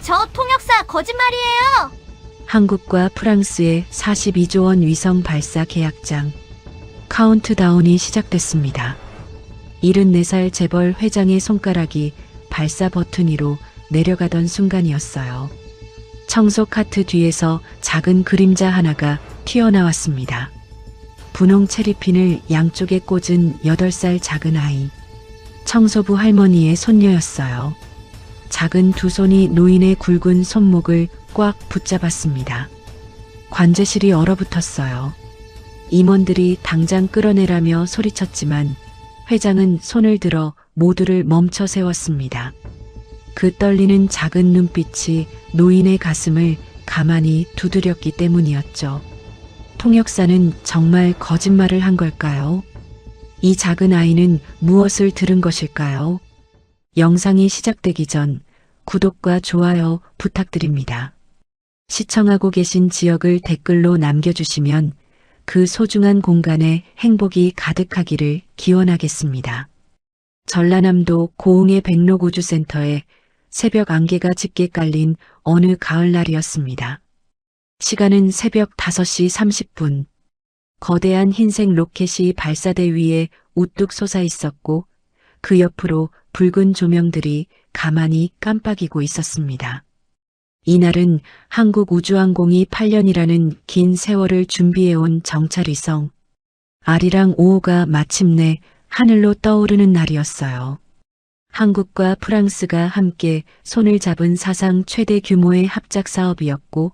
저 통역사 거짓말이에요. 한국과 프랑스의 42조 원 위성 발사 계약장. 카운트다운이 시작됐습니다. 74살 재벌 회장의 손가락이 발사 버튼 위로 내려가던 순간이었어요. 청소 카트 뒤에서 작은 그림자 하나가 튀어나왔습니다. 분홍 체리핀을 양쪽에 꽂은 8살 작은 아이. 청소부 할머니의 손녀였어요. 작은 두 손이 노인의 굵은 손목을 꽉 붙잡았습니다. 관제실이 얼어붙었어요. 임원들이 당장 끌어내라며 소리쳤지만 회장은 손을 들어 모두를 멈춰 세웠습니다. 그 떨리는 작은 눈빛이 노인의 가슴을 가만히 두드렸기 때문이었죠. 통역사는 정말 거짓말을 한 걸까요? 이 작은 아이는 무엇을 들은 것일까요? 영상이 시작되기 전 구독과 좋아요 부탁드립니다. 시청하고 계신 지역을 댓글로 남겨주시면 그 소중한 공간에 행복이 가득하기를 기원하겠습니다. 전라남도 고흥의 백록우주센터에 새벽 안개가 짙게 깔린 어느 가을날이었습니다. 시간은 새벽 5시 30분. 거대한 흰색 로켓이 발사대 위에 우뚝 솟아 있었고 그 옆으로 붉은 조명들이 가만히 깜빡이고 있었습니다. 이날은 한국우주항공이 8년이라는 긴 세월을 준비해온 정찰위성 아리랑 5호가 마침내 하늘로 떠오르는 날이었어요. 한국과 프랑스가 함께 손을 잡은 사상 최대 규모의 합작 사업이었고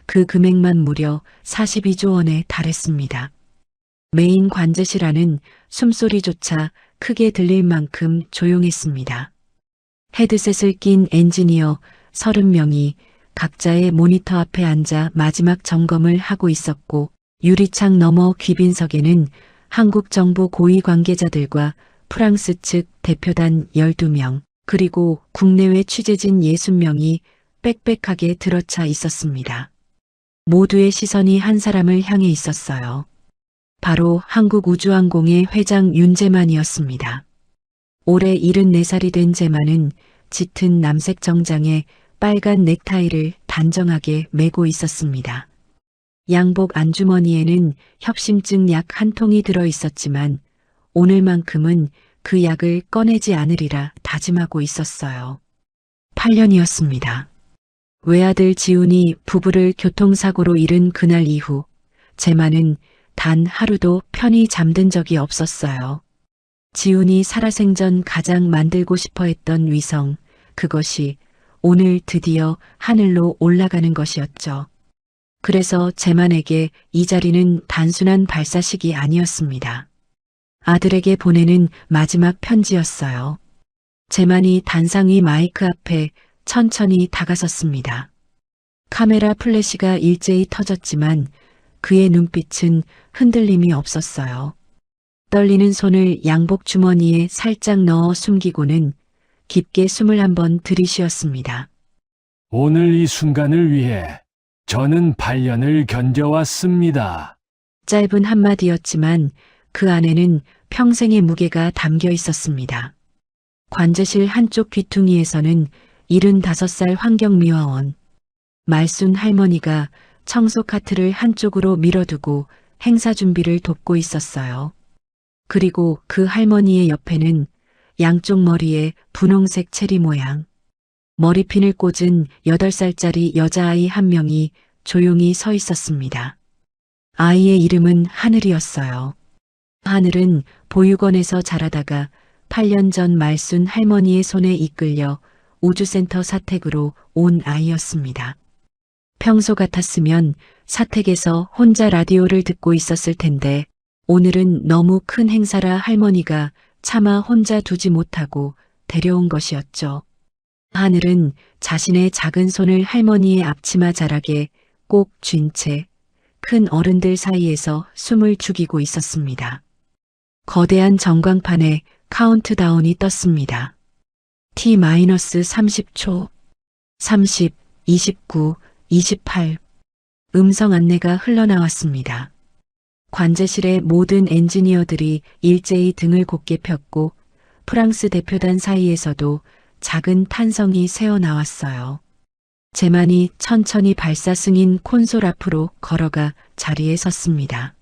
그 금액만 무려 42조 원에 달했습니다. 메인 관제실 안은 숨소리조차 크게 들릴 만큼 조용했습니다. 헤드셋을 낀 엔지니어 30명이 각자의 모니터 앞에 앉아 마지막 점검을 하고 있었고 유리창 너머 귀빈석에는 한국 정부 고위 관계자들과 프랑스 측 대표단 12명 그리고 국내외 취재진 60명이 빽빽하게 들어차 있었습니다. 모두의 시선이 한 사람을 향해 있었어요. 바로 한국우주항공의 회장 윤재만이었습니다. 올해 74살이 된 재만은 짙은 남색 정장에 빨간 넥타이를 단정하게 메고 있었습니다. 양복 안주머니에는 협심증 약 한 통이 들어 있었지만 오늘만큼은 그 약을 꺼내지 않으리라 다짐하고 있었어요. 8년이었습니다. 외아들 지훈이 부부를 교통사고로 잃은 그날 이후 재만은 단 하루도 편히 잠든 적이 없었어요. 지훈이 살아생전 가장 만들고 싶어 했던 위성, 그것이 오늘 드디어 하늘로 올라가는 것이었죠. 그래서 재만에게 이 자리는 단순한 발사식이 아니었습니다. 아들에게 보내는 마지막 편지였어요. 재만이 단상 위 마이크 앞에 천천히 다가섰습니다. 카메라 플래시가 일제히 터졌지만 그의 눈빛은 흔들림이 없었어요. 떨리는 손을 양복 주머니에 살짝 넣어 숨기고는 깊게 숨을 한번 들이쉬었습니다. 오늘 이 순간을 위해 저는 8년을 견뎌왔습니다. 짧은 한마디였지만 그 안에는 평생의 무게가 담겨 있었습니다. 관제실 한쪽 귀퉁이에서는 75살 환경미화원 말순 할머니가 청소 카트를 한쪽으로 밀어두고 행사 준비를 돕고 있었어요. 그리고 그 할머니의 옆에는 양쪽 머리에 분홍색 체리 모양 머리핀을 꽂은 8살짜리 여자아이 한 명이 조용히 서 있었습니다. 아이의 이름은 하늘이었어요. 하늘은 보육원에서 자라다가 8년 전 말순 할머니의 손에 이끌려 우주센터 사택으로 온 아이였습니다. 평소 같았으면 사택에서 혼자 라디오를 듣고 있었을 텐데 오늘은 너무 큰 행사라 할머니가 차마 혼자 두지 못하고 데려온 것이었죠. 하늘은 자신의 작은 손을 할머니의 앞치마 자락에 꼭 쥔 채 큰 어른들 사이에서 숨을 죽이고 있었습니다. 거대한 전광판에 카운트다운이 떴습니다. T-30초, 30, 29, 28. 음성 안내가 흘러나왔습니다. 관제실의 모든 엔지니어들이 일제히 등을 곧게 폈고 프랑스 대표단 사이에서도 작은 탄성이 새어나왔어요. 제만이 천천히 발사 승인 콘솔 앞으로 걸어가 자리에 섰습니다.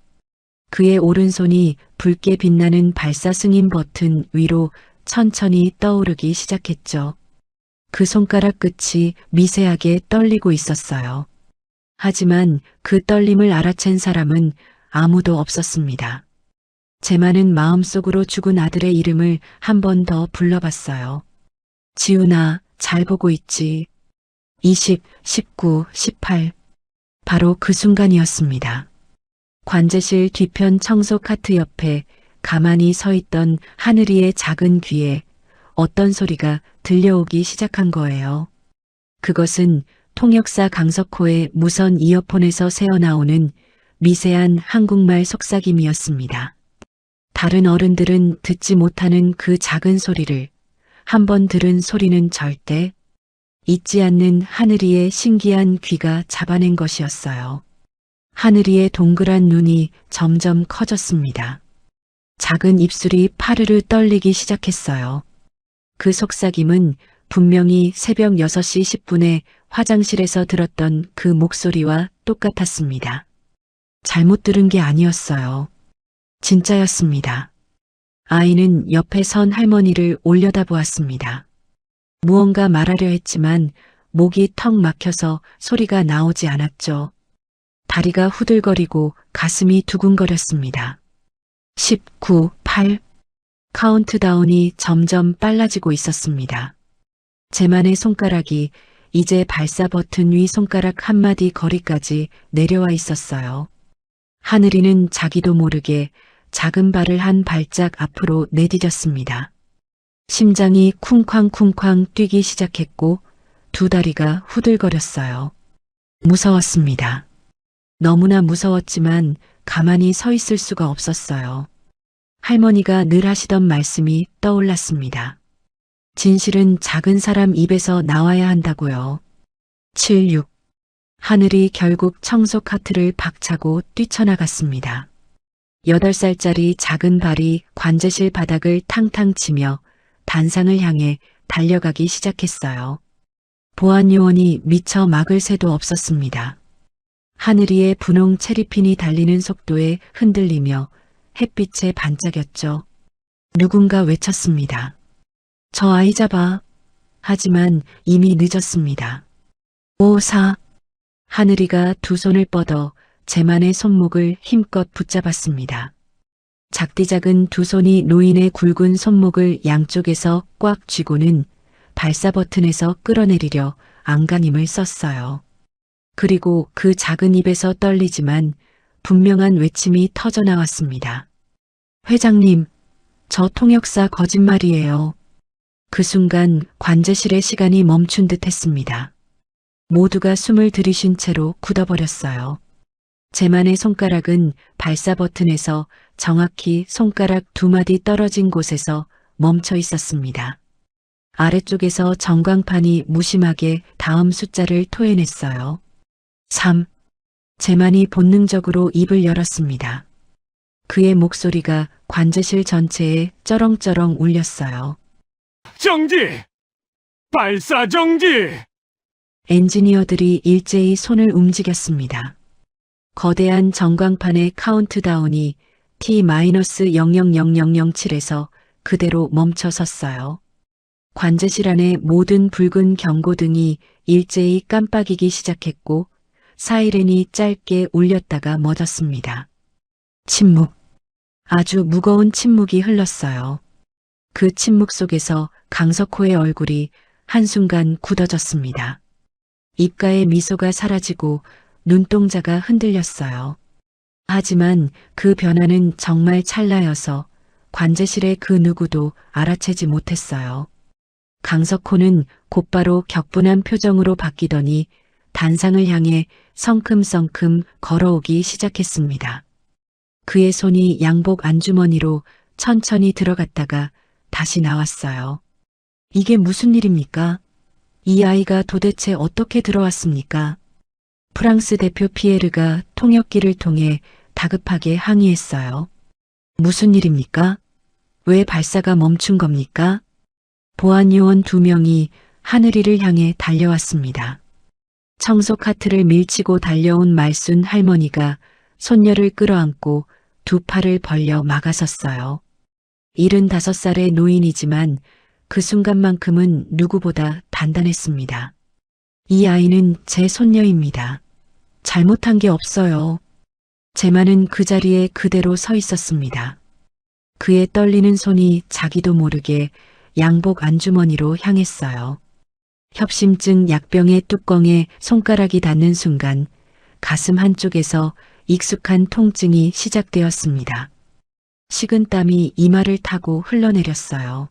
그의 오른손이 붉게 빛나는 발사 승인 버튼 위로 천천히 떠오르기 시작했죠. 그 손가락 끝이 미세하게 떨리고 있었어요. 하지만 그 떨림을 알아챈 사람은 아무도 없었습니다. 제만은 마음속으로 죽은 아들의 이름을 한 번 더 불러봤어요. 지훈아, 잘 보고 있지. 20, 19, 18. 바로 그 순간이었습니다. 관제실 뒤편 청소 카트 옆에 가만히 서 있던 하늘이의 작은 귀에 어떤 소리가 들려오기 시작한 거예요. 그것은 통역사 강석호의 무선 이어폰에서 새어나오는 미세한 한국말 속삭임이었습니다. 다른 어른들은 듣지 못하는 그 작은 소리를 한 번 들은 소리는 절대 잊지 않는 하늘이의 신기한 귀가 잡아낸 것이었어요. 하늘이의 동그란 눈이 점점 커졌습니다. 작은 입술이 파르르 떨리기 시작했어요. 그 속삭임은 분명히 새벽 6시 10분에 화장실에서 들었던 그 목소리와 똑같았습니다. 잘못 들은 게 아니었어요. 진짜였습니다. 아이는 옆에 선 할머니를 올려다보았습니다. 무언가 말하려 했지만 목이 턱 막혀서 소리가 나오지 않았죠. 다리가 후들거리고 가슴이 두근거렸습니다. 19, 8. 카운트다운이 점점 빨라지고 있었습니다. 제만의 손가락이 이제 발사 버튼 위 손가락 한마디 거리까지 내려와 있었어요. 하늘이는 자기도 모르게 작은 발을 한 발짝 앞으로 내디뎠습니다. 심장이 쿵쾅쿵쾅 뛰기 시작했고 두 다리가 후들거렸어요. 무서웠습니다. 너무나 무서웠지만 가만히 서 있을 수가 없었어요. 할머니가 늘 하시던 말씀이 떠올랐습니다. 진실은 작은 사람 입에서 나와야 한다고요. 7, 6. 하늘이 결국 청소 카트를 박차고 뛰쳐나갔습니다. 8살짜리 작은 발이 관제실 바닥을 탕탕 치며 단상을 향해 달려가기 시작했어요. 보안 요원이 미처 막을 새도 없었습니다. 하늘이의 분홍 체리핀이 달리는 속도에 흔들리며 햇빛에 반짝였죠. 누군가 외쳤습니다. 저 아이 잡아. 하지만 이미 늦었습니다. 5, 4. 하늘이가 두 손을 뻗어 제만의 손목을 힘껏 붙잡았습니다. 작디작은 두 손이 노인의 굵은 손목을 양쪽에서 꽉 쥐고는 발사 버튼에서 끌어내리려 안간힘을 썼어요. 그리고 그 작은 입에서 떨리지만 분명한 외침이 터져 나왔습니다. 회장님, 저 통역사 거짓말이에요. 그 순간 관제실의 시간이 멈춘 듯 했습니다. 모두가 숨을 들이쉰 채로 굳어버렸어요. 제만의 손가락은 발사 버튼에서 정확히 손가락 2마디 떨어진 곳에서 멈춰 있었습니다. 아래쪽에서 전광판이 무심하게 다음 숫자를 토해냈어요. 3. 제만이 본능적으로 입을 열었습니다. 그의 목소리가 관제실 전체에 쩌렁쩌렁 울렸어요. 정지! 발사 정지! 엔지니어들이 일제히 손을 움직였습니다. 거대한 전광판의 카운트다운이 T-000007에서 그대로 멈춰 섰어요. 관제실 안의 모든 붉은 경고등이 일제히 깜빡이기 시작했고 사이렌이 짧게 울렸다가 멎었습니다. 침묵. 아주 무거운 침묵이 흘렀어요. 그 침묵 속에서 강석호의 얼굴이 한순간 굳어졌습니다. 입가의 미소가 사라지고 눈동자가 흔들렸어요. 하지만 그 변화는 정말 찰나여서 관제실의 그 누구도 알아채지 못했어요. 강석호는 곧바로 격분한 표정으로 바뀌더니 단상을 향해 성큼성큼 걸어오기 시작했습니다. 그의 손이 양복 안주머니로 천천히 들어갔다가 다시 나왔어요. 이게 무슨 일입니까? 이 아이가 도대체 어떻게 들어왔습니까? 프랑스 대표 피에르가 통역기를 통해 다급하게 항의했어요. 무슨 일입니까? 왜 발사가 멈춘 겁니까? 보안 요원 2명이 하늘이를 향해 달려왔습니다. 청소 카트를 밀치고 달려온 말순 할머니가 손녀를 끌어안고 두 팔을 벌려 막아섰어요. 75살의 노인이지만 그 순간만큼은 누구보다 단단했습니다. 이 아이는 제 손녀입니다. 잘못한 게 없어요. 제만은 그 자리에 그대로 서 있었습니다. 그의 떨리는 손이 자기도 모르게 양복 안주머니로 향했어요. 협심증 약병의 뚜껑에 손가락이 닿는 순간 가슴 한쪽에서 익숙한 통증이 시작되었습니다. 식은 땀이 이마를 타고 흘러내렸어요.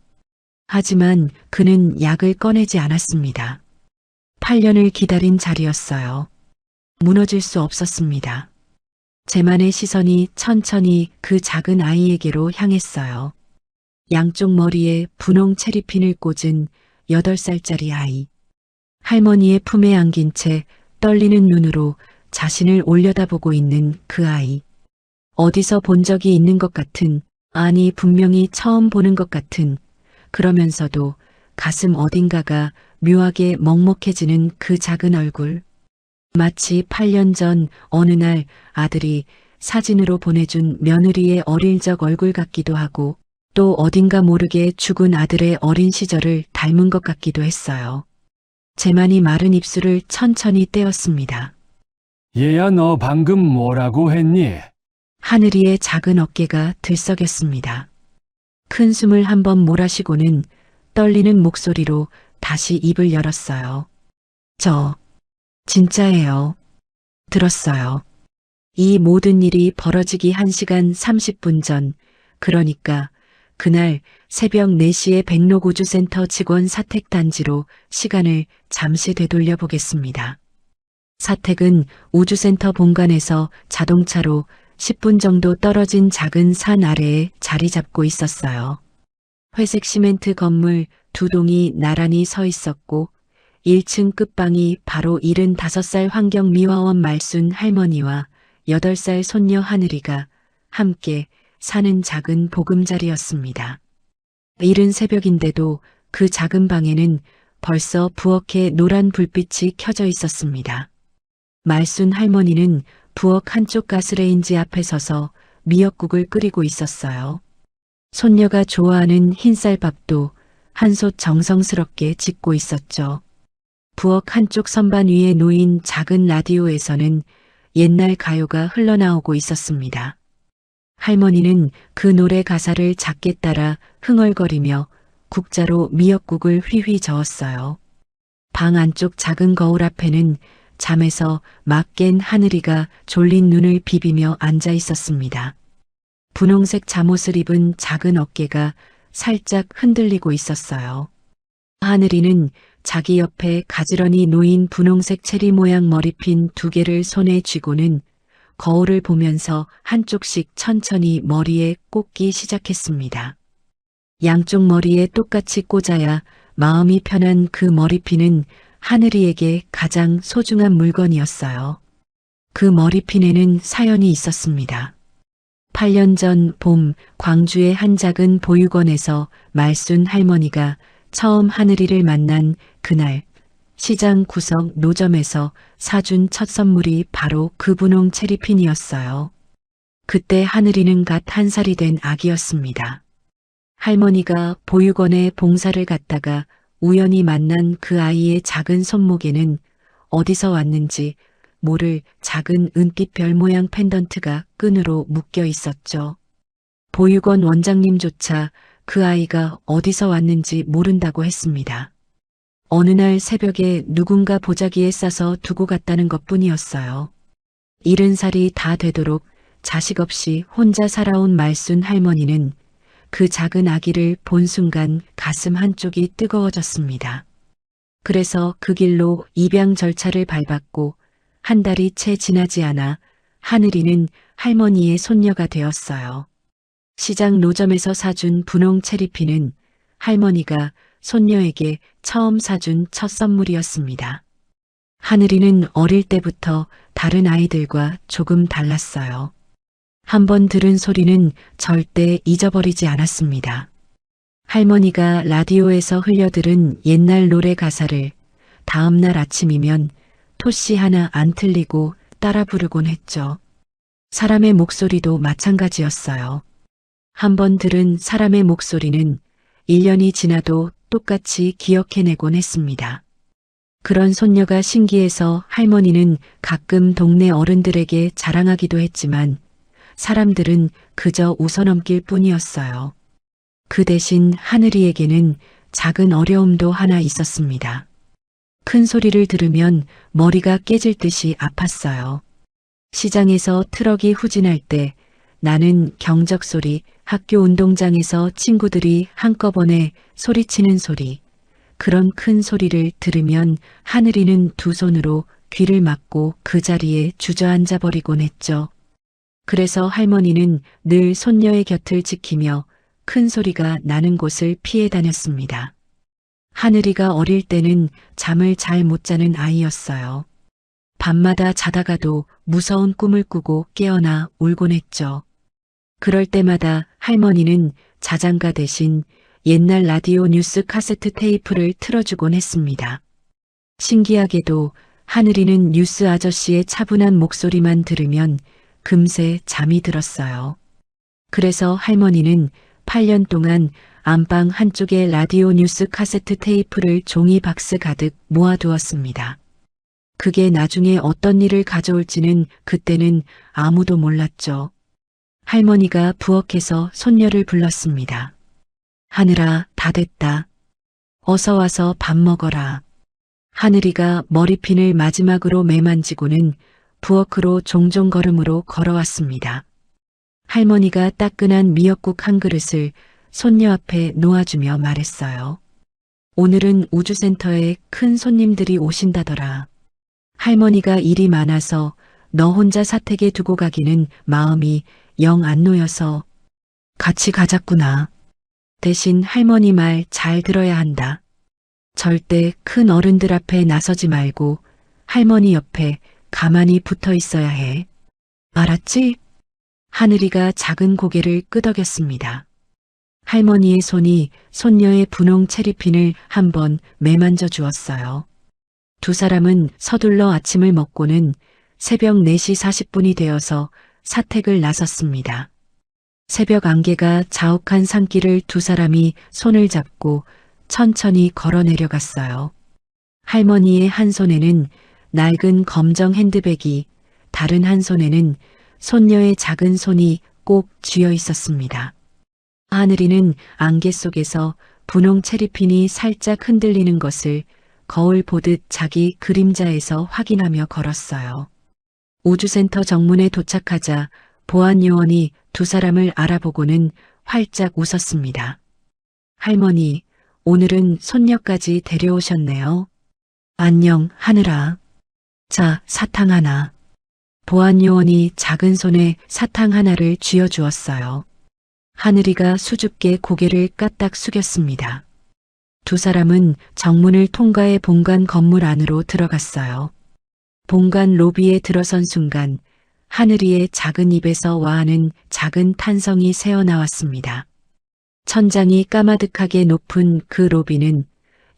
하지만 그는 약을 꺼내지 않았습니다. 8년을 기다린 자리였어요. 무너질 수 없었습니다. 제만의 시선이 천천히 그 작은 아이에게로 향했어요. 양쪽 머리에 분홍 체리핀을 꽂은 8살짜리 아이. 할머니의 품에 안긴 채 떨리는 눈으로 자신을 올려다보고 있는 그 아이. 어디서 본 적이 있는 것 같은, 아니 분명히 처음 보는 것 같은, 그러면서도 가슴 어딘가가 묘하게 먹먹해지는 그 작은 얼굴. 마치 8년 전 어느 날 아들이 사진으로 보내준 며느리의 어릴 적 얼굴 같기도 하고 또 어딘가 모르게 죽은 아들의 어린 시절을 닮은 것 같기도 했어요. 제만이 마른 입술을 천천히 떼었습니다. 얘야, 너 방금 뭐라고 했니? 하늘이의 작은 어깨가 들썩였습니다. 큰 숨을 한번 몰아쉬고는 떨리는 목소리로 다시 입을 열었어요. 저 진짜예요. 들었어요. 이 모든 일이 벌어지기 1시간 30분 전, 그러니까 그날 새벽 4시에 백록우주센터 직원 사택단지로 시간을 잠시 되돌려 보겠습니다. 사택은 우주센터 본관에서 자동차로 10분 정도 떨어진 작은 산 아래에 자리 잡고 있었어요. 회색 시멘트 건물 2동이 나란히 서 있었고 1층 끝방이 바로 75살 환경미화원 말순 할머니와 8살 손녀 하늘이가 함께 사는 작은 보금자리였습니다. 이른 새벽인데도 그 작은 방에는 벌써 부엌에 노란 불빛이 켜져 있었습니다. 말순 할머니는 부엌 한쪽 가스레인지 앞에 서서 미역국을 끓이고 있었어요. 손녀가 좋아하는 흰쌀밥도 한솥 정성스럽게 짓고 있었죠. 부엌 한쪽 선반 위에 놓인 작은 라디오에서는 옛날 가요가 흘러나오고 있었습니다. 할머니는 그 노래 가사를 작게 따라 흥얼거리며 국자로 미역국을 휘휘 저었어요. 방 안쪽 작은 거울 앞에는 잠에서 막 깬 하늘이가 졸린 눈을 비비며 앉아 있었습니다. 분홍색 잠옷을 입은 작은 어깨가 살짝 흔들리고 있었어요. 하늘이는 자기 옆에 가지런히 놓인 분홍색 체리 모양 머리핀 2개를 손에 쥐고는 거울을 보면서 한쪽씩 천천히 머리에 꽂기 시작했습니다. 양쪽 머리에 똑같이 꽂아야 마음이 편한 그 머리핀은 하늘이에게 가장 소중한 물건이었어요. 그 머리핀에는 사연이 있었습니다. 8년 전 봄 광주의 한 작은 보육원에서 말순 할머니가 처음 하늘이를 만난 그날 시장 구석 노점에서 사준 첫 선물이 바로 그 분홍 체리핀이었어요. 그때 하늘이는 갓 1살이 된 아기였습니다. 할머니가 보육원에 봉사를 갔다가 우연히 만난 그 아이의 작은 손목에는 어디서 왔는지 모를 작은 은빛 별 모양 펜던트가 끈으로 묶여 있었죠. 보육원 원장님조차 그 아이가 어디서 왔는지 모른다고 했습니다. 어느 날 새벽에 누군가 보자기에 싸서 두고 갔다는 것뿐이었어요. 70살이 다 되도록 자식 없이 혼자 살아온 말순 할머니는 그 작은 아기를 본 순간 가슴 한쪽이 뜨거워졌습니다. 그래서 그 길로 입양 절차를 밟았고 1달이 채 지나지 않아 하늘이는 할머니의 손녀가 되었어요. 시장 노점에서 사준 분홍 체리핀은 할머니가 손녀에게 처음 사준 첫 선물이었습니다. 하늘이는 어릴 때부터 다른 아이들과 조금 달랐어요. 한번 들은 소리는 절대 잊어버리지 않았습니다. 할머니가 라디오에서 흘려들은 옛날 노래 가사를 다음 날 아침이면 토씨 하나 안 틀리고 따라 부르곤 했죠. 사람의 목소리도 마찬가지였어요. 한번 들은 사람의 목소리는 1년이 지나도 똑같이 기억해내곤 했습니다. 그런 손녀가 신기해서 할머니는 가끔 동네 어른들에게 자랑하기도 했지만 사람들은 그저 웃어넘길 뿐이었어요. 그 대신 하늘이에게는 작은 어려움도 하나 있었습니다. 큰 소리를 들으면 머리가 깨질 듯이 아팠어요. 시장에서 트럭이 후진할 때 나는 경적 소리, 학교 운동장에서 친구들이 한꺼번에 소리치는 소리, 그런 큰 소리를 들으면 하늘이는 두 손으로 귀를 막고 그 자리에 주저앉아 버리곤 했죠. 그래서 할머니는 늘 손녀의 곁을 지키며 큰 소리가 나는 곳을 피해 다녔습니다. 하늘이가 어릴 때는 잠을 잘 못 자는 아이였어요. 밤마다 자다가도 무서운 꿈을 꾸고 깨어나 울곤 했죠. 그럴 때마다 할머니는 자장가 대신 옛날 라디오 뉴스 카세트 테이프를 틀어주곤 했습니다. 신기하게도 하늘이는 뉴스 아저씨의 차분한 목소리만 들으면 금세 잠이 들었어요. 그래서 할머니는 8년 동안 안방 한쪽에 라디오 뉴스 카세트 테이프를 종이 박스 가득 모아두었습니다. 그게 나중에 어떤 일을 가져올지는 그때는 아무도 몰랐죠. 할머니가 부엌에서 손녀를 불렀습니다. 하늘아, 다 됐다. 어서 와서 밥 먹어라. 하늘이가 머리핀을 마지막으로 매만지고는 부엌으로 종종 걸음으로 걸어왔습니다. 할머니가 따끈한 미역국 한 그릇을 손녀 앞에 놓아주며 말했어요. 오늘은 우주센터에 큰 손님들이 오신다더라. 할머니가 일이 많아서 너 혼자 사택에 두고 가기는 마음이 영 안 놓여서 같이 가자꾸나. 대신 할머니 말 잘 들어야 한다. 절대 큰 어른들 앞에 나서지 말고 할머니 옆에 가만히 붙어 있어야 해. 알았지? 하늘이가 작은 고개를 끄덕였습니다. 할머니의 손이 손녀의 분홍 체리핀을 한번 매만져 주었어요. 두 사람은 서둘러 아침을 먹고는 새벽 4시 40분이 되어서 사택을 나섰습니다. 새벽 안개가 자욱한 산길을 두 사람이 손을 잡고 천천히 걸어 내려갔어요. 할머니의 한 손에는 낡은 검정 핸드백이, 다른 한 손에는 손녀의 작은 손이 꼭 쥐어 있었습니다. 하늘이는 안개 속에서 분홍 체리핀이 살짝 흔들리는 것을 거울 보듯 자기 그림자에서 확인하며 걸었어요. 우주센터 정문에 도착하자 보안 요원이 두 사람을 알아보고는 활짝 웃었습니다. 할머니, 오늘은 손녀까지 데려오셨네요. 안녕, 하늘아. 자, 사탕 하나. 보안 요원이 작은 손에 사탕 하나를 쥐어주었어요. 하늘이가 수줍게 고개를 까딱 숙였습니다. 두 사람은 정문을 통과해 본관 건물 안으로 들어갔어요. 본관 로비에 들어선 순간 하늘이의 작은 입에서 와하는 작은 탄성이 새어나왔습니다. 천장이 까마득하게 높은 그 로비는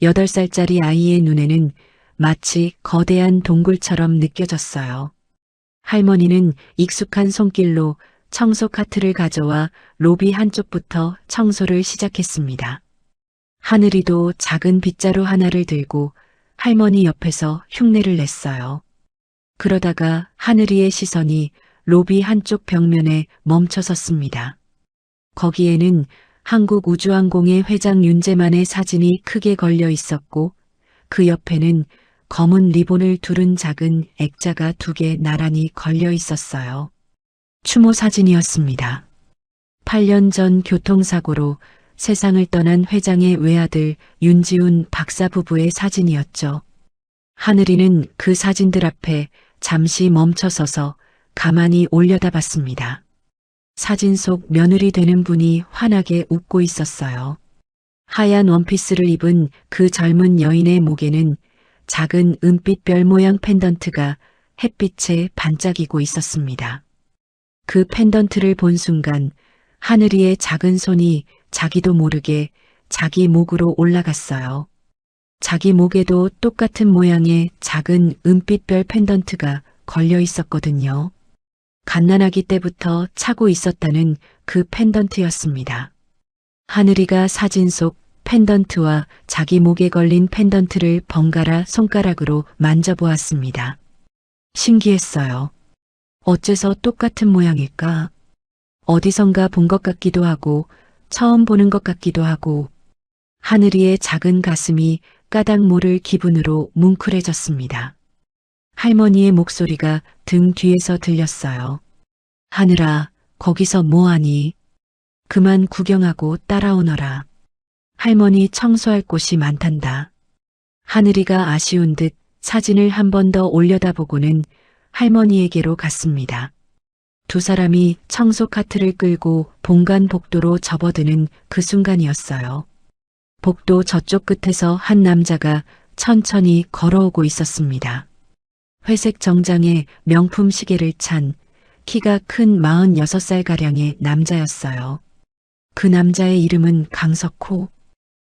8살짜리 아이의 눈에는 마치 거대한 동굴처럼 느껴졌어요. 할머니는 익숙한 손길로 청소 카트를 가져와 로비 한쪽부터 청소를 시작했습니다. 하늘이도 작은 빗자루 하나를 들고 할머니 옆에서 흉내를 냈어요. 그러다가 하늘이의 시선이 로비 한쪽 벽면에 멈춰섰습니다. 거기에는 한국우주항공의 회장 윤재만의 사진이 크게 걸려 있었고 그 옆에는 검은 리본을 두른 작은 액자가 2개 나란히 걸려 있었어요. 추모 사진이었습니다. 8년 전 교통사고로 세상을 떠난 회장의 외아들 윤지훈 박사 부부의 사진이었죠. 하늘이는 그 사진들 앞에 잠시 멈춰서서 가만히 올려다봤습니다. 사진 속 며느리 되는 분이 환하게 웃고 있었어요. 하얀 원피스를 입은 그 젊은 여인의 목에는 작은 은빛 별 모양 펜던트가 햇빛에 반짝이고 있었습니다. 그 펜던트를 본 순간 하늘이의 작은 손이 자기도 모르게 자기 목으로 올라갔어요. 자기 목에도 똑같은 모양의 작은 은빛별 펜던트가 걸려 있었거든요. 갓난아기 때부터 차고 있었다는 그 펜던트였습니다. 하늘이가 사진 속 펜던트와 자기 목에 걸린 펜던트를 번갈아 손가락으로 만져보았습니다. 신기했어요. 어째서 똑같은 모양일까? 어디선가 본 것 같기도 하고 처음 보는 것 같기도 하고 하늘이의 작은 가슴이 까닭 모를 기분으로 뭉클해졌습니다. 할머니의 목소리가 등 뒤에서 들렸어요. 하늘아, 거기서 뭐하니? 그만 구경하고 따라오너라. 할머니 청소할 곳이 많단다. 하늘이가 아쉬운 듯 사진을 한 번 더 올려다보고는 할머니에게로 갔습니다. 두 사람이 청소 카트를 끌고 본관 복도로 접어드는 그 순간이었어요. 복도 저쪽 끝에서 한 남자가 천천히 걸어오고 있었습니다. 회색 정장에 명품 시계를 찬 키가 큰 46살가량의 남자였어요. 그 남자의 이름은 강석호.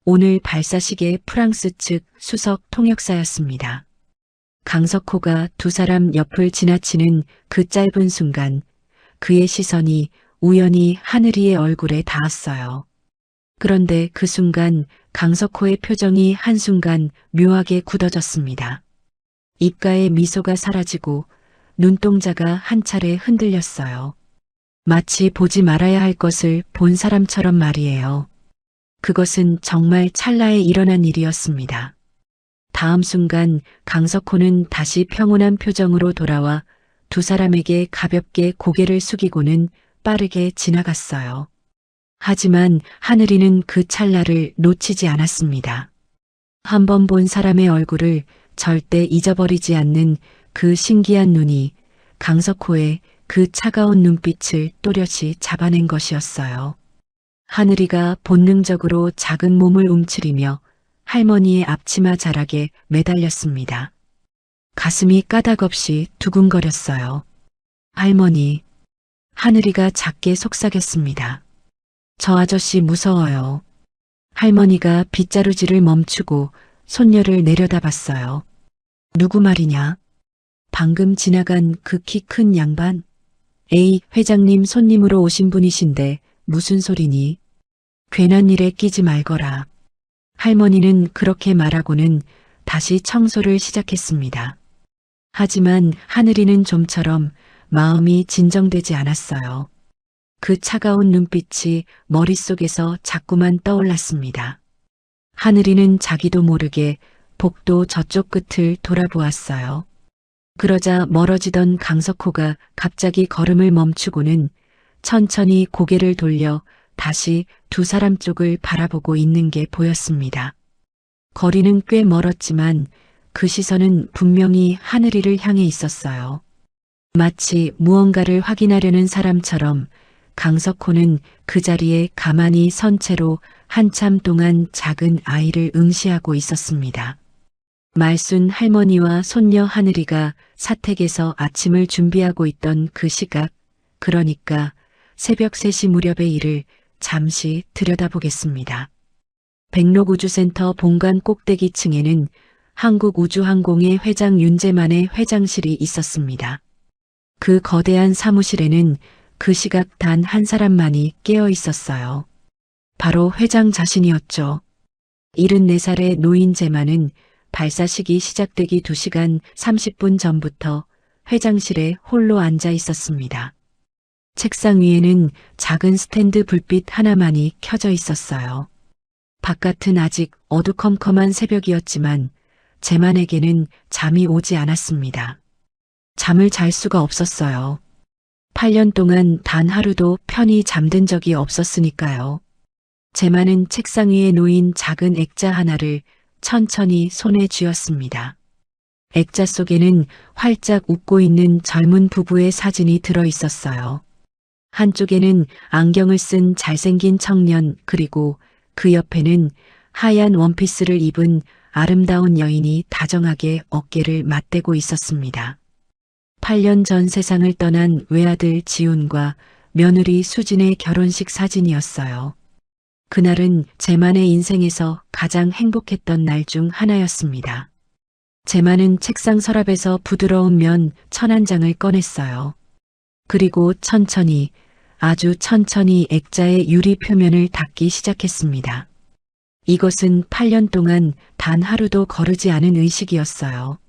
오늘 발사식의 프랑스 측 수석 통역사였습니다. 강석호가 두 사람 옆을 지나치는 그 짧은 순간 그의 시선이 우연히 하늘이의 얼굴에 닿았어요. 그런데 그 순간 강석호의 표정이 한순간 묘하게 굳어졌습니다. 입가에 미소가 사라지고 눈동자가 한 차례 흔들렸어요. 마치 보지 말아야 할 것을 본 사람처럼 말이에요. 그것은 정말 찰나에 일어난 일이었습니다. 다음 순간 강석호는 다시 평온한 표정으로 돌아와 두 사람에게 가볍게 고개를 숙이고는 빠르게 지나갔어요. 하지만 하늘이는 그 찰나를 놓치지 않았습니다. 한 번 본 사람의 얼굴을 절대 잊어버리지 않는 그 신기한 눈이 강석호의 그 차가운 눈빛을 또렷이 잡아낸 것이었어요. 하늘이가 본능적으로 작은 몸을 움츠리며 할머니의 앞치마 자락에 매달렸습니다. 가슴이 까닭없이 두근거렸어요. 할머니, 하늘이가 작게 속삭였습니다. 저 아저씨 무서워요. 할머니가 빗자루질을 멈추고 손녀를 내려다봤어요. 누구 말이냐? 방금 지나간 그 키 큰 양반? 에이, 회장님 손님으로 오신 분이신데 무슨 소리니? 괜한 일에 끼지 말거라. 할머니는 그렇게 말하고는 다시 청소를 시작했습니다. 하지만 하늘이는 좀처럼 마음이 진정되지 않았어요. 그 차가운 눈빛이 머릿속에서 자꾸만 떠올랐습니다. 하늘이는 자기도 모르게 복도 저쪽 끝을 돌아보았어요. 그러자 멀어지던 강석호가 갑자기 걸음을 멈추고는 천천히 고개를 돌려 다시 두 사람 쪽을 바라보고 있는 게 보였습니다. 거리는 꽤 멀었지만 그 시선은 분명히 하늘이를 향해 있었어요. 마치 무언가를 확인하려는 사람처럼 강석호는 그 자리에 가만히 선 채로 한참 동안 작은 아이를 응시하고 있었습니다. 말순 할머니와 손녀 하늘이가 사택에서 아침을 준비하고 있던 그 시각, 그러니까 새벽 3시 무렵의 일을 잠시 들여다보겠습니다. 백록우주센터 본관 꼭대기층에는 한국우주항공의 회장 윤재만의 회장실이 있었습니다. 그 거대한 사무실에는 그 시각 단 한 사람만이 깨어 있었어요. 바로 회장 자신이었죠. 74살의 노인 재만은 발사식이 시작되기 2시간 30분 전부터 회장실에 홀로 앉아 있었습니다. 책상 위에는 작은 스탠드 불빛 하나만이 켜져 있었어요. 바깥은 아직 어두컴컴한 새벽이었지만 재만에게는 잠이 오지 않았습니다. 잠을 잘 수가 없었어요. 8년 동안 단 하루도 편히 잠든 적이 없었으니까요. 재만은 책상 위에 놓인 작은 액자 하나를 천천히 손에 쥐었습니다. 액자 속에는 활짝 웃고 있는 젊은 부부의 사진이 들어 있었어요. 한쪽에는 안경을 쓴 잘생긴 청년, 그리고 그 옆에는 하얀 원피스를 입은 아름다운 여인이 다정하게 어깨를 맞대고 있었습니다. 8년 전 세상을 떠난 외아들 지훈과 며느리 수진의 결혼식 사진이었어요. 그날은 제만의 인생에서 가장 행복했던 날 중 하나였습니다. 제만은 책상 서랍에서 부드러운 면 1000장을 꺼냈어요. 그리고 천천히, 아주 천천히 액자의 유리 표면을 닦기 시작했습니다. 이것은 8년 동안 단 하루도 거르지 않은 의식이었어요.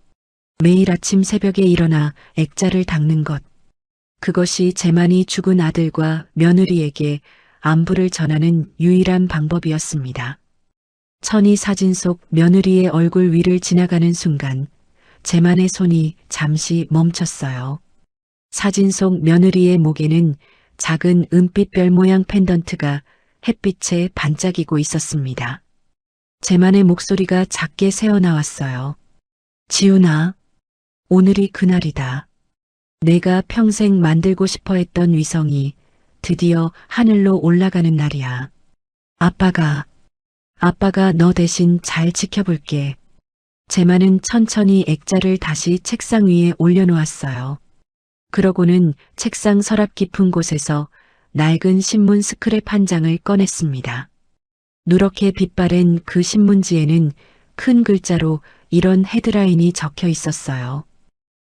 매일 아침 새벽에 일어나 액자를 닦는 것. 그것이 제만이 죽은 아들과 며느리에게 안부를 전하는 유일한 방법이었습니다. 천이 사진 속 며느리의 얼굴 위를 지나가는 순간 제만의 손이 잠시 멈췄어요. 사진 속 며느리의 목에는 작은 은빛별 모양 펜던트가 햇빛에 반짝이고 있었습니다. 제만의 목소리가 작게 새어나왔어요. 지훈아, 오늘이 그날이다. 내가 평생 만들고 싶어 했던 위성이 드디어 하늘로 올라가는 날이야. 아빠가 너 대신 잘 지켜볼게. 제만은 천천히 액자를 다시 책상 위에 올려놓았어요. 그러고는 책상 서랍 깊은 곳에서 낡은 신문 스크랩 한 장을 꺼냈습니다. 누렇게 빛바랜 그 신문지에는 큰 글자로 이런 헤드라인이 적혀 있었어요.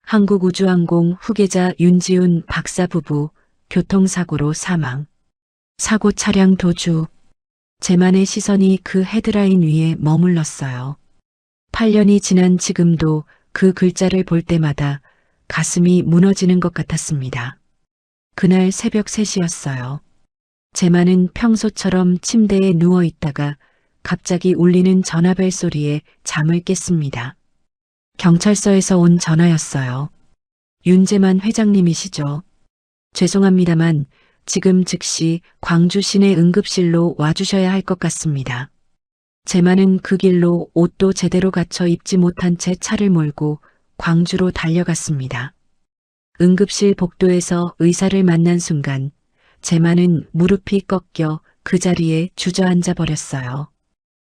한국우주항공 후계자 윤지훈 박사 부부 교통사고로 사망. 사고 차량 도주. 제만의 시선이 그 헤드라인 위에 머물렀어요. 8년이 지난 지금도 그 글자를 볼 때마다 가슴이 무너지는 것 같았습니다. 그날 새벽 3시였어요. 제만은 평소처럼 침대에 누워 있다가 갑자기 울리는 전화벨 소리에 잠을 깼습니다. 경찰서에서 온 전화였어요. 윤제만 회장님이시죠? 죄송합니다만 지금 즉시 광주 시내 응급실로 와주셔야 할 것 같습니다. 제만은 그 길로 옷도 제대로 갖춰 입지 못한 채 차를 몰고 광주로 달려갔습니다. 응급실 복도에서 의사를 만난 순간 제만은 무릎이 꺾여 그 자리에 주저앉아 버렸어요.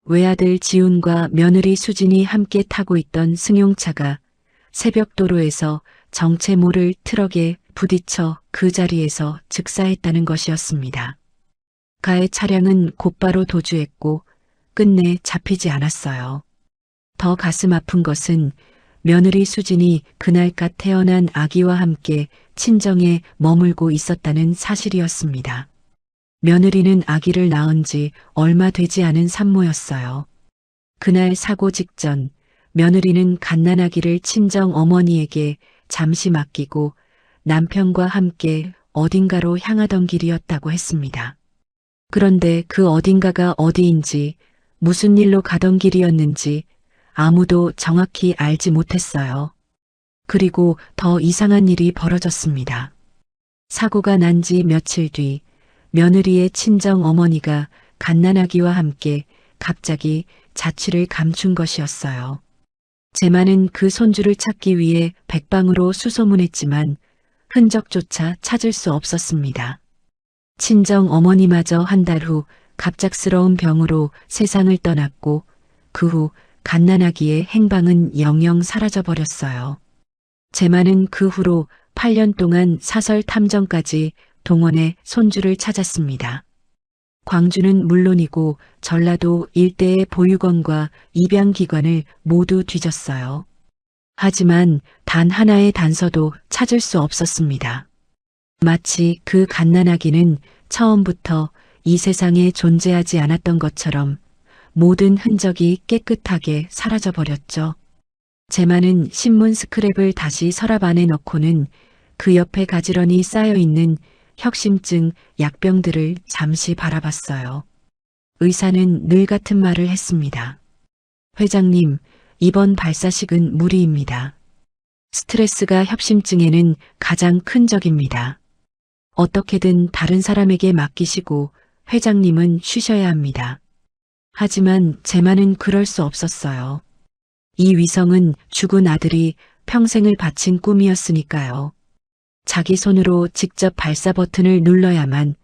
외아들 지훈과 며느리 수진이 함께 타고 있던 승용차가 새벽 도로에서 정체 모를 트럭에 부딪혀 그 자리에서 즉사했다는 것이었습니다. 가해 차량은 곧바로 도주했고 끝내 잡히지 않았어요. 더 가슴 아픈 것은 며느리 수진이 그날갓 태어난 아기와 함께 친정에 머물고 있었다는 사실이었습니다. 며느리는 아기를 낳은 지 얼마 되지 않은 산모였어요. 그날 사고 직전 며느리는 갓난아기를 친정 어머니에게 잠시 맡기고 남편과 함께 어딘가로 향하던 길이었다고 했습니다. 그런데 그 어딘가가 어디인지 무슨 일로 가던 길이었는지 아무도 정확히 알지 못했어요. 그리고 더 이상한 일이 벌어졌습니다. 사고가 난 지 며칠 뒤 며느리의 친정 어머니가 갓난아기와 함께 갑자기 자취를 감춘 것이었어요. 제만은 그 손주를 찾기 위해 백방으로 수소문했지만 흔적조차 찾을 수 없었습니다. 친정 어머니마저 한 달 후 갑작스러운 병으로 세상을 떠났고 그 후 갓난아기의 행방은 영영 사라져버렸어요. 제만은 그 후로 8년 동안 사설 탐정까지 동원해 손주를 찾았습니다. 광주는 물론이고 전라도 일대의 보육원과 입양기관을 모두 뒤졌어요. 하지만 단 하나의 단서도 찾을 수 없었습니다. 마치 그 갓난아기는 처음부터 이 세상에 존재하지 않았던 것처럼 모든 흔적이 깨끗하게 사라져버렸죠. 제만은 신문 스크랩을 다시 서랍 안에 넣고는 그 옆에 가지런히 쌓여있는 혁심증 약병들을 잠시 바라봤어요. 의사는 늘 같은 말을 했습니다. 회장님, 이번 발사식은 무리입니다. 스트레스가 협심증에는 가장 큰 적입니다. 어떻게든 다른 사람에게 맡기시고 회장님은 쉬셔야 합니다. 하지만 제만은 그럴 수 없었어요. 이 위성은 죽은 아들이 평생을 바친 꿈이었으니까요. 자기 손으로 직접 발사 버튼을 눌러야만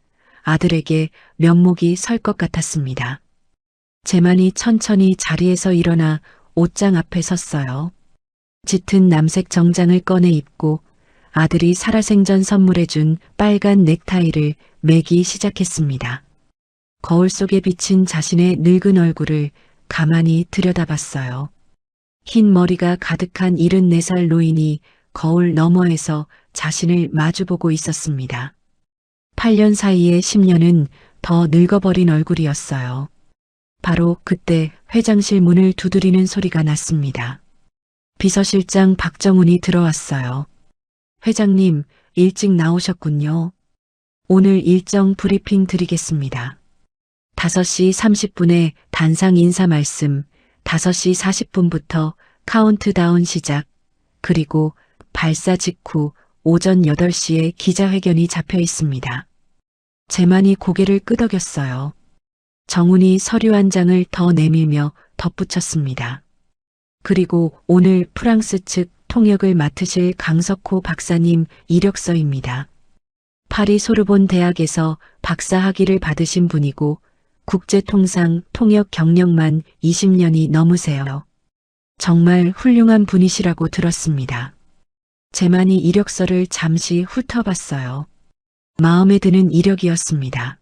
아들에게 면목이 설 것 같았습니다. 제만이 천천히 자리에서 일어나 옷장 앞에 섰어요. 짙은 남색 정장을 꺼내 입고 아들이 살아생전 선물해준 빨간 넥타이를 매기 시작했습니다. 거울 속에 비친 자신의 늙은 얼굴을 가만히 들여다봤어요. 흰 머리가 가득한 74살 노인이 거울 너머에서 자신을 마주보고 있었습니다. 8년 사이의 10년은 더 늙어버린 얼굴이었어요. 바로 그때 회장실 문을 두드리는 소리가 났습니다. 비서실장 박정훈이 들어왔어요. 회장님, 일찍 나오셨군요. 오늘 일정 브리핑 드리겠습니다. 5시 30분에 단상 인사 말씀, 5시 40분부터 카운트다운 시작, 그리고 발사 직후 오전 8시에 기자회견이 잡혀 있습니다. 재만이 고개를 끄덕였어요. 정훈이 서류 한 장을 더 내밀며 덧붙였습니다. 그리고 오늘 프랑스 측 통역을 맡으실 강석호 박사님 이력서입니다. 파리 소르본 대학에서 박사 학위를 받으신 분이고 국제통상 통역 경력만 20년이 넘으세요. 정말 훌륭한 분이시라고 들었습니다. 재만이 이력서를 잠시 훑어봤어요. 마음에 드는 이력이었습니다.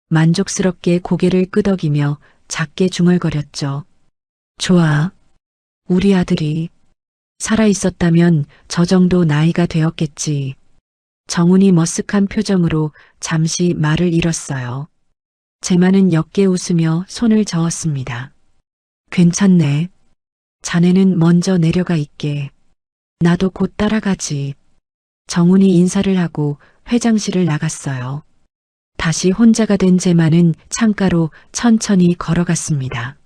만족스럽게 고개를 끄덕이며 작게 중얼거렸죠. 좋아. 우리 아들이 살아있었다면 저 정도 나이가 되었겠지. 정훈이 머쓱한 표정으로 잠시 말을 잃었어요. 재만은 옅게 웃으며 손을 저었습니다. 괜찮네. 자네는 먼저 내려가 있게. 나도 곧 따라가지. 정훈이 인사를 하고 회장실을 나갔어요. 다시 혼자가 된 재만은 창가로 천천히 걸어갔습니다.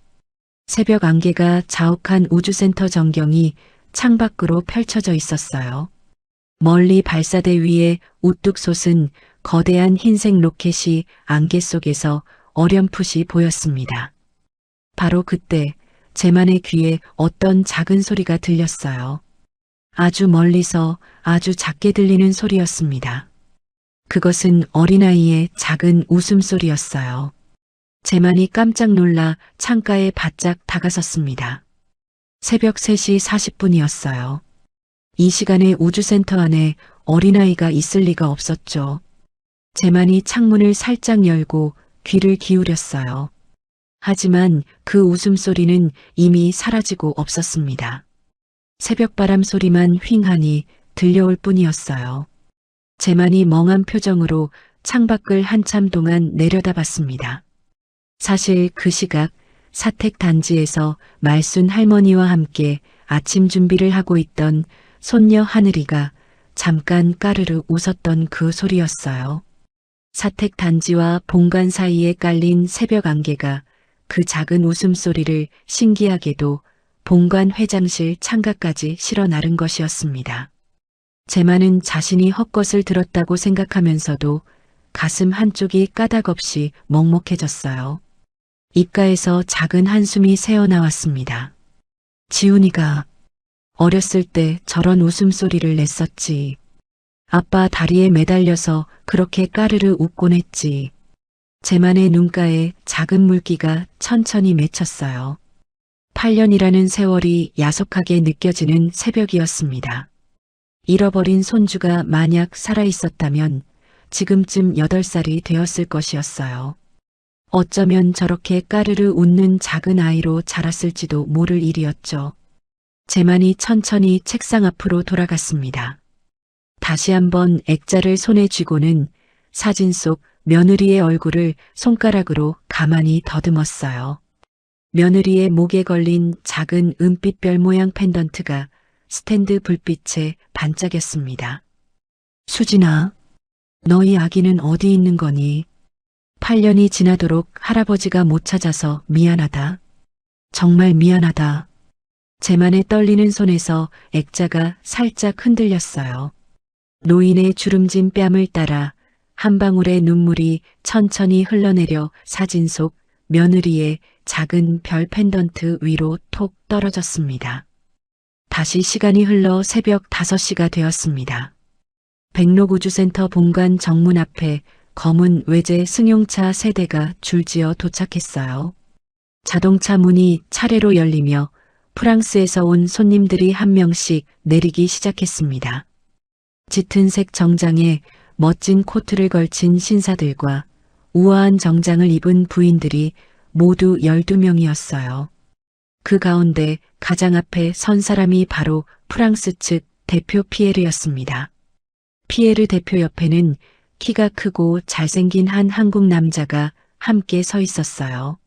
새벽 안개가 자욱한 우주센터 전경이 창밖으로 펼쳐져 있었어요. 멀리 발사대 위에 우뚝 솟은 거대한 흰색 로켓이 안개 속에서 어렴풋이 보였습니다. 바로 그때 재만의 귀에 어떤 작은 소리가 들렸어요. 아주 멀리서 아주 작게 들리는 소리였습니다. 그것은 어린아이의 작은 웃음소리였어요. 재만이 깜짝 놀라 창가에 바짝 다가섰습니다. 새벽 3시 40분이었어요. 이 시간에 우주센터 안에 어린아이가 있을 리가 없었죠. 재만이 창문을 살짝 열고 귀를 기울였어요. 하지만 그 웃음소리는 이미 사라지고 없었습니다. 새벽바람 소리만 휑하니 들려올 뿐이었어요. 재만이 멍한 표정으로 창밖을 한참 동안 내려다봤습니다. 사실 그 시각 사택 단지에서 말순 할머니와 함께 아침 준비를 하고 있던 손녀 하늘이가 잠깐 까르르 웃었던 그 소리였어요. 사택 단지와 본관 사이에 깔린 새벽 안개가 그 작은 웃음소리를 신기하게도 본관 회장실 창가까지 실어 나른 것이었습니다. 재만은 자신이 헛것을 들었다고 생각하면서도 가슴 한쪽이 까닭없이 먹먹해졌어요. 입가에서 작은 한숨이 새어나왔습니다. 지훈이가 어렸을 때 저런 웃음소리를 냈었지. 아빠 다리에 매달려서 그렇게 까르르 웃곤 했지. 재만의 눈가에 작은 물기가 천천히 맺혔어요. 8년이라는 세월이 야속하게 느껴지는 새벽이었습니다. 잃어버린 손주가 만약 살아있었다면 지금쯤 8살이 되었을 것이었어요. 어쩌면 저렇게 까르르 웃는 작은 아이로 자랐을지도 모를 일이었죠. 재만이 천천히 책상 앞으로 돌아갔습니다. 다시 한번 액자를 손에 쥐고는 사진 속 며느리의 얼굴을 손가락으로 가만히 더듬었어요. 며느리의 목에 걸린 작은 은빛별 모양 펜던트가 스탠드 불빛에 반짝였습니다. 수진아, 너희 아기는 어디 있는 거니? 8년이 지나도록 할아버지가 못 찾아서 미안하다. 정말 미안하다. 재만의 떨리는 손에서 액자가 살짝 흔들렸어요. 노인의 주름진 뺨을 따라 한 방울의 눈물이 천천히 흘러내려 사진 속 며느리의 작은 별 펜던트 위로 톡 떨어졌습니다. 다시 시간이 흘러 새벽 5시가 되었습니다. 백록우주센터 본관 정문 앞에 검은 외제 승용차 3대가 줄지어 도착했어요. 자동차 문이 차례로 열리며 프랑스에서 온 손님들이 한 명씩 내리기 시작했습니다. 짙은색 정장에 멋진 코트를 걸친 신사들과 우아한 정장을 입은 부인들이 모두 12명이었어요. 그 가운데 가장 앞에 선 사람이 바로 프랑스 측 대표 피에르였습니다. 피에르 대표 옆에는 키가 크고 잘생긴 한 한국 남자가 함께 서 있었어요.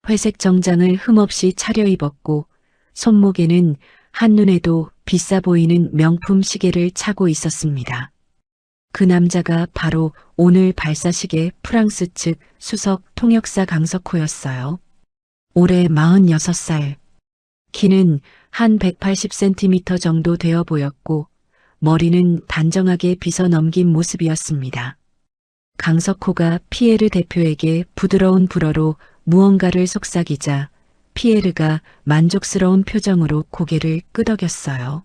회색 정장을 흠없이 차려입었고 손목에는 한눈에도 비싸 보이는 명품 시계를 차고 있었습니다. 그 남자가 바로 오늘 발사식의 프랑스 측 수석 통역사 강석호였어요. 올해 46살. 키는 한 180cm 정도 되어 보였고 머리는 단정하게 빗어 넘긴 모습이었습니다. 강석호가 피에르 대표에게 부드러운 불어로 무언가를 속삭이자 피에르가 만족스러운 표정으로 고개를 끄덕였어요.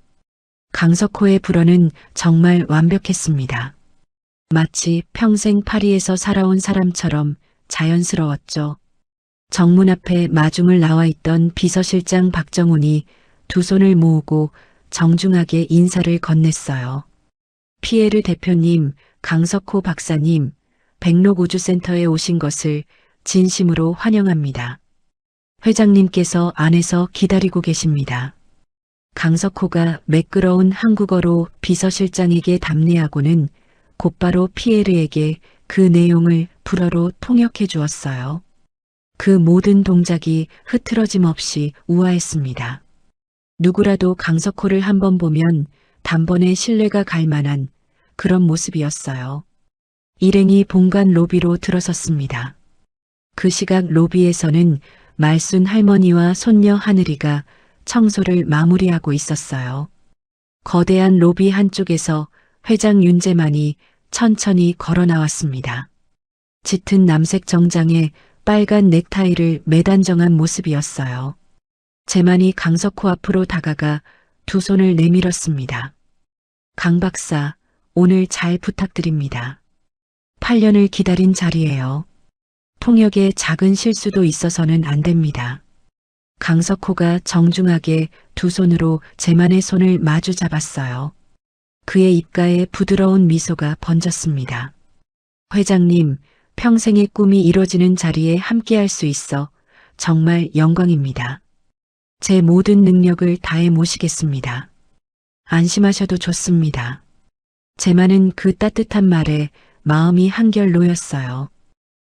강석호의 불어는 정말 완벽했습니다. 마치 평생 파리에서 살아온 사람처럼 자연스러웠죠. 정문 앞에 마중을 나와 있던 비서실장 박정훈이 두 손을 모으고 정중하게 인사를 건넸어요. 피에르 대표님, 강석호 박사님, 백록우주센터에 오신 것을 진심으로 환영합니다. 회장님께서 안에서 기다리고 계십니다. 강석호가 매끄러운 한국어로 비서실장에게 답례하고는 곧바로 피에르에게 그 내용을 불어로 통역해 주었어요. 그 모든 동작이 흐트러짐 없이 우아했습니다. 누구라도 강석호를 한번 보면 단번에 신뢰가 갈 만한 그런 모습이었어요. 일행이 본관 로비로 들어섰습니다. 그 시각 로비에서는 말순 할머니와 손녀 하늘이가 청소를 마무리하고 있었어요. 거대한 로비 한쪽에서 회장 윤재만이 천천히 걸어 나왔습니다. 짙은 남색 정장에 빨간 넥타이를 매단정한 모습이었어요. 재만이 강석호 앞으로 다가가 두 손을 내밀었습니다. 강 박사, 오늘 잘 부탁드립니다. 8년을 기다린 자리예요. 통역에 작은 실수도 있어서는 안 됩니다. 강석호가 정중하게 두 손으로 재만의 손을 마주 잡았어요. 그의 입가에 부드러운 미소가 번졌습니다. 회장님, 평생의 꿈이 이뤄지는 자리에 함께할 수 있어 정말 영광입니다. 제 모든 능력을 다해 모시겠습니다. 안심하셔도 좋습니다. 재만은 그 따뜻한 말에 마음이 한결 놓였어요.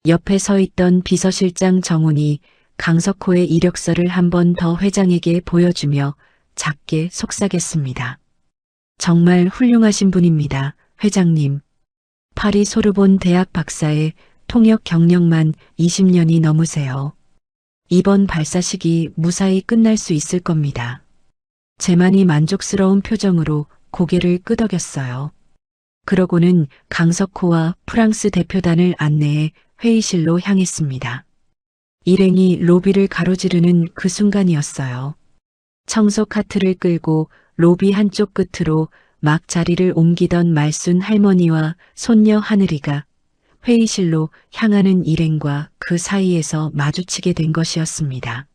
옆에 서 있던 비서실장 정훈이 강석호의 이력서를 한 번 더 회장에게 보여주며 작게 속삭였습니다. 정말 훌륭하신 분입니다, 회장님. 파리 소르본 대학 박사의 통역 경력만 20년이 넘으세요. 이번 발사식이 무사히 끝날 수 있을 겁니다. 재만이 만족스러운 표정으로 고개를 끄덕였어요. 그러고는 강석호와 프랑스 대표단을 안내해 회의실로 향했습니다. 일행이 로비를 가로지르는 그 순간이었어요. 청소 카트를 끌고 로비 한쪽 끝으로 막 자리를 옮기던 말순 할머니와 손녀 하늘이가 회의실로 향하는 일행과 그 사이에서 마주치게 된 것이었습니다.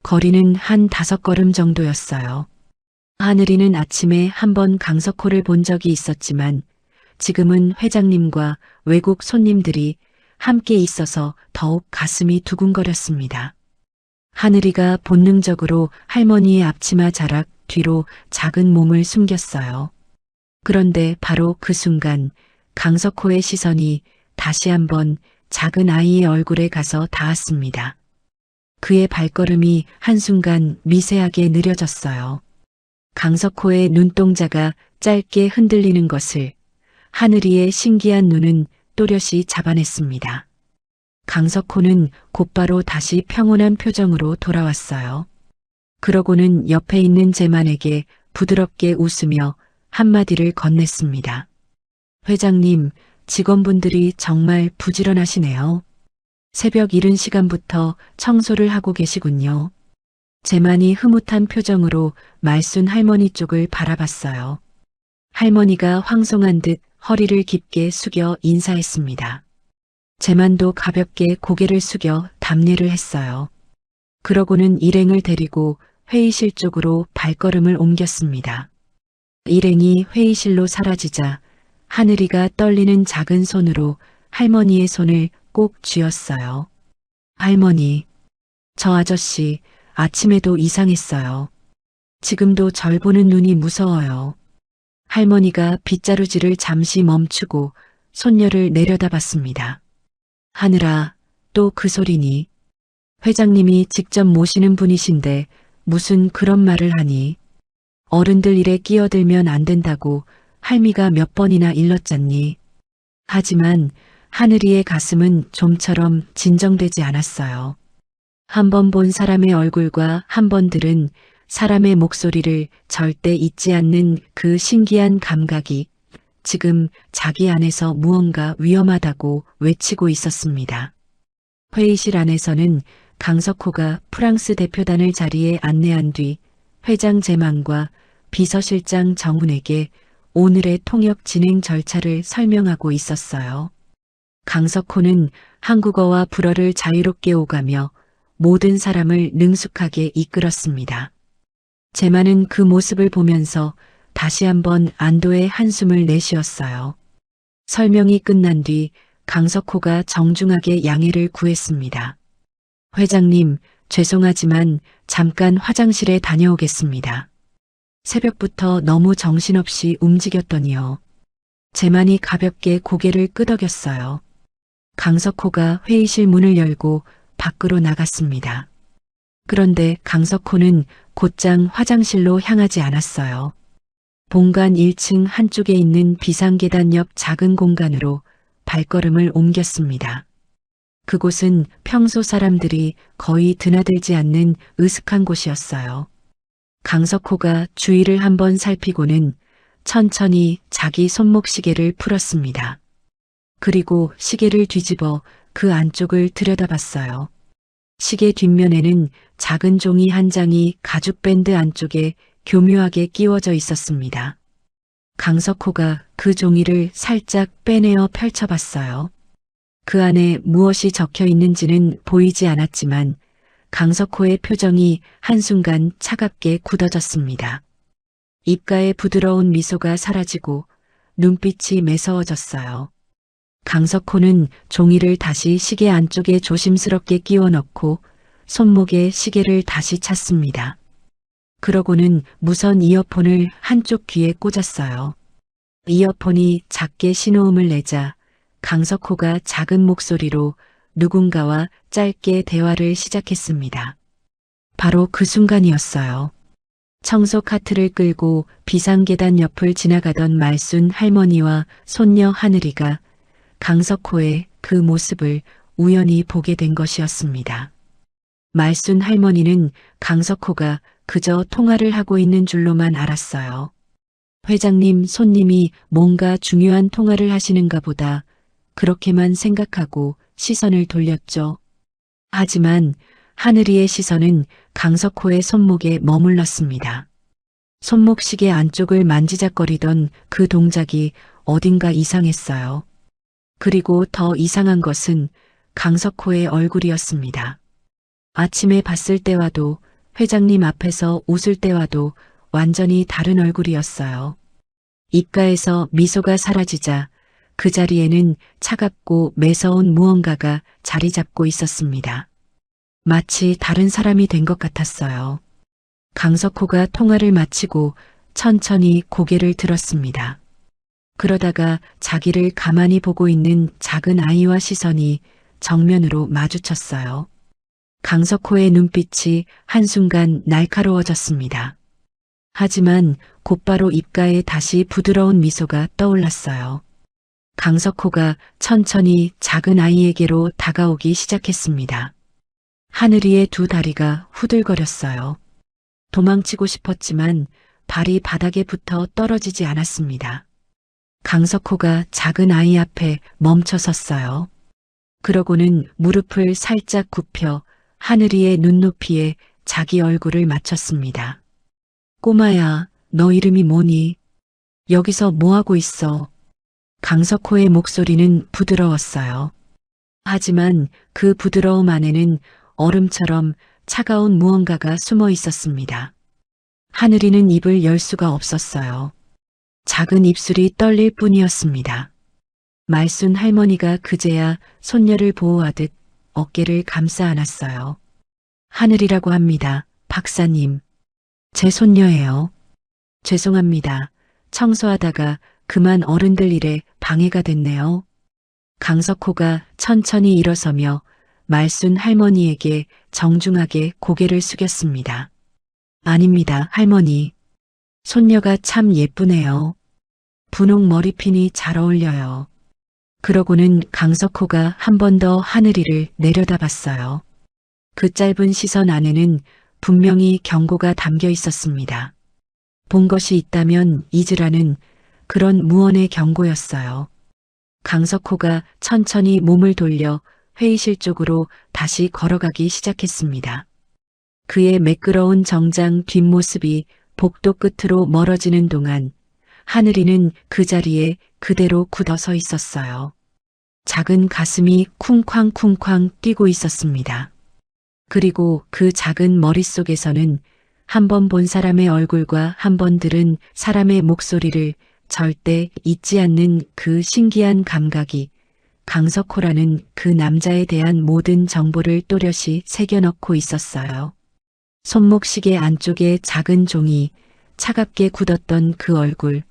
거리는 한 5걸음 정도였어요. 하늘이는 아침에 한번 강석호를 본 적이 있었지만 지금은 회장님과 외국 손님들이 함께 있어서 더욱 가슴이 두근거렸습니다. 하늘이가 본능적으로 할머니의 앞치마 자락 뒤로 작은 몸을 숨겼어요. 그런데 바로 그 순간 강석호의 시선이 다시 한번 작은 아이의 얼굴에 가서 닿았습니다. 그의 발걸음이 한순간 미세하게 느려졌어요. 강석호의 눈동자가 짧게 흔들리는 것을 하늘이의 신기한 눈은 또렷이 잡아냈습니다. 강석호는 곧바로 다시 평온한 표정으로 돌아왔어요. 그러고는 옆에 있는 재만에게 부드럽게 웃으며 한마디를 건넸습니다. 회장님, 직원분들이 정말 부지런하시네요. 새벽 이른 시간부터 청소를 하고 계시군요. 재만이 흐뭇한 표정으로 말순 할머니 쪽을 바라봤어요. 할머니가 황송한 듯 허리를 깊게 숙여 인사했습니다. 재만도 가볍게 고개를 숙여 답례를 했어요. 그러고는 일행을 데리고 회의실 쪽으로 발걸음을 옮겼습니다. 일행이 회의실로 사라지자 하늘이가 떨리는 작은 손으로 할머니의 손을 꼭 쥐었어요. 할머니, 저 아저씨 아침에도 이상했어요. 지금도 절 보는 눈이 무서워요. 할머니가 빗자루질을 잠시 멈추고 손녀를 내려다봤습니다. 하늘아, 또 그 소리니? 회장님이 직접 모시는 분이신데 무슨 그런 말을 하니? 어른들 일에 끼어들면 안 된다고 할미가 몇 번이나 일렀잖니. 하지만 하늘이의 가슴은 좀처럼 진정되지 않았어요. 한 번 본 사람의 얼굴과 한 번 들은 사람의 목소리를 절대 잊지 않는 그 신기한 감각이 지금 자기 안에서 무언가 위험하다고 외치고 있었습니다. 회의실 안에서는 강석호가 프랑스 대표단을 자리에 안내한 뒤 회장 제만과 비서실장 정훈에게 오늘의 통역 진행 절차를 설명하고 있었어요. 강석호는 한국어와 불어를 자유롭게 오가며 모든 사람을 능숙하게 이끌었습니다. 제만은 그 모습을 보면서 다시 한번 안도의 한숨을 내쉬었어요. 설명이 끝난 뒤 강석호가 정중하게 양해를 구했습니다. 회장님, 죄송하지만 잠깐 화장실에 다녀오겠습니다. 새벽부터 너무 정신없이 움직였더니요. 제만이 가볍게 고개를 끄덕였어요. 강석호가 회의실 문을 열고 밖으로 나갔습니다. 그런데 강석호는 곧장 화장실로 향하지 않았어요. 본관 1층 한쪽에 있는 비상계단 옆 작은 공간으로 발걸음을 옮겼습니다. 그곳은 평소 사람들이 거의 드나들지 않는 으슥한 곳이었어요. 강석호가 주위를 한번 살피고는 천천히 자기 손목 시계를 풀었습니다. 그리고 시계를 뒤집어 그 안쪽을 들여다봤어요. 시계 뒷면에는 작은 종이 한 장이 가죽 밴드 안쪽에 교묘하게 끼워져 있었습니다. 강석호가 그 종이를 살짝 빼내어 펼쳐봤어요. 그 안에 무엇이 적혀 있는지는 보이지 않았지만 강석호의 표정이 한순간 차갑게 굳어졌습니다. 입가에 부드러운 미소가 사라지고 눈빛이 매서워졌어요. 강석호는 종이를 다시 시계 안쪽에 조심스럽게 끼워 넣고 손목에 시계를 다시 찼습니다. 그러고는 무선 이어폰을 한쪽 귀에 꽂았어요. 이어폰이 작게 신호음을 내자 강석호가 작은 목소리로 누군가와 짧게 대화를 시작했습니다. 바로 그 순간이었어요. 청소 카트를 끌고 비상계단 옆을 지나가던 말순 할머니와 손녀 하늘이가 강석호의 그 모습을 우연히 보게 된 것이었습니다. 말순 할머니는 강석호가 그저 통화를 하고 있는 줄로만 알았어요. 회장님, 손님이 뭔가 중요한 통화를 하시는가 보다 그렇게만 생각하고 시선을 돌렸죠. 하지만 하늘이의 시선은 강석호의 손목에 머물렀습니다. 손목시계 안쪽을 만지작거리던 그 동작이 어딘가 이상했어요. 그리고 더 이상한 것은 강석호의 얼굴이었습니다. 아침에 봤을 때와도 회장님 앞에서 웃을 때와도 완전히 다른 얼굴이었어요. 입가에서 미소가 사라지자 그 자리에는 차갑고 매서운 무언가가 자리 잡고 있었습니다. 마치 다른 사람이 된 것 같았어요. 강석호가 통화를 마치고 천천히 고개를 들었습니다. 그러다가 자기를 가만히 보고 있는 작은 아이와 시선이 정면으로 마주쳤어요. 강석호의 눈빛이 한순간 날카로워졌습니다. 하지만 곧바로 입가에 다시 부드러운 미소가 떠올랐어요. 강석호가 천천히 작은 아이에게로 다가오기 시작했습니다. 하늘이의 두 다리가 후들거렸어요. 도망치고 싶었지만 발이 바닥에 붙어 떨어지지 않았습니다. 강석호가 작은 아이 앞에 멈춰 섰어요. 그러고는 무릎을 살짝 굽혀 하늘이의 눈높이에 자기 얼굴을 맞췄습니다. 꼬마야, 너 이름이 뭐니? 여기서 뭐하고 있어? 강석호의 목소리는 부드러웠어요. 하지만 그 부드러움 안에는 얼음처럼 차가운 무언가가 숨어 있었습니다. 하늘이는 입을 열 수가 없었어요. 작은 입술이 떨릴 뿐이었습니다. 말순 할머니가 그제야 손녀를 보호하듯 어깨를 감싸 안았어요. 하늘이라고 합니다. 박사님. 제 손녀예요. 죄송합니다. 청소하다가 그만 어른들 일에 방해가 됐네요. 강석호가 천천히 일어서며 말순 할머니에게 정중하게 고개를 숙였습니다. 아닙니다, 할머니. 손녀가 참 예쁘네요. 분홍 머리핀이 잘 어울려요. 그러고는 강석호가 한 번 더 하늘이를 내려다봤어요. 그 짧은 시선 안에는 분명히 경고가 담겨 있었습니다. 본 것이 있다면 잊으라는 그런 무언의 경고였어요. 강석호가 천천히 몸을 돌려 회의실 쪽으로 다시 걸어가기 시작했습니다. 그의 매끄러운 정장 뒷모습이 복도 끝으로 멀어지는 동안 하늘이는 그 자리에 그대로 굳어서 있었어요. 작은 가슴이 쿵쾅쿵쾅 뛰고 있었습니다. 그리고 그 작은 머릿속에서는 한 번 본 사람의 얼굴과 한 번 들은 사람의 목소리를 절대 잊지 않는 그 신기한 감각이 강석호라는 그 남자에 대한 모든 정보를 또렷이 새겨넣고 있었어요. 손목시계 안쪽에 작은 종이, 차갑게 굳었던 그 얼굴,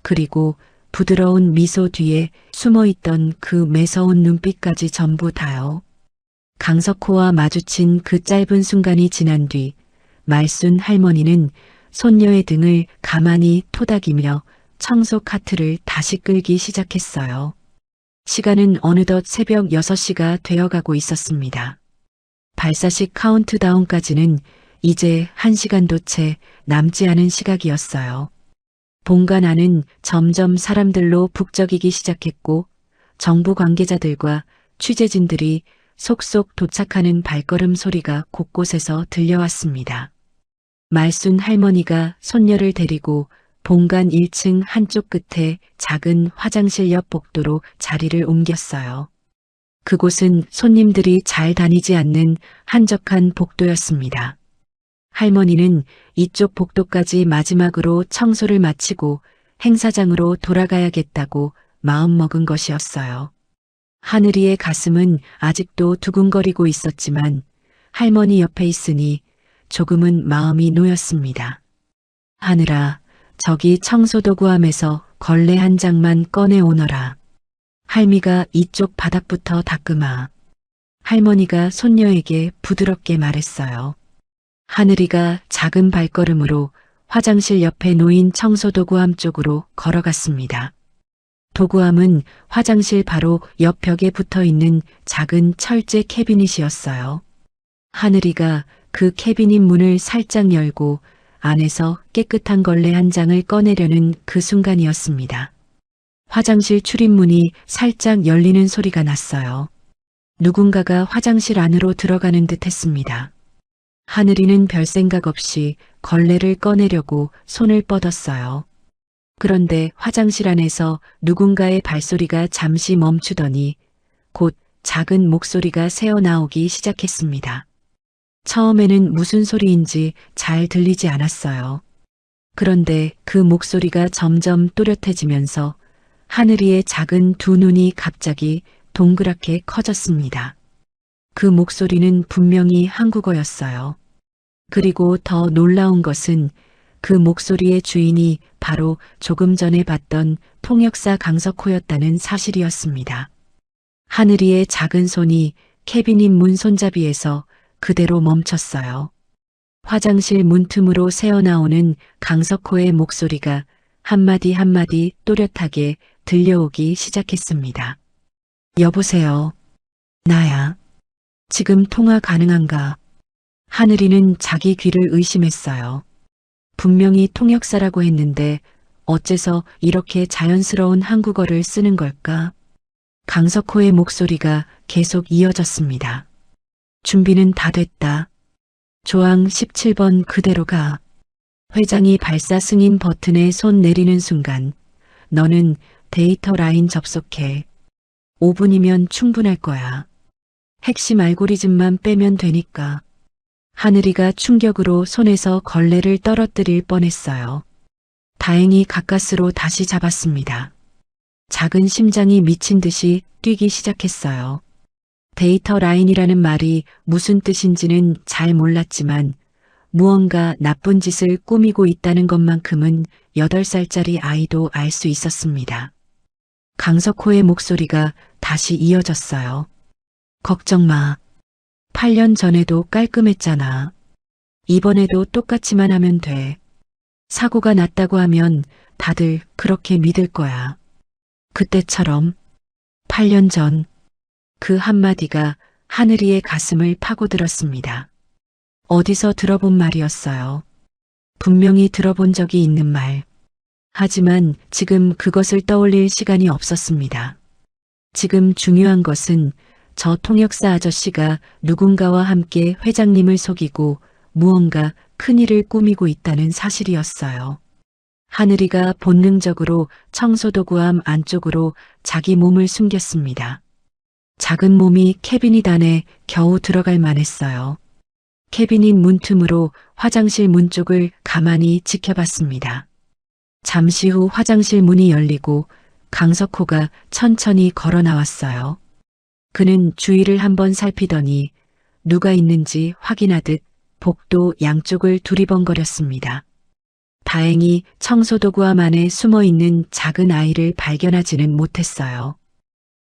그리고 부드러운 미소 뒤에 숨어있던 그 매서운 눈빛까지 전부 다요. 강석호와 마주친 그 짧은 순간이 지난 뒤 말순 할머니는 손녀의 등을 가만히 토닥이며 청소 카트를 다시 끌기 시작했어요. 시간은 어느덧 새벽 6시가 되어가고 있었습니다. 발사식 카운트다운까지는 이제 1시간도 채 남지 않은 시각이었어요. 본관 안은 점점 사람들로 북적이기 시작했고 정부 관계자들과 취재진들이 속속 도착하는 발걸음 소리가 곳곳에서 들려왔습니다. 말순 할머니가 손녀를 데리고 본관 1층 한쪽 끝에 작은 화장실 옆 복도로 자리를 옮겼어요. 그곳은 손님들이 잘 다니지 않는 한적한 복도였습니다. 할머니는 이쪽 복도까지 마지막으로 청소를 마치고 행사장으로 돌아가야겠다고 마음먹은 것이었어요. 하늘이의 가슴은 아직도 두근거리고 있었지만 할머니 옆에 있으니 조금은 마음이 놓였습니다. 하늘아, 저기 청소도구함에서 걸레 한 장만 꺼내오너라. 할미가 이쪽 바닥부터 닦으마. 할머니가 손녀에게 부드럽게 말했어요. 하늘이가 작은 발걸음으로 화장실 옆에 놓인 청소도구함 쪽으로 걸어갔습니다. 도구함은 화장실 바로 옆 벽에 붙어 있는 작은 철제 캐비닛이었어요. 하늘이가 그 캐비닛 문을 살짝 열고 안에서 깨끗한 걸레 한 장을 꺼내려는 그 순간이었습니다. 화장실 출입문이 살짝 열리는 소리가 났어요. 누군가가 화장실 안으로 들어가는 듯 했습니다. 하늘이는 별 생각 없이 걸레를 꺼내려고 손을 뻗었어요. 그런데 화장실 안에서 누군가의 발소리가 잠시 멈추더니 곧 작은 목소리가 새어나오기 시작했습니다. 처음에는 무슨 소리인지 잘 들리지 않았어요. 그런데 그 목소리가 점점 또렷해지면서 하늘이의 작은 두 눈이 갑자기 동그랗게 커졌습니다. 그 목소리는 분명히 한국어였어요. 그리고 더 놀라운 것은 그 목소리의 주인이 바로 조금 전에 봤던 통역사 강석호였다는 사실이었습니다. 하늘이의 작은 손이 캐비닛 문 손잡이에서 그대로 멈췄어요. 화장실 문틈으로 새어나오는 강석호의 목소리가 한마디 한마디 또렷하게 들려오기 시작했습니다. 여보세요. 나야. 지금 통화 가능한가? 하늘이는 자기 귀를 의심했어요. 분명히 통역사라고 했는데 어째서 이렇게 자연스러운 한국어를 쓰는 걸까? 강석호의 목소리가 계속 이어졌습니다. 준비는 다 됐다. 조항 17번 그대로 가. 회장이 발사 승인 버튼에 손 내리는 순간 너는 데이터 라인 접속해. 5분이면 충분할 거야. 핵심 알고리즘만 빼면 되니까. 하늘이가 충격으로 손에서 걸레를 떨어뜨릴 뻔했어요. 다행히 가까스로 다시 잡았습니다. 작은 심장이 미친 듯이 뛰기 시작했어요. 데이터 라인이라는 말이 무슨 뜻인지는 잘 몰랐지만 무언가 나쁜 짓을 꾸미고 있다는 것만큼은 8살짜리 아이도 알 수 있었습니다. 강석호의 목소리가 다시 이어졌어요. 걱정 마. 8년 전에도 깔끔했잖아. 이번에도 똑같이만 하면 돼. 사고가 났다고 하면 다들 그렇게 믿을 거야. 그때처럼 8년 전 그 한마디가 하늘이의 가슴을 파고들었습니다. 어디서 들어본 말이었어요. 분명히 들어본 적이 있는 말. 하지만 지금 그것을 떠올릴 시간이 없었습니다. 지금 중요한 것은 저 통역사 아저씨가 누군가와 함께 회장님을 속이고 무언가 큰일을 꾸미고 있다는 사실이었어요. 하늘이가 본능적으로 청소도구함 안쪽으로 자기 몸을 숨겼습니다. 작은 몸이 캐비닛 안에 겨우 들어갈 만했어요. 캐비닛 문틈으로 화장실 문 쪽을 가만히 지켜봤습니다. 잠시 후 화장실 문이 열리고 강석호가 천천히 걸어 나왔어요. 그는 주위를 한번 살피더니 누가 있는지 확인하듯 복도 양쪽을 두리번거렸습니다. 다행히 청소도구함 안에 숨어있는 작은 아이를 발견하지는 못했어요.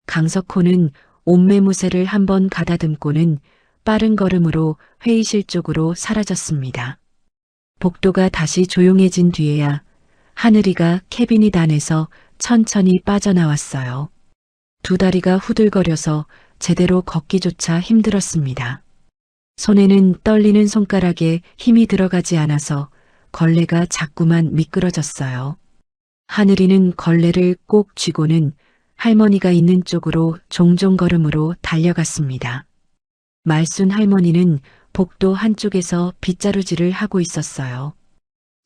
강석호는 옷매무새를 한번 가다듬고는 빠른 걸음으로 회의실 쪽으로 사라졌습니다. 복도가 다시 조용해진 뒤에야 하늘이가 캐비닛 안에서 천천히 빠져나왔어요. 두 다리가 후들거려서 제대로 걷기조차 힘들었습니다. 손에는 떨리는 손가락에 힘이 들어가지 않아서 걸레가 자꾸만 미끄러졌어요. 하늘이는 걸레를 꼭 쥐고는 할머니가 있는 쪽으로 종종 걸음으로 달려갔습니다. 말순 할머니는 복도 한쪽에서 빗자루질을 하고 있었어요.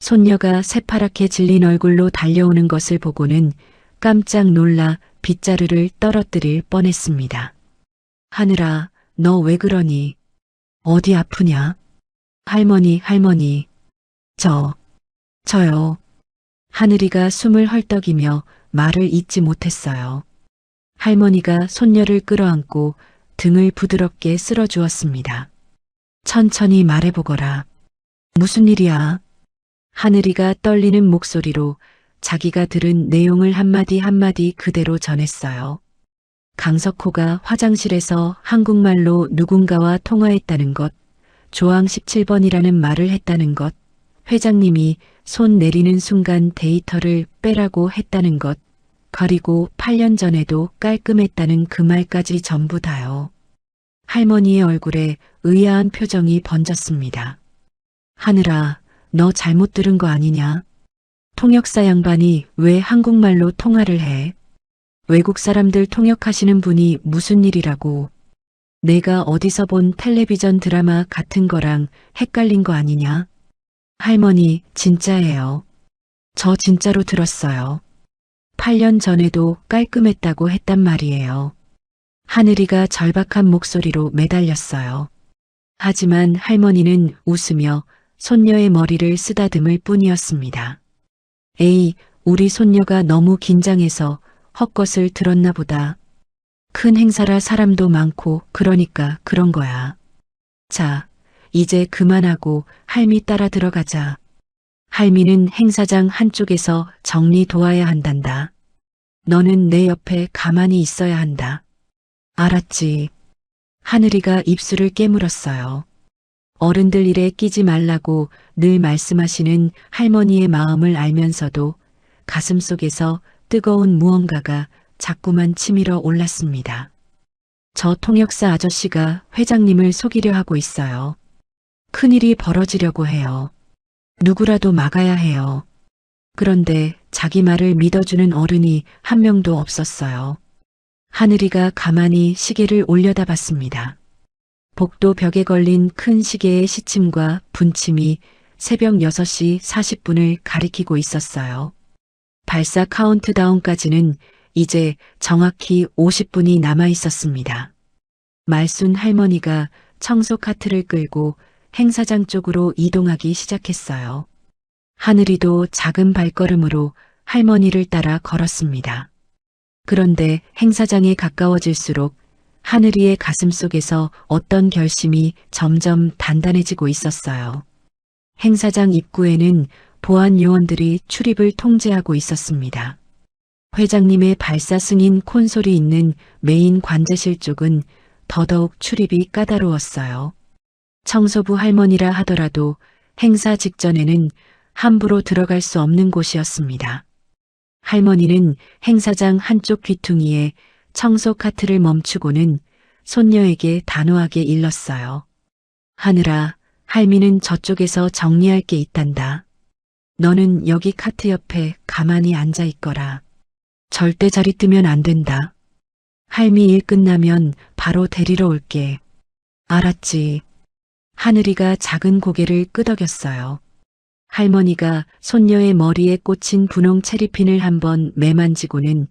손녀가 새파랗게 질린 얼굴로 달려오는 것을 보고는 깜짝 놀라 빗자루를 떨어뜨릴 뻔했습니다. 하늘아, 너 왜 그러니? 어디 아프냐? 할머니. 저요. 하늘이가 숨을 헐떡이며 말을 잇지 못했어요. 할머니가 손녀를 끌어안고 등을 부드럽게 쓸어주었습니다. 천천히 말해보거라. 무슨 일이야? 하늘이가 떨리는 목소리로 자기가 들은 내용을 한마디 한마디 그대로 전했어요. 강석호가 화장실에서 한국말로 누군가와 통화했다는 것, 조항 17번이라는 말을 했다는 것, 회장님이 손 내리는 순간 데이터를 빼라고 했다는 것, 그리고 8년 전에도 깔끔했다는 그 말까지 전부 다요. 할머니의 얼굴에 의아한 표정이 번졌습니다. 하늘아, 너 잘못 들은 거 아니냐? 통역사 양반이 왜 한국말로 통화를 해? 외국 사람들 통역하시는 분이 무슨 일이라고? 내가 어디서 본 텔레비전 드라마 같은 거랑 헷갈린 거 아니냐? 할머니, 진짜예요. 저 진짜로 들었어요. 8년 전에도 깔끔했다고 했단 말이에요. 하늘이가 절박한 목소리로 매달렸어요. 하지만 할머니는 웃으며 손녀의 머리를 쓰다듬을 뿐이었습니다. 에이, 우리 손녀가 너무 긴장해서 헛것을 들었나 보다. 큰 행사라 사람도 많고 그러니까 그런 거야. 자, 이제 그만하고 할미 따라 들어가자. 할미는 행사장 한쪽에서 정리 도와야 한단다. 너는 내 옆에 가만히 있어야 한다. 알았지. 하늘이가 입술을 깨물었어요. 어른들 일에 끼지 말라고 늘 말씀하시는 할머니의 마음을 알면서도 가슴속에서 뜨거운 무언가가 자꾸만 치밀어 올랐습니다. 저 통역사 아저씨가 회장님을 속이려 하고 있어요. 큰일이 벌어지려고 해요. 누구라도 막아야 해요. 그런데 자기 말을 믿어주는 어른이 한 명도 없었어요. 하늘이가 가만히 시계를 올려다봤습니다. 복도 벽에 걸린 큰 시계의 시침과 분침이 새벽 6시 40분을 가리키고 있었어요. 발사 카운트다운까지는 이제 정확히 50분이 남아 있었습니다. 말순 할머니가 청소 카트를 끌고 행사장 쪽으로 이동하기 시작했어요. 하늘이도 작은 발걸음으로 할머니를 따라 걸었습니다. 그런데 행사장에 가까워질수록 하늘이의 가슴속에서 어떤 결심이 점점 단단해지고 있었어요. 행사장 입구에는 보안 요원들이 출입을 통제하고 있었습니다. 회장님의 발사 승인 콘솔이 있는 메인 관제실 쪽은 더더욱 출입이 까다로웠어요. 청소부 할머니라 하더라도 행사 직전에는 함부로 들어갈 수 없는 곳이었습니다. 할머니는 행사장 한쪽 귀퉁이에 청소 카트를 멈추고는 손녀에게 단호하게 일렀어요. 하늘아, 할미는 저쪽에서 정리할 게 있단다. 너는 여기 카트 옆에 가만히 앉아 있거라. 절대 자리 뜨면 안 된다. 할미 일 끝나면 바로 데리러 올게. 알았지. 하늘이가 작은 고개를 끄덕였어요. 할머니가 손녀의 머리에 꽂힌 분홍 체리핀을 한번 매만지고는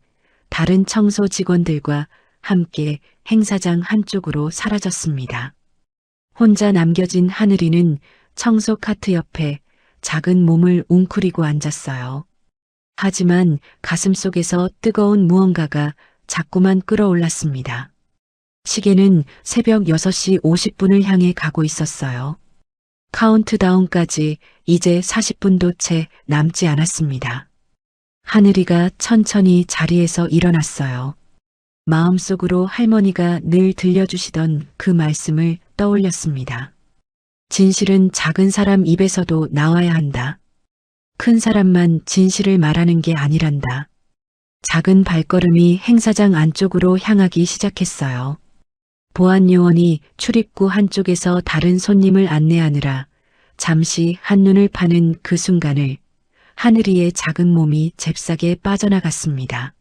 다른 청소 직원들과 함께 행사장 한쪽으로 사라졌습니다. 혼자 남겨진 하늘이는 청소 카트 옆에 작은 몸을 웅크리고 앉았어요. 하지만 가슴속에서 뜨거운 무언가가 자꾸만 끓어올랐습니다. 시계는 새벽 6시 50분을 향해 가고 있었어요. 카운트다운까지 이제 40분도 채 남지 않았습니다. 하늘이가 천천히 자리에서 일어났어요. 마음속으로 할머니가 늘 들려주시던 그 말씀을 떠올렸습니다. 진실은 작은 사람 입에서도 나와야 한다. 큰 사람만 진실을 말하는 게 아니란다. 작은 발걸음이 행사장 안쪽으로 향하기 시작했어요. 보안 요원이 출입구 한쪽에서 다른 손님을 안내하느라 잠시 한눈을 파는 그 순간을 하늘이의 작은 몸이 잽싸게 빠져나갔습니다.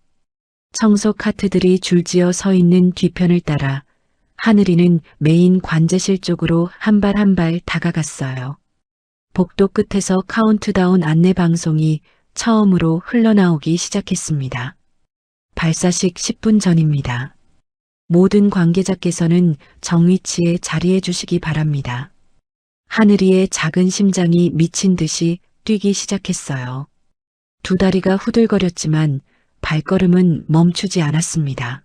청소 카트들이 줄지어 서 있는 뒤편을 따라 하늘이는 메인 관제실 쪽으로 한 발 한 발 다가갔어요. 복도 끝에서 카운트다운 안내 방송이 처음으로 흘러나오기 시작했습니다. 발사식 10분 전입니다. 모든 관계자께서는 정위치에 자리해 주시기 바랍니다. 하늘이의 작은 심장이 미친 듯이 뛰기 시작했어요. 두 다리가 후들거렸지만 발걸음은 멈추지 않았습니다.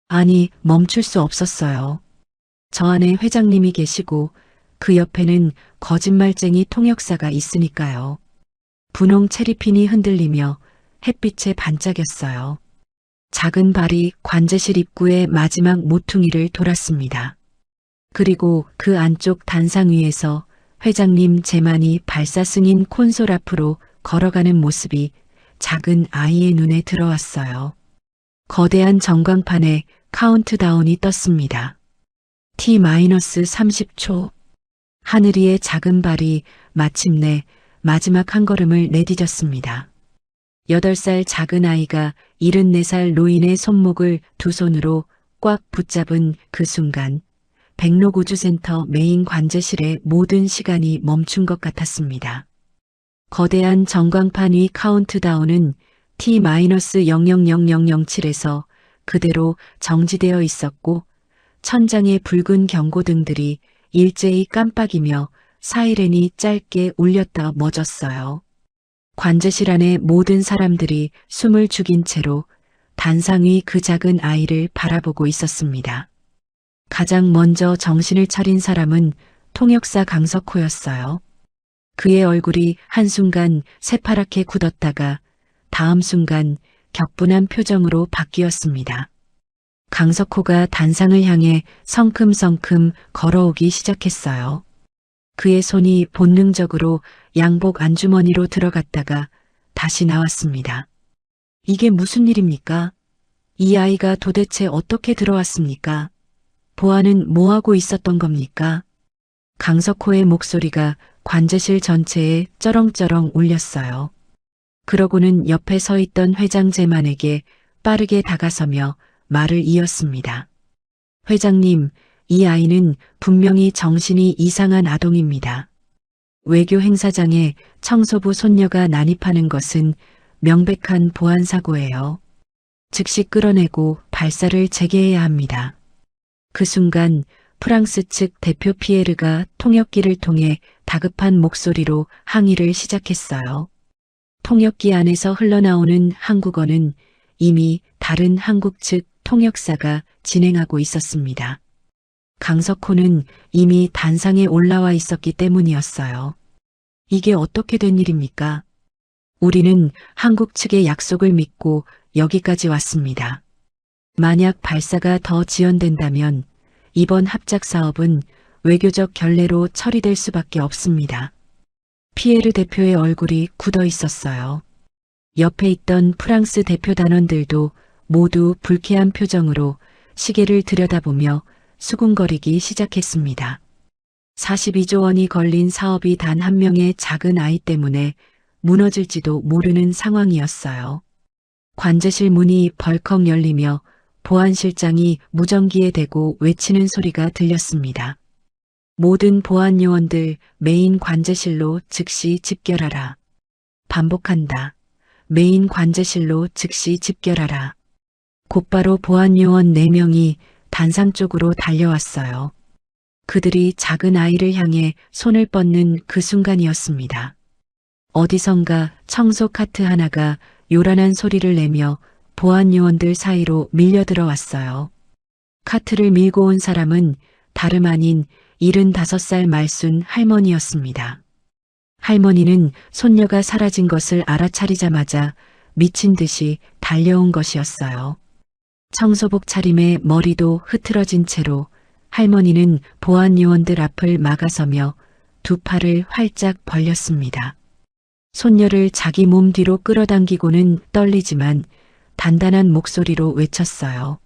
아니, 멈출 수 없었어요. 저 안에 회장님이 계시고 그 옆에는 거짓말쟁이 통역사가 있으니까요. 분홍 체리핀이 흔들리며 햇빛에 반짝였어요. 작은 발이 관제실 입구의 마지막 모퉁이를 돌았습니다. 그리고 그 안쪽 단상 위에서 회장님 제만이 발사 승인 콘솔 앞으로 걸어가는 모습이 작은 아이의 눈에 들어왔어요. 거대한 전광판에 카운트다운이 떴습니다. T-30초. 하늘이의 작은 발이 마침내 마지막 한 걸음을 내디뎠습니다. 8살 작은 아이가 74살 노인의 손목을 두 손으로 꽉 붙잡은 그 순간 백록우주센터 메인 관제실의 모든 시간이 멈춘 것 같았습니다. 거대한 전광판 위 카운트다운은 T-000007에서 그대로 정지되어 있었고 천장의 붉은 경고등들이 일제히 깜빡이며 사이렌이 짧게 울렸다 멎었어요. 관제실 안의 모든 사람들이 숨을 죽인 채로 단상 위 그 작은 아이를 바라보고 있었습니다. 가장 먼저 정신을 차린 사람은 통역사 강석호였어요. 그의 얼굴이 한순간 새파랗게 굳었다가 다음 순간 격분한 표정으로 바뀌었습니다. 강석호가 단상을 향해 성큼성큼 걸어오기 시작했어요. 그의 손이 본능적으로 양복 안주머니로 들어갔다가 다시 나왔습니다. 이게 무슨 일입니까? 이 아이가 도대체 어떻게 들어왔습니까? 보아는 뭐하고 있었던 겁니까? 강석호의 목소리가 관제실 전체에 쩌렁쩌렁 울렸어요. 그러고는 옆에 서 있던 회장 제만에게 빠르게 다가서며 말을 이었습니다. 회장님, 이 아이는 분명히 정신이 이상한 아동입니다. 외교 행사장에 청소부 손녀가 난입하는 것은 명백한 보안 사고예요. 즉시 끌어내고 발사를 재개해야 합니다. 그 순간 프랑스 측 대표 피에르가 통역기를 통해 다급한 목소리로 항의를 시작했어요. 통역기 안에서 흘러나오는 한국어는 이미 다른 한국 측 통역사가 진행하고 있었습니다. 강석호는 이미 단상에 올라와 있었기 때문이었어요. 이게 어떻게 된 일입니까? 우리는 한국 측의 약속을 믿고 여기까지 왔습니다. 만약 발사가 더 지연된다면 이번 합작 사업은 외교적 결례로 처리될 수밖에 없습니다. 피에르 대표의 얼굴이 굳어 있었어요. 옆에 있던 프랑스 대표 단원들도 모두 불쾌한 표정으로 시계를 들여다보며 수군거리기 시작했습니다. 42조 원이 걸린 사업이 단 한 명의 작은 아이 때문에 무너질지도 모르는 상황이었어요. 관제실 문이 벌컥 열리며 보안실장이 무전기에 대고 외치는 소리가 들렸습니다. 모든 보안 요원들 메인 관제실로 즉시 집결하라. 반복한다. 메인 관제실로 즉시 집결하라. 곧바로 보안 요원 4명이 단상 쪽으로 달려왔어요. 그들이 작은 아이를 향해 손을 뻗는 그 순간이었습니다. 어디선가 청소 카트 하나가 요란한 소리를 내며 보안 요원들 사이로 밀려 들어왔어요. 카트를 밀고 온 사람은 다름 아닌 75살 말순 할머니였습니다. 할머니는 손녀가 사라진 것을 알아차리자마자 미친 듯이 달려온 것이었어요. 청소복 차림에 머리도 흐트러진 채로 할머니는 보안 요원들 앞을 막아서며 두 팔을 활짝 벌렸습니다. 손녀를 자기 몸 뒤로 끌어당기고는 떨리지만 단단한 목소리로 외쳤어요.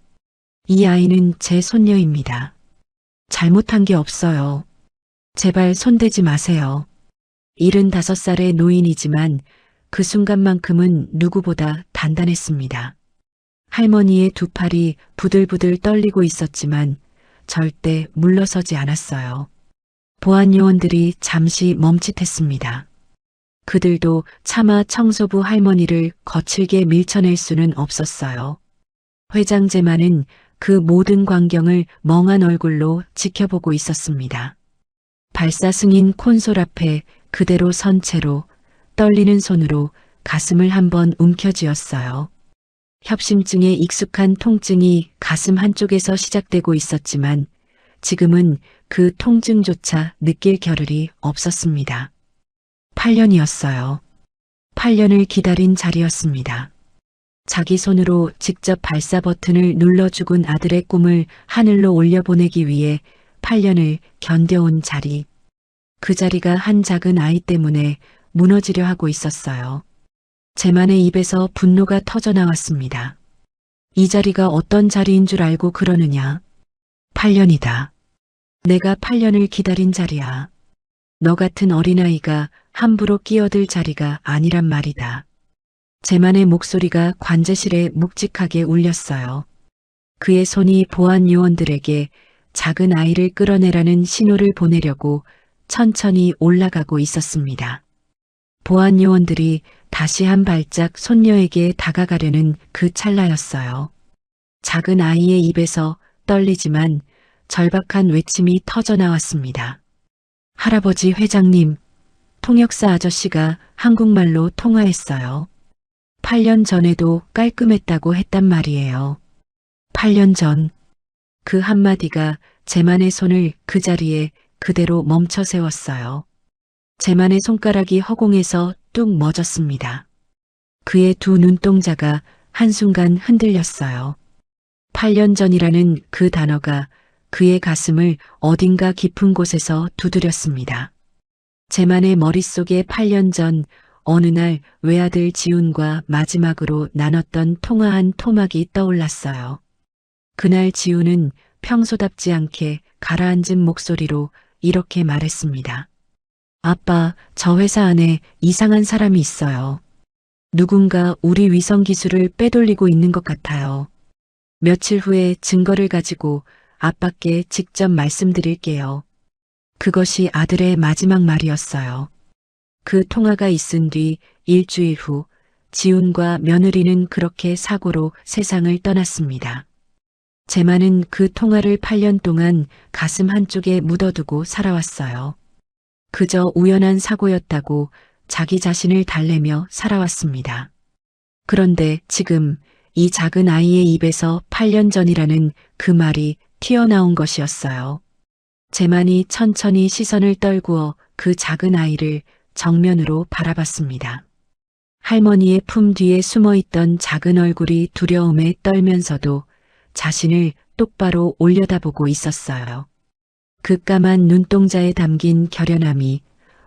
이 아이는 제 손녀입니다. 잘못한 게 없어요. 제발 손대지 마세요. 75살의 노인이지만 그 순간만큼은 누구보다 단단했습니다. 할머니의 두 팔이 부들부들 떨리고 있었지만 절대 물러서지 않았어요. 보안 요원들이 잠시 멈칫했습니다. 그들도 차마 청소부 할머니를 거칠게 밀쳐낼 수는 없었어요. 회장제만은 그 모든 광경을 멍한 얼굴로 지켜보고 있었습니다. 발사 승인 콘솔 앞에 그대로 선 채로 떨리는 손으로 가슴을 한번 움켜쥐었어요. 협심증에 익숙한 통증이 가슴 한쪽에서 시작되고 있었지만 지금은 그 통증조차 느낄 겨를이 없었습니다. 8년이었어요. 8년을 기다린 자리였습니다. 자기 손으로 직접 발사 버튼을 눌러 죽은 아들의 꿈을 하늘로 올려보내기 위해 8년을 견뎌온 자리. 그 자리가 한 작은 아이 때문에 무너지려 하고 있었어요. 제만의 입에서 분노가 터져나왔습니다. 이 자리가 어떤 자리인 줄 알고 그러느냐? 8년이다. 내가 8년을 기다린 자리야. 너 같은 어린아이가 함부로 끼어들 자리가 아니란 말이다. 제만의 목소리가 관제실에 묵직하게 울렸어요. 그의 손이 보안 요원들에게 작은 아이를 끌어내라는 신호를 보내려고 천천히 올라가고 있었습니다. 보안 요원들이 다시 한 발짝 손녀에게 다가가려는 그 찰나였어요. 작은 아이의 입에서 떨리지만 절박한 외침이 터져나왔습니다. 할아버지 회장님, 통역사 아저씨가 한국말로 통화했어요. 8년 전에도 깔끔했다고 했단 말이에요. 8년 전. 그 한마디가 제만의 손을 그 자리에 그대로 멈춰 세웠어요. 제만의 손가락이 허공에서 뚝 멎었습니다. 그의 두 눈동자가 한순간 흔들렸어요. 8년 전이라는 그 단어가 그의 가슴을 어딘가 깊은 곳에서 두드렸습니다. 제만의 머릿속에 8년 전 어느 날 외아들 지훈과 마지막으로 나눴던 통화한 토막이 떠올랐어요. 그날 지훈은 평소답지 않게 가라앉은 목소리로 이렇게 말했습니다. 아빠, 저 회사 안에 이상한 사람이 있어요. 누군가 우리 위성 기술을 빼돌리고 있는 것 같아요. 며칠 후에 증거를 가지고 아빠께 직접 말씀드릴게요. 그것이 아들의 마지막 말이었어요. 그 통화가 있은 뒤 일주일 후 지훈과 며느리는 그렇게 사고로 세상을 떠났습니다. 제만은 그 통화를 8년 동안 가슴 한쪽에 묻어두고 살아왔어요. 그저 우연한 사고였다고 자기 자신을 달래며 살아왔습니다. 그런데 지금 이 작은 아이의 입에서 8년 전이라는 그 말이 튀어나온 것이었어요. 재만이 천천히 시선을 떨구어 그 작은 아이를 정면으로 바라봤습니다. 할머니의 품 뒤에 숨어있던 작은 얼굴이 두려움에 떨면서도 자신을 똑바로 올려다보고 있었어요. 그 까만 눈동자에 담긴 결연함이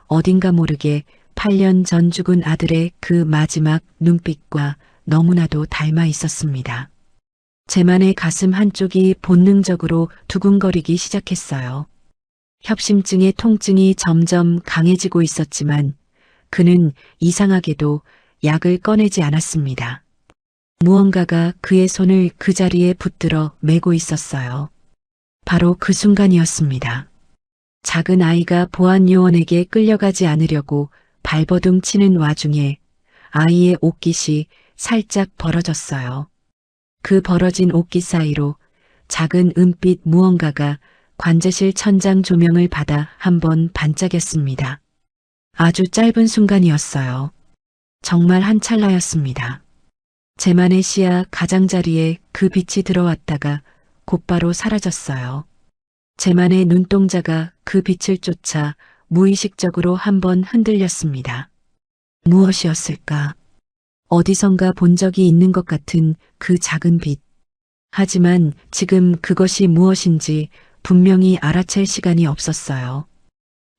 어딘가 모르게 8년 전 죽은 아들의 그 마지막 눈빛과 너무나도 닮아 있었습니다. 재만의 가슴 한쪽이 본능적으로 두근거리기 시작했어요. 협심증의 통증이 점점 강해지고 있었지만 그는 이상하게도 약을 꺼내지 않았습니다. 무언가가 그의 손을 그 자리에 붙들어 매고 있었어요. 바로 그 순간이었습니다. 작은 아이가 보안요원에게 끌려가지 않으려고 발버둥 치는 와중에 아이의 옷깃이 살짝 벌어졌어요. 그 벌어진 옷깃 사이로 작은 은빛 무언가가 관제실 천장 조명을 받아 한번 반짝였습니다. 아주 짧은 순간이었어요. 정말 한 찰나였습니다. 재만의 시야 가장자리에 그 빛이 들어왔다가 곧바로 사라졌어요. 재만의 눈동자가 그 빛을 쫓아 무의식적으로 한번 흔들렸습니다. 무엇이었을까? 어디선가 본 적이 있는 것 같은 그 작은 빛. 하지만 지금 그것이 무엇인지 분명히 알아챌 시간이 없었어요.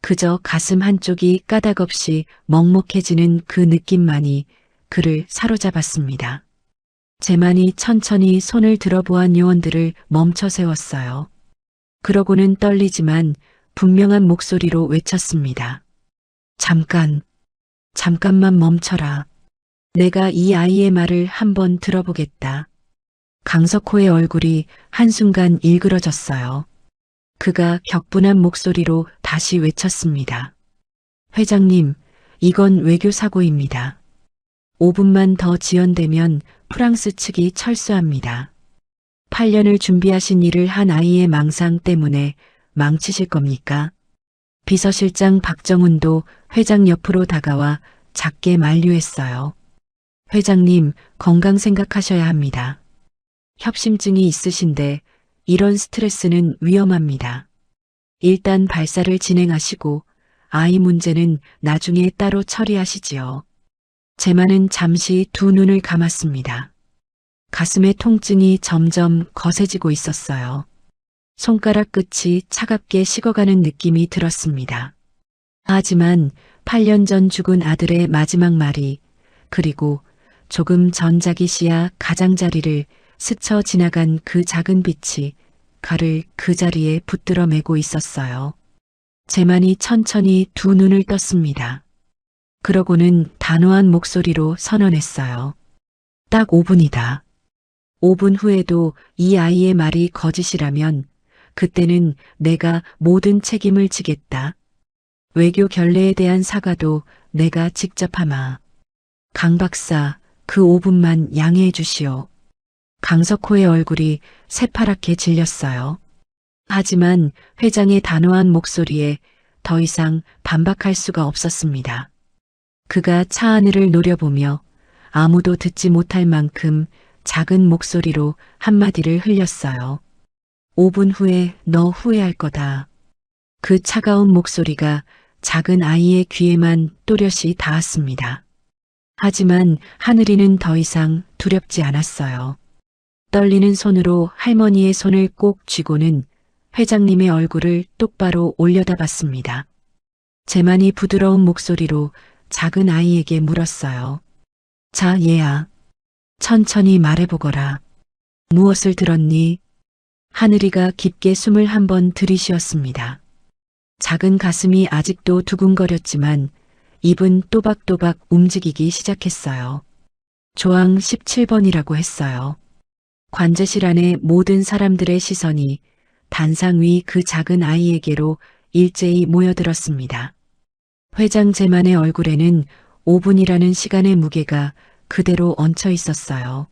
그저 가슴 한쪽이 까닭없이 먹먹해지는 그 느낌만이 그를 사로잡았습니다. 재만이 천천히 손을 들어보안 요원들을 멈춰 세웠어요. 그러고는 떨리지만 분명한 목소리로 외쳤습니다. 잠깐만 멈춰라. 내가 이 아이의 말을 한번 들어보겠다. 강석호의 얼굴이 한순간 일그러졌어요. 그가 격분한 목소리로 다시 외쳤습니다. 회장님, 이건 외교 사고입니다. 5분만 더 지연되면 프랑스 측이 철수합니다. 8년을 준비하신 일을 한 아이의 망상 때문에 망치실 겁니까? 비서실장 박정훈도 회장 옆으로 다가와 작게 만류했어요. 회장님, 건강 생각하셔야 합니다. 협심증이 있으신데 이런 스트레스는 위험합니다. 일단 발사를 진행하시고 아이 문제는 나중에 따로 처리하시지요. 재만은 잠시 두 눈을 감았습니다. 가슴의 통증이 점점 거세지고 있었어요. 손가락 끝이 차갑게 식어가는 느낌이 들었습니다. 하지만 8년 전 죽은 아들의 마지막 말이 그리고 조금 전 자기 시야 가장자리를 스쳐 지나간 그 작은 빛이 가를 그 자리에 붙들어 매고 있었어요. 재만이 천천히 두 눈을 떴습니다. 그러고는 단호한 목소리로 선언했어요. 딱 5분이다. 5분 후에도 이 아이의 말이 거짓이라면 그때는 내가 모든 책임을 지겠다. 외교 결례에 대한 사과도 내가 직접 하마. 강 박사, 그 5분만 양해해 주시오. 강석호의 얼굴이 새파랗게 질렸어요. 하지만 회장의 단호한 목소리에 더 이상 반박할 수가 없었습니다. 그가 차 하늘을 노려보며 아무도 듣지 못할 만큼 작은 목소리로 한마디를 흘렸어요. 5분 후에 너 후회할 거다. 그 차가운 목소리가 작은 아이의 귀에만 또렷이 닿았습니다. 하지만 하늘이는 더 이상 두렵지 않았어요. 떨리는 손으로 할머니의 손을 꼭 쥐고는 회장님의 얼굴을 똑바로 올려다봤습니다. 재만이 부드러운 목소리로 작은 아이에게 물었어요. 자, 얘야. 천천히 말해보거라. 무엇을 들었니? 하늘이가 깊게 숨을 한번 들이쉬었습니다. 작은 가슴이 아직도 두근거렸지만 입은 또박또박 움직이기 시작했어요. 조항 17번이라고 했어요. 관제실 안의 모든 사람들의 시선이 단상 위 그 작은 아이에게로 일제히 모여들었습니다. 회장 재만의 얼굴에는 5분이라는 시간의 무게가 그대로 얹혀 있었어요.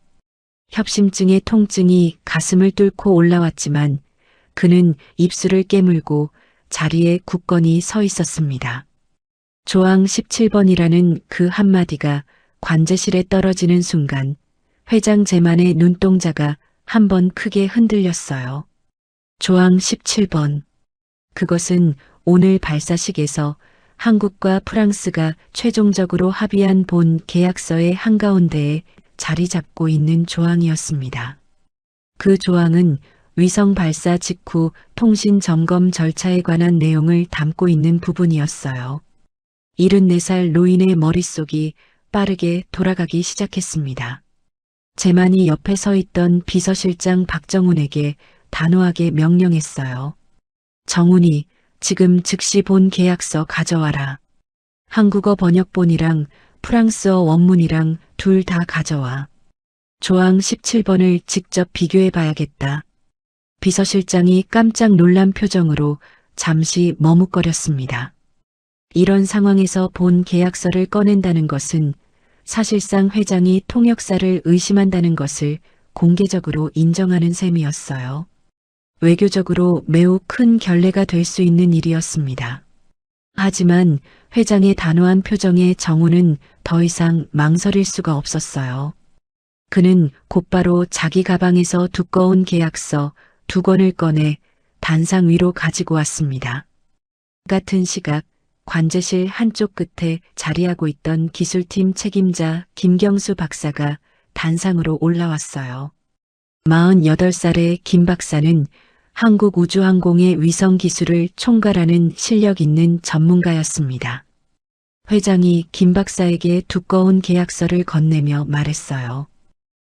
협심증의 통증이 가슴을 뚫고 올라왔지만 그는 입술을 깨물고 자리에 굳건히 서 있었습니다. 조항 17번이라는 그 한마디가 관제실에 떨어지는 순간 회장 제만의 눈동자가 한번 크게 흔들렸어요. 조항 17번. 그것은 오늘 발사식에서 한국과 프랑스가 최종적으로 합의한 본 계약서의 한가운데에 자리 잡고 있는 조항이었습니다. 그 조항은 위성 발사 직후 통신 점검 절차에 관한 내용을 담고 있는 부분이었어요. 74살 노인의 머릿속이 빠르게 돌아가기 시작했습니다. 제만이 옆에 서 있던 비서실장 박정훈에게 단호하게 명령했어요. 정훈이 지금 즉시 본 계약서 가져와라. 한국어 번역본이랑 프랑스어 원문이랑 둘 다 가져와. 조항 17번을 직접 비교해 봐야겠다. 비서실장이 깜짝 놀란 표정으로 잠시 머뭇거렸습니다. 이런 상황에서 본 계약서를 꺼낸다는 것은 사실상 회장이 통역사를 의심한다는 것을 공개적으로 인정하는 셈이었어요. 외교적으로 매우 큰 결례가 될 수 있는 일이었습니다. 하지만 회장의 단호한 표정에 정우는 더 이상 망설일 수가 없었어요. 그는 곧바로 자기 가방에서 두꺼운 계약서 2권을 꺼내 단상 위로 가지고 왔습니다. 같은 시각 관제실 한쪽 끝에 자리하고 있던 기술팀 책임자 김경수 박사가 단상으로 올라왔어요. 48살의 김 박사는 한국우주항공의 위성 기술을 총괄하는 실력 있는 전문가였습니다. 회장이 김 박사에게 두꺼운 계약서를 건네며 말했어요.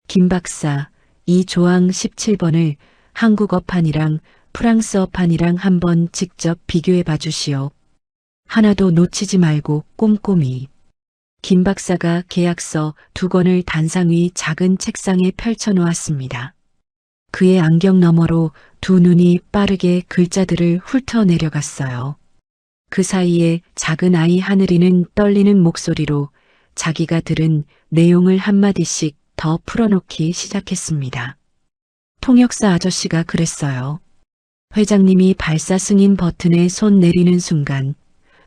김 박사, 이 조항 17번을 한국어판이랑 프랑스어판이랑 한번 직접 비교해 봐 주시오. 하나도 놓치지 말고 꼼꼼히. 김 박사가 계약서 2권을 단상 위 작은 책상에 펼쳐 놓았습니다. 그의 안경 너머로 두 눈이 빠르게 글자들을 훑어 내려갔어요. 그 사이에 작은 아이 하늘이는 떨리는 목소리로 자기가 들은 내용을 한마디씩 더 풀어놓기 시작했습니다. 통역사 아저씨가 그랬어요. 회장님이 발사 승인 버튼에 손 내리는 순간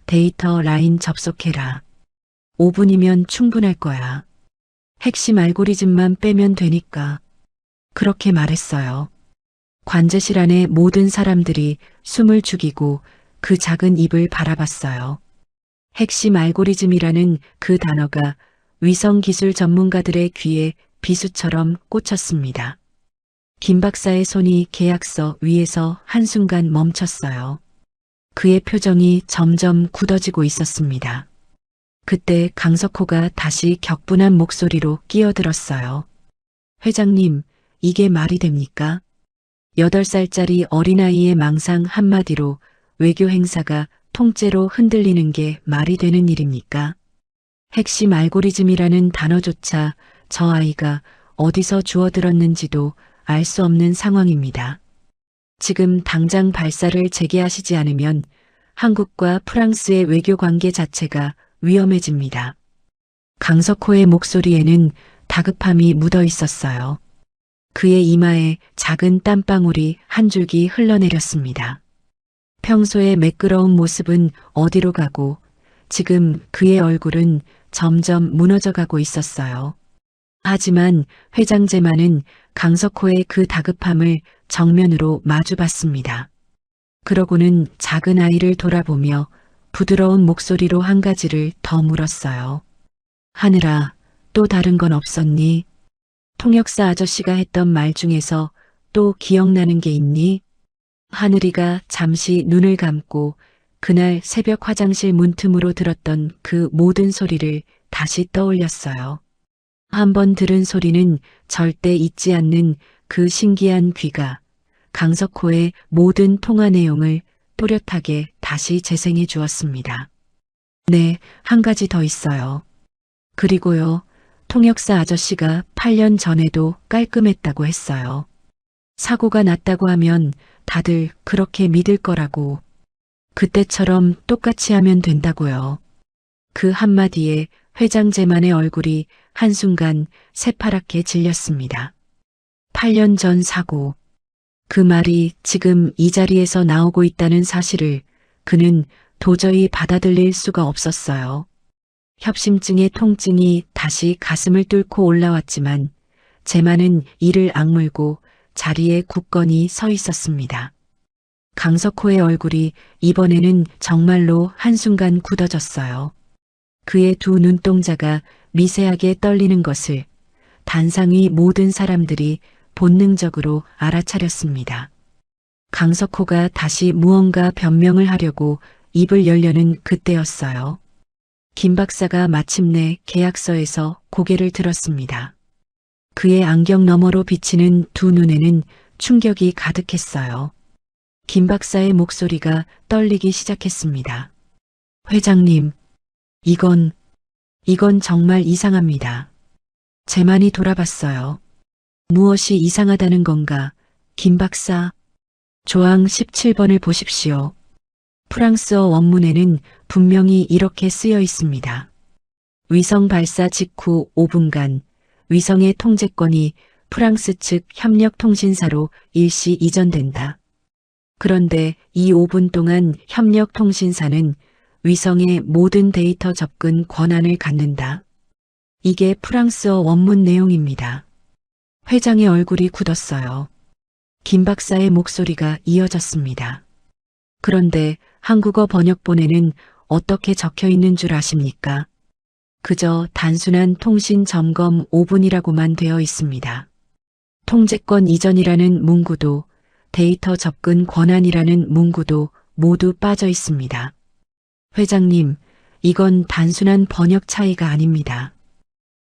데이터 라인 접속해라. 5분이면 충분할 거야. 핵심 알고리즘만 빼면 되니까. 그렇게 말했어요. 관제실 안의 모든 사람들이 숨을 죽이고 그 작은 입을 바라봤어요. 핵심 알고리즘이라는 그 단어가 위성 기술 전문가들의 귀에 비수처럼 꽂혔습니다. 김 박사의 손이 계약서 위에서 한순간 멈췄어요. 그의 표정이 점점 굳어지고 있었습니다. 그때 강석호가 다시 격분한 목소리로 끼어들었어요. 회장님, 이게 말이 됩니까? 8살짜리 어린아이의 망상 한마디로 외교 행사가 통째로 흔들리는 게 말이 되는 일입니까? 핵심 알고리즘이라는 단어조차 저 아이가 어디서 주워들었는지도 알 수 없는 상황입니다. 지금 당장 발사를 재개하시지 않으면 한국과 프랑스의 외교 관계 자체가 위험해집니다. 강석호의 목소리에는 다급함이 묻어 있었어요. 그의 이마에 작은 땀방울이 한 줄기 흘러내렸습니다. 평소의 매끄러운 모습은 어디로 가고 지금 그의 얼굴은 점점 무너져가고 있었어요. 하지만 회장 제만은 강석호의 그 다급함을 정면으로 마주봤습니다. 그러고는 작은 아이를 돌아보며 부드러운 목소리로 한 가지를 더 물었어요. 하늘아, 또 다른 건 없었니? 통역사 아저씨가 했던 말 중에서 또 기억나는 게 있니? 하늘이가 잠시 눈을 감고 그날 새벽 화장실 문틈으로 들었던 그 모든 소리를 다시 떠올렸어요. 한번 들은 소리는 절대 잊지 않는 그 신기한 귀가 강석호의 모든 통화 내용을 또렷하게 다시 재생해 주었습니다. 네, 한 가지 더 있어요. 그리고요, 통역사 아저씨가 8년 전에도 깔끔했다고 했어요. 사고가 났다고 하면 다들 그렇게 믿을 거라고. 그때처럼 똑같이 하면 된다고요. 그 한마디에 회장 제만의 얼굴이 한순간 새파랗게 질렸습니다. 8년 전 사고. 그 말이 지금 이 자리에서 나오고 있다는 사실을 그는 도저히 받아들일 수가 없었어요. 협심증의 통증이 다시 가슴을 뚫고 올라왔지만 제만은 이를 악물고 자리에 굳건히 서 있었습니다. 강석호의 얼굴이 이번에는 정말로 한순간 굳어졌어요. 그의 두 눈동자가 미세하게 떨리는 것을 단상위 모든 사람들이 본능적으로 알아차렸습니다. 강석호가 다시 무언가 변명을 하려고 입을 열려는 그때였어요. 김 박사가 마침내 계약서에서 고개를 들었습니다. 그의 안경 너머로 비치는 두 눈에는 충격이 가득했어요. 김 박사의 목소리가 떨리기 시작했습니다. 회장님, 이건 정말 이상합니다. 제만이 돌아봤어요. 무엇이 이상하다는 건가, 김 박사? 조항 17번을 보십시오. 프랑스어 원문에는 분명히 이렇게 쓰여 있습니다. 위성 발사 직후 5분간 위성의 통제권이 프랑스 측 협력통신사로 일시 이전된다. 그런데 이 5분 동안 협력통신사는 위성의 모든 데이터 접근 권한을 갖는다. 이게 프랑스어 원문 내용입니다. 회장의 얼굴이 굳었어요. 김 박사의 목소리가 이어졌습니다. 그런데 한국어 번역본에는 어떻게 적혀 있는 줄 아십니까? 그저 단순한 통신 점검 5분이라고만 되어 있습니다. 통제권 이전이라는 문구도 데이터 접근 권한이라는 문구도 모두 빠져 있습니다. 회장님, 이건 단순한 번역 차이가 아닙니다.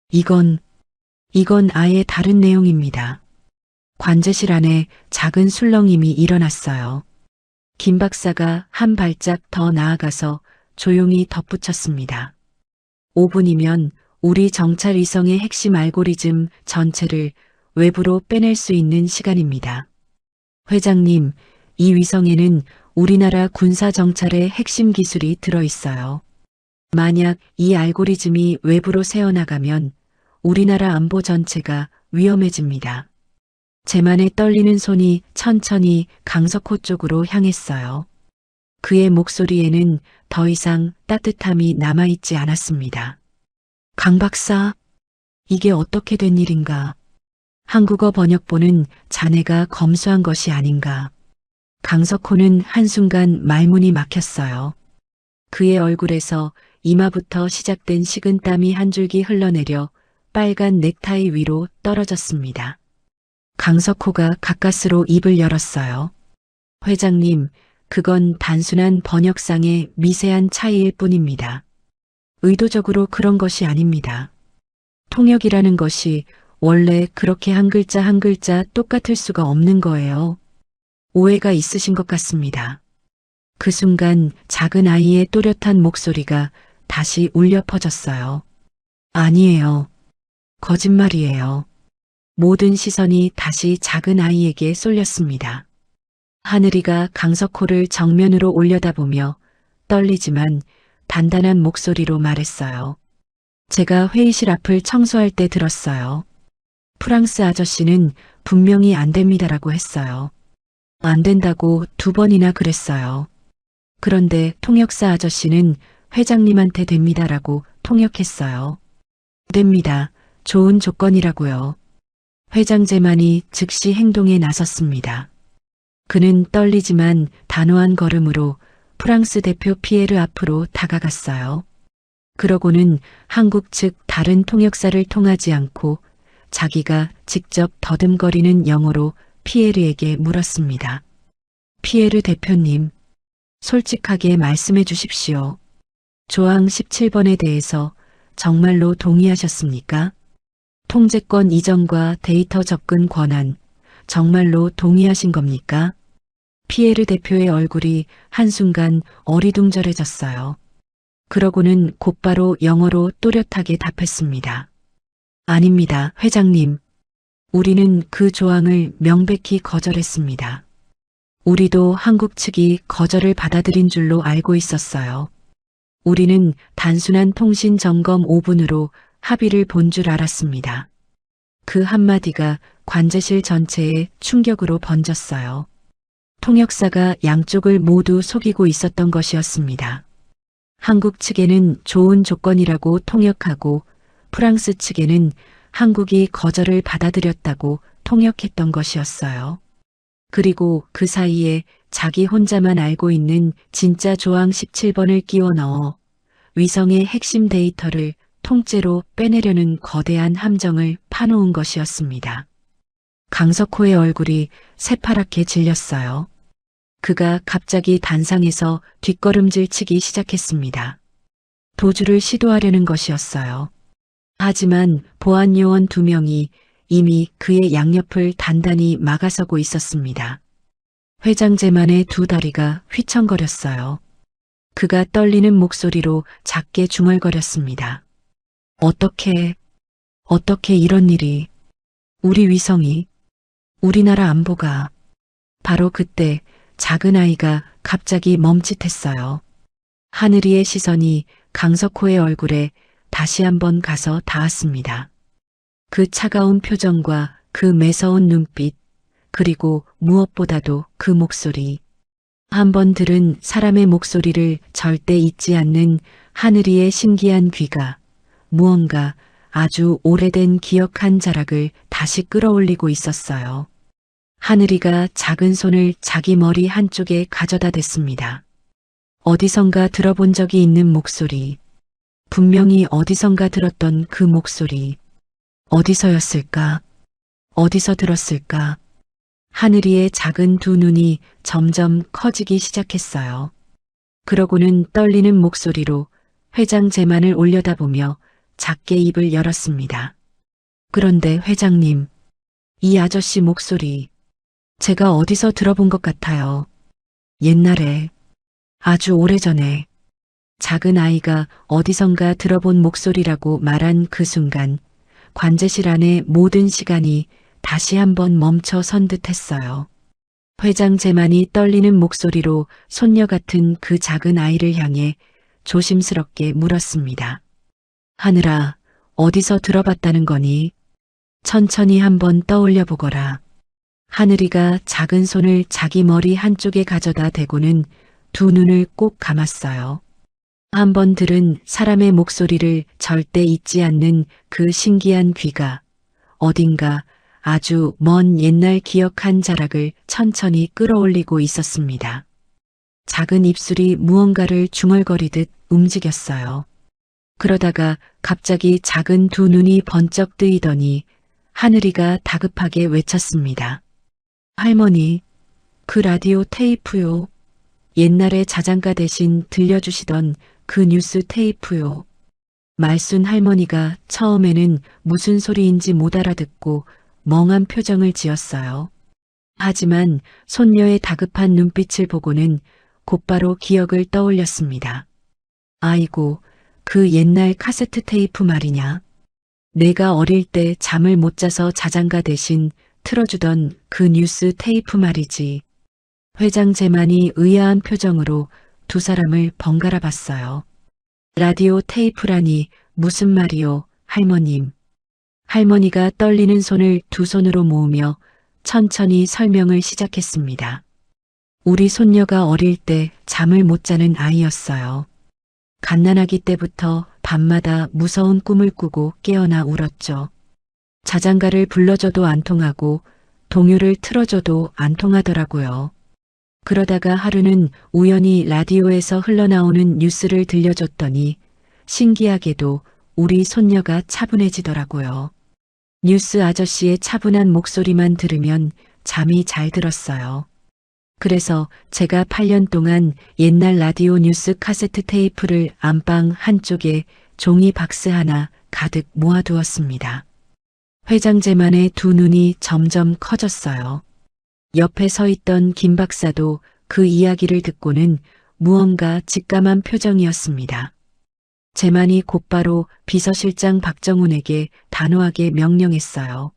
이건 아예 다른 내용입니다. 관제실 안에 작은 술렁임이 일어났어요. 김 박사가 한 발짝 더 나아가서 조용히 덧붙였습니다. 5분이면 우리 정찰 위성의 핵심 알고리즘 전체를 외부로 빼낼 수 있는 시간입니다. 회장님, 이 위성에는 우리나라 군사 정찰의 핵심 기술이 들어있어요. 만약 이 알고리즘이 외부로 새어나가면 우리나라 안보 전체가 위험해집니다. 제만의 떨리는 손이 천천히 강석호 쪽으로 향했어요. 그의 목소리에는 더 이상 따뜻함이 남아있지 않았습니다. 강 박사, 이게 어떻게 된 일인가? 한국어 번역본은 자네가 검수한 것이 아닌가? 강석호는 한순간 말문이 막혔어요. 그의 얼굴에서 이마부터 시작된 식은땀이 한 줄기 흘러내려 빨간 넥타이 위로 떨어졌습니다. 강석호가 가까스로 입을 열었어요. 회장님, 그건 단순한 번역상의 미세한 차이일 뿐입니다. 의도적으로 그런 것이 아닙니다. 통역이라는 것이 원래 그렇게 한 글자 한 글자 똑같을 수가 없는 거예요. 오해가 있으신 것 같습니다. 그 순간 작은 아이의 또렷한 목소리가 다시 울려 퍼졌어요. 아니에요. 거짓말이에요. 모든 시선이 다시 작은 아이에게 쏠렸습니다. 하늘이가 강석호를 정면으로 올려다보며 떨리지만 단단한 목소리로 말했어요. 제가 회의실 앞을 청소할 때 들었어요. 프랑스 아저씨는 분명히 안 됩니다라고 했어요. 안 된다고 2번이나 그랬어요. 그런데 통역사 아저씨는 회장님한테 됩니다라고 통역했어요. 됩니다. 좋은 조건이라고요. 회장 제만이 즉시 행동에 나섰습니다. 그는 떨리지만 단호한 걸음으로 프랑스 대표 피에르 앞으로 다가갔어요. 그러고는 한국 측 다른 통역사를 통하지 않고 자기가 직접 더듬거리는 영어로 피에르에게 물었습니다. 피에르 대표님, 솔직하게 말씀해 주십시오. 조항 17번에 대해서 정말로 동의하셨습니까? 통제권 이전과 데이터 접근 권한, 정말로 동의하신 겁니까? 피에르 대표의 얼굴이 한순간 어리둥절해졌어요. 그러고는 곧바로 영어로 또렷하게 답했습니다. 아닙니다, 회장님. 우리는 그 조항을 명백히 거절했습니다. 우리도 한국 측이 거절을 받아들인 줄로 알고 있었어요. 우리는 단순한 통신 점검 5분으로 합의를 본 줄 알았습니다. 그 한마디가 관제실 전체에 충격으로 번졌어요. 통역사가 양쪽을 모두 속이고 있었던 것이었습니다. 한국 측에는 좋은 조건이라고 통역하고 프랑스 측에는 한국이 거절을 받아들였다고 통역했던 것이었어요. 그리고 그 사이에 자기 혼자만 알고 있는 진짜 조항 17번을 끼워 넣어 위성의 핵심 데이터를 통째로 빼내려는 거대한 함정을 파놓은 것이었습니다. 강석호의 얼굴이 새파랗게 질렸어요. 그가 갑자기 단상에서 뒷걸음질 치기 시작했습니다. 도주를 시도하려는 것이었어요. 하지만 보안 요원 2명이 이미 그의 양옆을 단단히 막아서고 있었습니다. 회장 제만의 2 다리가 휘청거렸어요. 그가 떨리는 목소리로 작게 중얼거렸습니다. 어떻게 이런 일이, 우리 위성이, 우리나라 안보가. 바로 그때 작은 아이가 갑자기 멈칫했어요. 하늘이의 시선이 강석호의 얼굴에 다시 한번 가서 닿았습니다. 그 차가운 표정과 그 매서운 눈빛, 그리고 무엇보다도 그 목소리. 한 번 들은 사람의 목소리를 절대 잊지 않는 하늘이의 신기한 귀가 무언가 아주 오래된 기억 한 자락을 다시 끌어올리고 있었어요. 하늘이가 작은 손을 자기 머리 한쪽에 가져다 댔습니다. 어디선가 들어본 적이 있는 목소리. 분명히 어디선가 들었던 그 목소리. 어디서였을까? 어디서 들었을까? 하늘이의 작은 2 눈이 점점 커지기 시작했어요. 그러고는 떨리는 목소리로 회장 제만을 올려다보며 작게 입을 열었습니다. 그런데 회장님, 이 아저씨 목소리, 제가 어디서 들어본 것 같아요. 옛날에, 아주 오래전에. 작은 아이가 어디선가 들어본 목소리라고 말한 그 순간 관제실 안의 모든 시간이 다시 한번 멈춰 선 듯했어요. 회장 제만이 떨리는 목소리로 손녀 같은 그 작은 아이를 향해 조심스럽게 물었습니다. 하늘아, 어디서 들어봤다는 거니? 천천히 한번 떠올려 보거라. 하늘이가 작은 손을 자기 머리 한쪽에 가져다 대고는 2 눈을 꼭 감았어요. 한 번 들은 사람의 목소리를 절대 잊지 않는 그 신기한 귀가 어딘가 아주 먼 옛날 기억 한 자락을 천천히 끌어올리고 있었습니다. 작은 입술이 무언가를 중얼거리듯 움직였어요. 그러다가 갑자기 작은 2 눈이 번쩍 뜨이더니 하늘이가 다급하게 외쳤습니다. 할머니, 그 라디오 테이프요. 옛날에 자장가 대신 들려주시던 그 뉴스 테이프요. 말순 할머니가 처음에는 무슨 소리인지 못 알아듣고 멍한 표정을 지었어요. 하지만 손녀의 다급한 눈빛을 보고는 곧바로 기억을 떠올렸습니다. 아이고, 그 옛날 카세트 테이프 말이냐. 내가 어릴 때 잠을 못 자서 자장가 대신 틀어주던 그 뉴스 테이프 말이지. 회장 제만이 의아한 표정으로 2 사람을 번갈아 봤어요. 라디오 테이프라니 무슨 말이요, 할머님. 할머니가 떨리는 손을 2 손으로 모으며 천천히 설명을 시작했습니다. 우리 손녀가 어릴 때 잠을 못 자는 아이였어요. 갓난아기 때부터 밤마다 무서운 꿈을 꾸고 깨어나 울었죠. 자장가를 불러줘도 안 통하고 동요를 틀어줘도 안 통하더라고요. 그러다가 하루는 우연히 라디오에서 흘러나오는 뉴스를 들려줬더니 신기하게도 우리 손녀가 차분해지더라고요. 뉴스 아저씨의 차분한 목소리만 들으면 잠이 잘 들었어요. 그래서 제가 8년 동안 옛날 라디오 뉴스 카세트 테이프를 안방 한쪽에 종이 박스 하나 가득 모아두었습니다. 회장 제만의 2 눈이 점점 커졌어요. 옆에 서 있던 김 박사도 그 이야기를 듣고는 무언가 직감한 표정이었습니다. 제만이 곧바로 비서실장 박정훈에게 단호하게 명령했어요.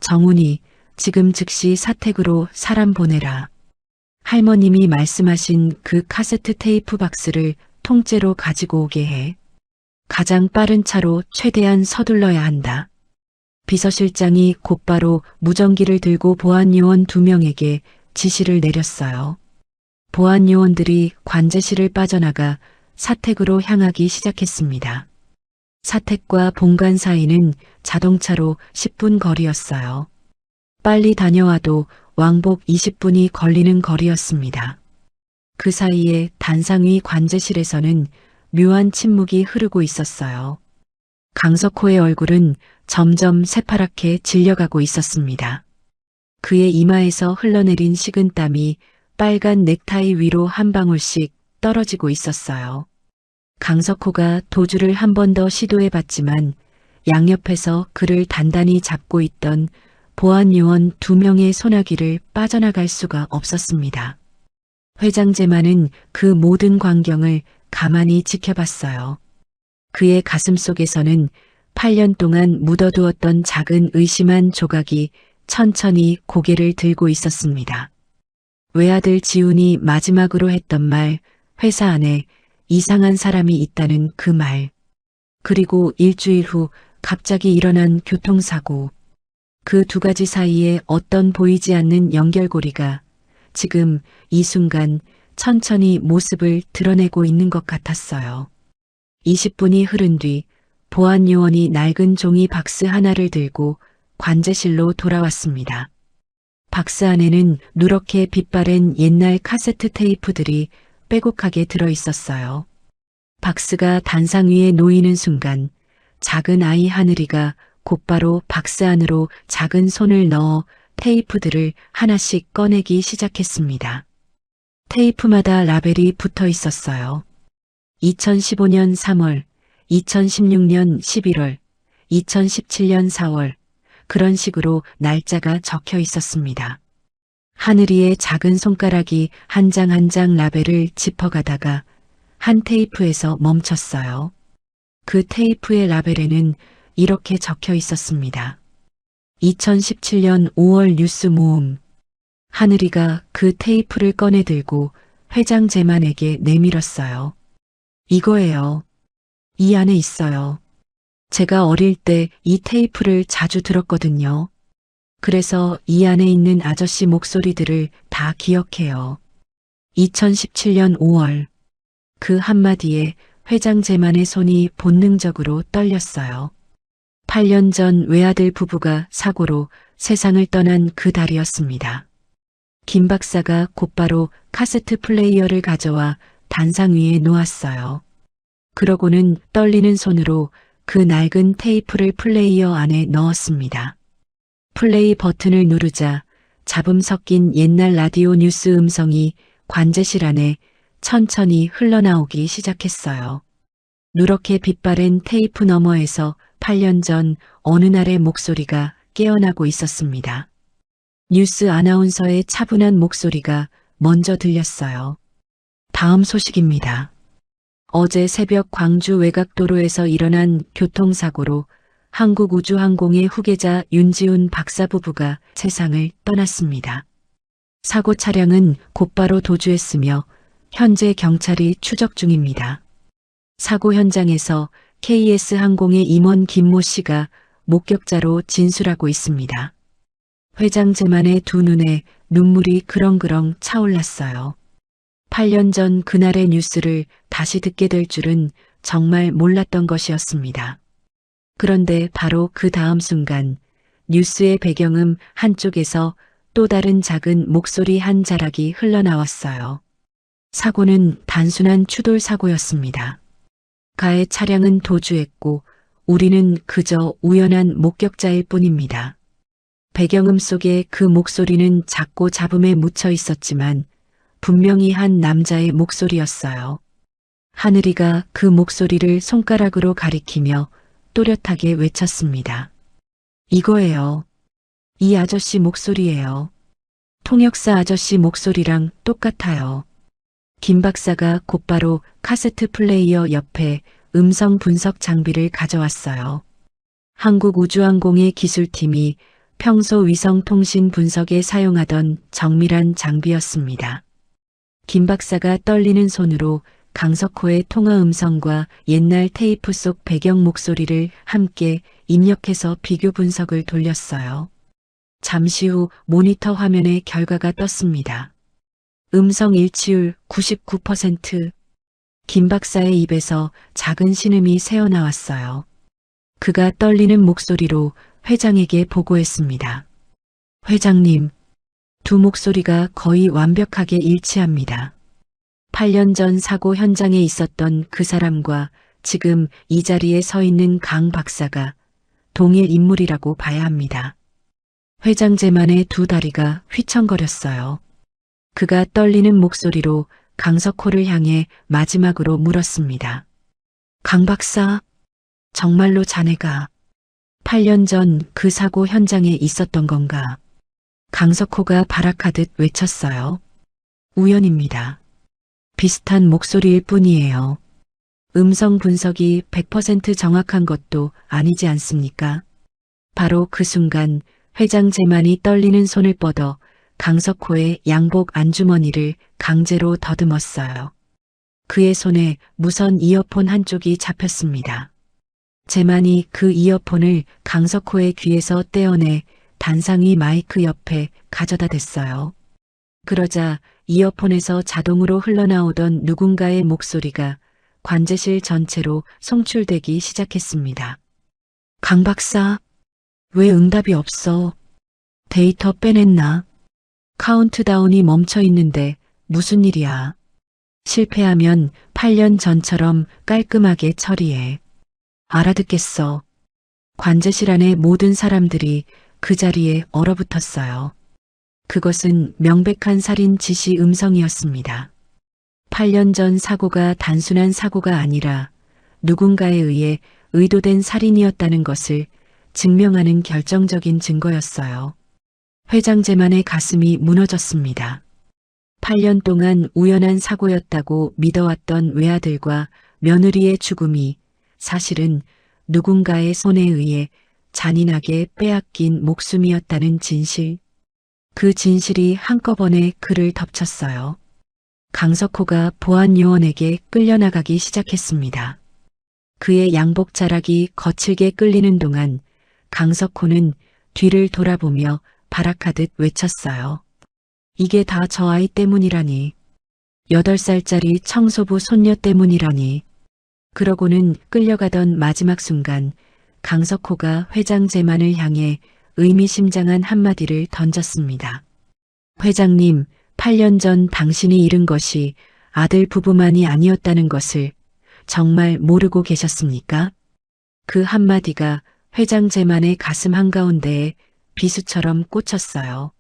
정훈이 지금 즉시 사택으로 사람 보내라. 할머님이 말씀하신 그 카세트 테이프 박스를 통째로 가지고 오게 해. 가장 빠른 차로 최대한 서둘러야 한다. 비서실장이 곧바로 무전기를 들고 보안요원 2명에게 지시를 내렸어요. 보안요원들이 관제실을 빠져나가 사택으로 향하기 시작했습니다. 사택과 본관 사이는 자동차로 10분 거리였어요. 빨리 다녀와도 왕복 20분이 걸리는 거리였습니다. 그 사이에 단상위 관제실에서는 묘한 침묵이 흐르고 있었어요. 강석호의 얼굴은 점점 새파랗게 질려가고 있었습니다. 그의 이마에서 흘러내린 식은땀이 빨간 넥타이 위로 한 방울씩 떨어지고 있었어요. 강석호가 도주를 한 번 더 시도해봤지만 양옆에서 그를 단단히 잡고 있던 보안 요원 2명의 소나기를 빠져나갈 수가 없었습니다. 회장 제만은 그 모든 광경을 가만히 지켜봤어요. 그의 가슴 속에서는 8년 동안 묻어두었던 작은 의심한 조각이 천천히 고개를 들고 있었습니다. 외아들 지훈이 마지막으로 했던 말, 회사 안에 이상한 사람이 있다는 그 말. 그리고 일주일 후 갑자기 일어난 교통사고. 그 두 가지 사이에 어떤 보이지 않는 연결고리가 지금 이 순간 천천히 모습을 드러내고 있는 것 같았어요. 20분이 흐른 뒤 보안 요원이 낡은 종이 박스 하나를 들고 관제실로 돌아왔습니다. 박스 안에는 누렇게 빛바랜 옛날 카세트 테이프들이 빼곡하게 들어 있었어요. 박스가 단상 위에 놓이는 순간 작은 아이 하늘이가 곧바로 박스 안으로 작은 손을 넣어 테이프들을 하나씩 꺼내기 시작했습니다. 테이프마다 라벨이 붙어 있었어요. 2015년 3월, 2016년 11월, 2017년 4월, 그런 식으로 날짜가 적혀 있었습니다. 하늘이의 작은 손가락이 한 장 한 장 라벨을 짚어가다가 한 테이프에서 멈췄어요. 그 테이프의 라벨에는 이렇게 적혀 있었습니다. 2017년 5월 뉴스 모음. 하늘이가 그 테이프를 꺼내 들고 회장 제만에게 내밀었어요. 이거예요. 이 안에 있어요. 제가 어릴 때 이 테이프를 자주 들었거든요. 그래서 이 안에 있는 아저씨 목소리들을 다 기억해요. 2017년 5월. 그 한마디에 회장 제만의 손이 본능적으로 떨렸어요. 8년 전 외아들 부부가 사고로 세상을 떠난 그 달이었습니다. 김 박사가 곧바로 카세트 플레이어를 가져와 단상 위에 놓았어요. 그러고는 떨리는 손으로 그 낡은 테이프를 플레이어 안에 넣었습니다. 플레이 버튼을 누르자 잡음 섞인 옛날 라디오 뉴스 음성이 관제실 안에 천천히 흘러나오기 시작했어요. 누렇게 빛바랜 테이프 너머에서 8년 전 어느 날의 목소리가 깨어나고 있었습니다. 뉴스 아나운서의 차분한 목소리가 먼저 들렸어요. 다음 소식입니다. 어제 새벽 광주 외곽도로에서 일어난 교통사고로 한국우주항공의 후계자 윤지훈 박사 부부가 세상을 떠났습니다. 사고 차량은 곧바로 도주했으며 현재 경찰이 추적 중입니다. 사고 현장에서 KS항공의 임원 김모 씨가 목격자로 진술하고 있습니다. 회장 제만의 두 눈에 눈물이 그렁그렁 차올랐어요. 8년 전 그날의 뉴스를 다시 듣게 될 줄은 정말 몰랐던 것이었습니다. 그런데 바로 그 다음 순간 뉴스의 배경음 한쪽에서 또 다른 작은 목소리 한 자락이 흘러나왔어요. 사고는 단순한 추돌 사고였습니다. 가의 차량은 도주했고 우리는 그저 우연한 목격자일 뿐입니다. 배경음 속에 그 목소리는 작고 잡음에 묻혀 있었지만 분명히 한 남자의 목소리였어요. 하늘이가 그 목소리를 손가락으로 가리키며 또렷하게 외쳤습니다. 이거예요. 이 아저씨 목소리예요. 통역사 아저씨 목소리랑 똑같아요. 김 박사가 곧바로 카세트 플레이어 옆에 음성 분석 장비를 가져왔어요. 한국우주항공의 기술팀이 평소 위성통신 분석에 사용하던 정밀한 장비였습니다. 김 박사가 떨리는 손으로 강석호의 통화 음성과 옛날 테이프 속 배경 목소리를 함께 입력해서 비교 분석을 돌렸어요. 잠시 후 모니터 화면에 결과가 떴습니다. 음성 일치율 99%. 김 박사의 입에서 작은 신음이 새어나왔어요. 그가 떨리는 목소리로 회장에게 보고했습니다. 회장님, 두 목소리가 거의 완벽하게 일치합니다. 8년 전 사고 현장에 있었던 그 사람과 지금 이 자리에 서 있는 강 박사가 동일 인물이라고 봐야 합니다. 회장 제만의 두 다리가 휘청거렸어요. 그가 떨리는 목소리로 강석호를 향해 마지막으로 물었습니다. 강 박사, 정말로 자네가 8년 전 그 사고 현장에 있었던 건가? 강석호가 발악하듯 외쳤어요. 우연입니다. 비슷한 목소리일 뿐이에요. 음성 분석이 100% 정확한 것도 아니지 않습니까? 바로 그 순간 회장 제만이 떨리는 손을 뻗어 강석호의 양복 안주머니를 강제로 더듬었어요. 그의 손에 무선 이어폰 한쪽이 잡혔습니다. 제만이 그 이어폰을 강석호의 귀에서 떼어내 단상위 마이크 옆에 가져다 댔어요. 그러자 이어폰에서 자동으로 흘러나오던 누군가의 목소리가 관제실 전체로 송출되기 시작했습니다. 강 박사, 왜 응답이 없어? 데이터 빼냈나? 카운트다운이 멈춰 있는데 무슨 일이야? 실패하면 8년 전처럼 깔끔하게 처리해. 알아듣겠어. 관제실 안의 모든 사람들이 그 자리에 얼어붙었어요. 그것은 명백한 살인 지시 음성이었습니다. 8년 전 사고가 단순한 사고가 아니라 누군가에 의해 의도된 살인이었다는 것을 증명하는 결정적인 증거였어요. 회장 제만의 가슴이 무너졌습니다. 8년 동안 우연한 사고였다고 믿어왔던 외아들과 며느리의 죽음이 사실은 누군가의 손에 의해 잔인하게 빼앗긴 목숨이었다는 진실. 그 진실이 한꺼번에 그를 덮쳤어요. 강석호가 보안요원에게 끌려나가기 시작했습니다. 그의 양복 자락이 거칠게 끌리는 동안 강석호는 뒤를 돌아보며 발악하듯 외쳤어요. 이게 다 저 아이 때문이라니. 8살짜리 청소부 손녀 때문이라니. 그러고는 끌려가던 마지막 순간 강석호가 회장 제만을 향해 의미심장한 한마디를 던졌습니다. 회장님, 8년 전 당신이 잃은 것이 아들 부부만이 아니었다는 것을 정말 모르고 계셨습니까? 그 한마디가 회장 제만의 가슴 한가운데에 비수처럼 꽂혔어요.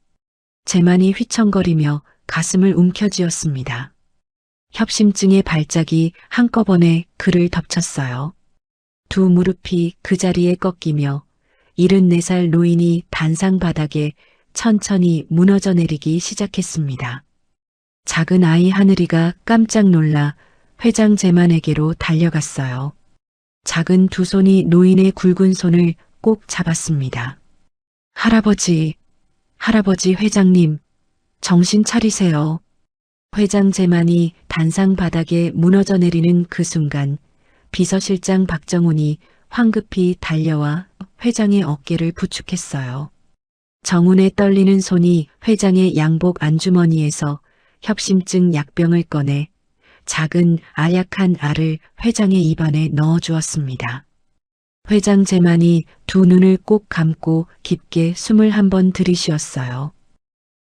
제만이 휘청거리며 가슴을 움켜쥐었습니다. 협심증의 발작이 한꺼번에 그를 덮쳤어요. 두 무릎이 그 자리에 꺾이며 74살 노인이 단상 바닥에 천천히 무너져 내리기 시작했습니다. 작은 아이 하늘이가 깜짝 놀라 회장 제만에게로 달려갔어요. 작은 두 손이 노인의 굵은 손을 꼭 잡았습니다. 할아버지, 할아버지 회장님, 정신 차리세요. 회장 제만이 단상 바닥에 무너져 내리는 그 순간 비서실장 박정훈이 황급히 달려와 회장의 어깨를 부축했어요. 정훈의 떨리는 손이 회장의 양복 안주머니에서 협심증 약병을 꺼내 작은 알약한 알을 회장의 입안에 넣어주었습니다. 회장 제만이 두 눈을 꼭 감고 깊게 숨을 한번 들이쉬었어요.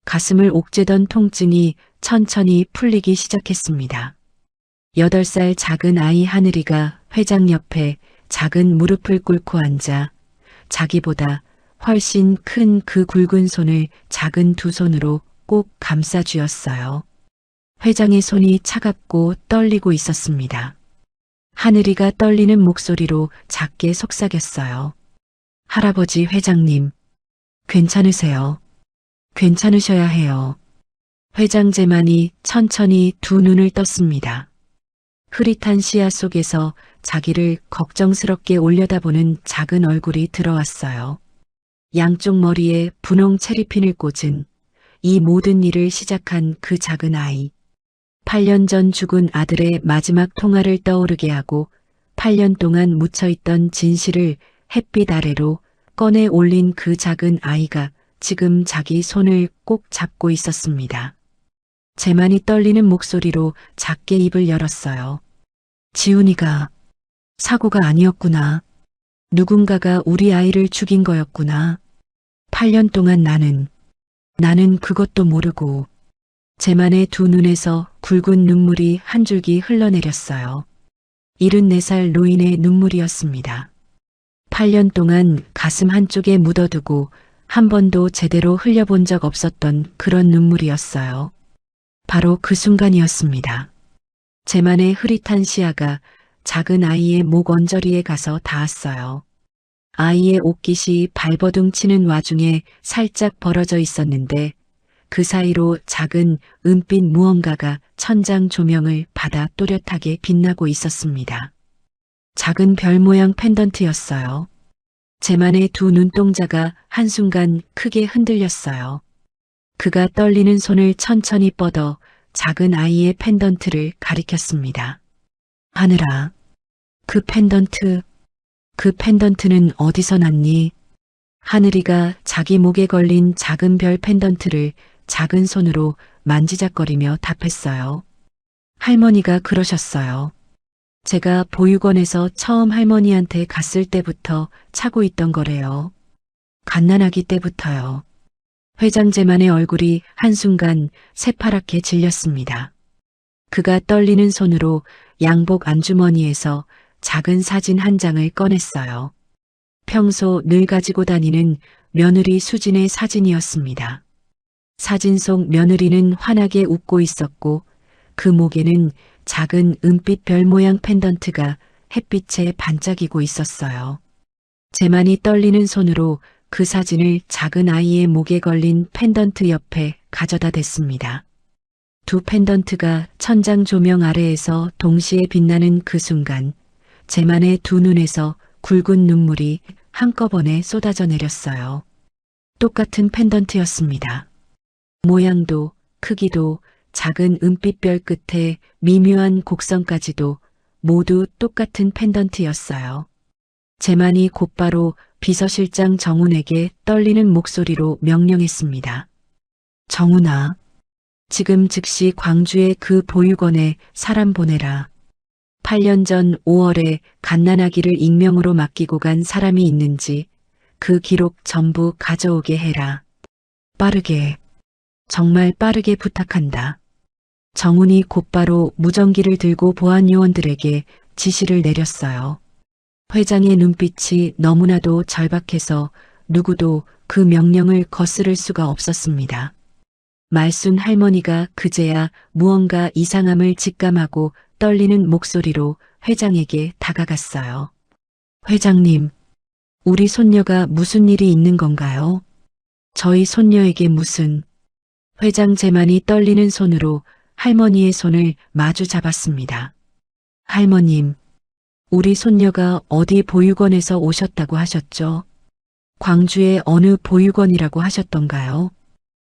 가슴을 옥죄던 통증이 천천히 풀리기 시작했습니다. 8살 작은 아이 하늘이가 회장 옆에 작은 무릎을 꿇고 앉아 자기보다 훨씬 큰 그 굵은 손을 작은 두 손으로 꼭 감싸쥐었어요. 회장의 손이 차갑고 떨리고 있었습니다. 하늘이가 떨리는 목소리로 작게 속삭였어요. 할아버지 회장님, 괜찮으세요? 괜찮으셔야 해요. 회장 제만이 천천히 두 눈을 떴습니다. 흐릿한 시야 속에서 자기를 걱정스럽게 올려다보는 작은 얼굴이 들어왔어요. 양쪽 머리에 분홍 체리핀을 꽂은 이 모든 일을 시작한 그 작은 아이. 8년 전 죽은 아들의 마지막 통화를 떠오르게 하고 8년 동안 묻혀있던 진실을 햇빛 아래로 꺼내 올린 그 작은 아이가 지금 자기 손을 꼭 잡고 있었습니다. 제만이 떨리는 목소리로 작게 입을 열었어요. 지훈이가 사고가 아니었구나. 누군가가 우리 아이를 죽인 거였구나. 8년 동안 나는 그것도 모르고 제만의 두 눈에서 굵은 눈물이 한 줄기 흘러내렸어요. 74살 노인의 눈물이었습니다. 8년 동안 가슴 한쪽에 묻어두고 한 번도 제대로 흘려본 적 없었던 그런 눈물이었어요. 바로 그 순간이었습니다. 제만의 흐릿한 시야가 작은 아이의 목 언저리에 가서 닿았어요. 아이의 옷깃이 발버둥 치는 와중에 살짝 벌어져 있었는데 그 사이로 작은 은빛 무언가가 천장 조명을 받아 또렷하게 빛나고 있었습니다. 작은 별 모양 펜던트였어요. 제만의 두 눈동자가 한순간 크게 흔들렸어요. 그가 떨리는 손을 천천히 뻗어 작은 아이의 펜던트를 가리켰습니다. 하늘아, 그 펜던트는 어디서 났니? 하늘이가 자기 목에 걸린 작은 별 펜던트를 작은 손으로 만지작거리며 답했어요. 할머니가 그러셨어요. 제가 보육원에서 처음 할머니한테 갔을 때부터 차고 있던 거래요. 갓난아기 때부터요. 회장 제만의 얼굴이 한순간 새파랗게 질렸습니다. 그가 떨리는 손으로 양복 안주머니에서 작은 사진 한 장을 꺼냈어요. 평소 늘 가지고 다니는 며느리 수진의 사진이었습니다. 사진 속 며느리는 환하게 웃고 있었고 그 목에는 작은 은빛 별 모양 펜던트가 햇빛에 반짝이고 있었어요. 제만이 떨리는 손으로 그 사진을 작은 아이의 목에 걸린 펜던트 옆에 가져다 댔습니다. 두 펜던트가 천장 조명 아래에서 동시에 빛나는 그 순간 제만의 두 눈에서 굵은 눈물이 한꺼번에 쏟아져 내렸어요. 똑같은 펜던트였습니다. 모양도 크기도 작은 은빛별 끝에 미묘한 곡선까지도 모두 똑같은 펜던트였어요. 제만이 곧바로 비서실장 정훈에게 떨리는 목소리로 명령했습니다. 정훈아, 지금 즉시 광주의 그 보육원에 사람 보내라. 8년 전 5월에 갓난아기를 익명으로 맡기고 간 사람이 있는지 그 기록 전부 가져오게 해라. 빠르게, 정말 빠르게 부탁한다. 정훈이 곧바로 무전기를 들고 보안요원들에게 지시를 내렸어요. 회장의 눈빛이 너무나도 절박해서 누구도 그 명령을 거스를 수가 없었습니다. 말순 할머니가 그제야 무언가 이상함을 직감하고 떨리는 목소리로 회장에게 다가갔어요. 회장님, 우리 손녀가 무슨 일이 있는 건가요? 저희 손녀에게 무슨... 회장 제만이 떨리는 손으로 할머니의 손을 마주 잡았습니다. 할머님, 우리 손녀가 어디 보육원에서 오셨다고 하셨죠? 광주의 어느 보육원이라고 하셨던가요?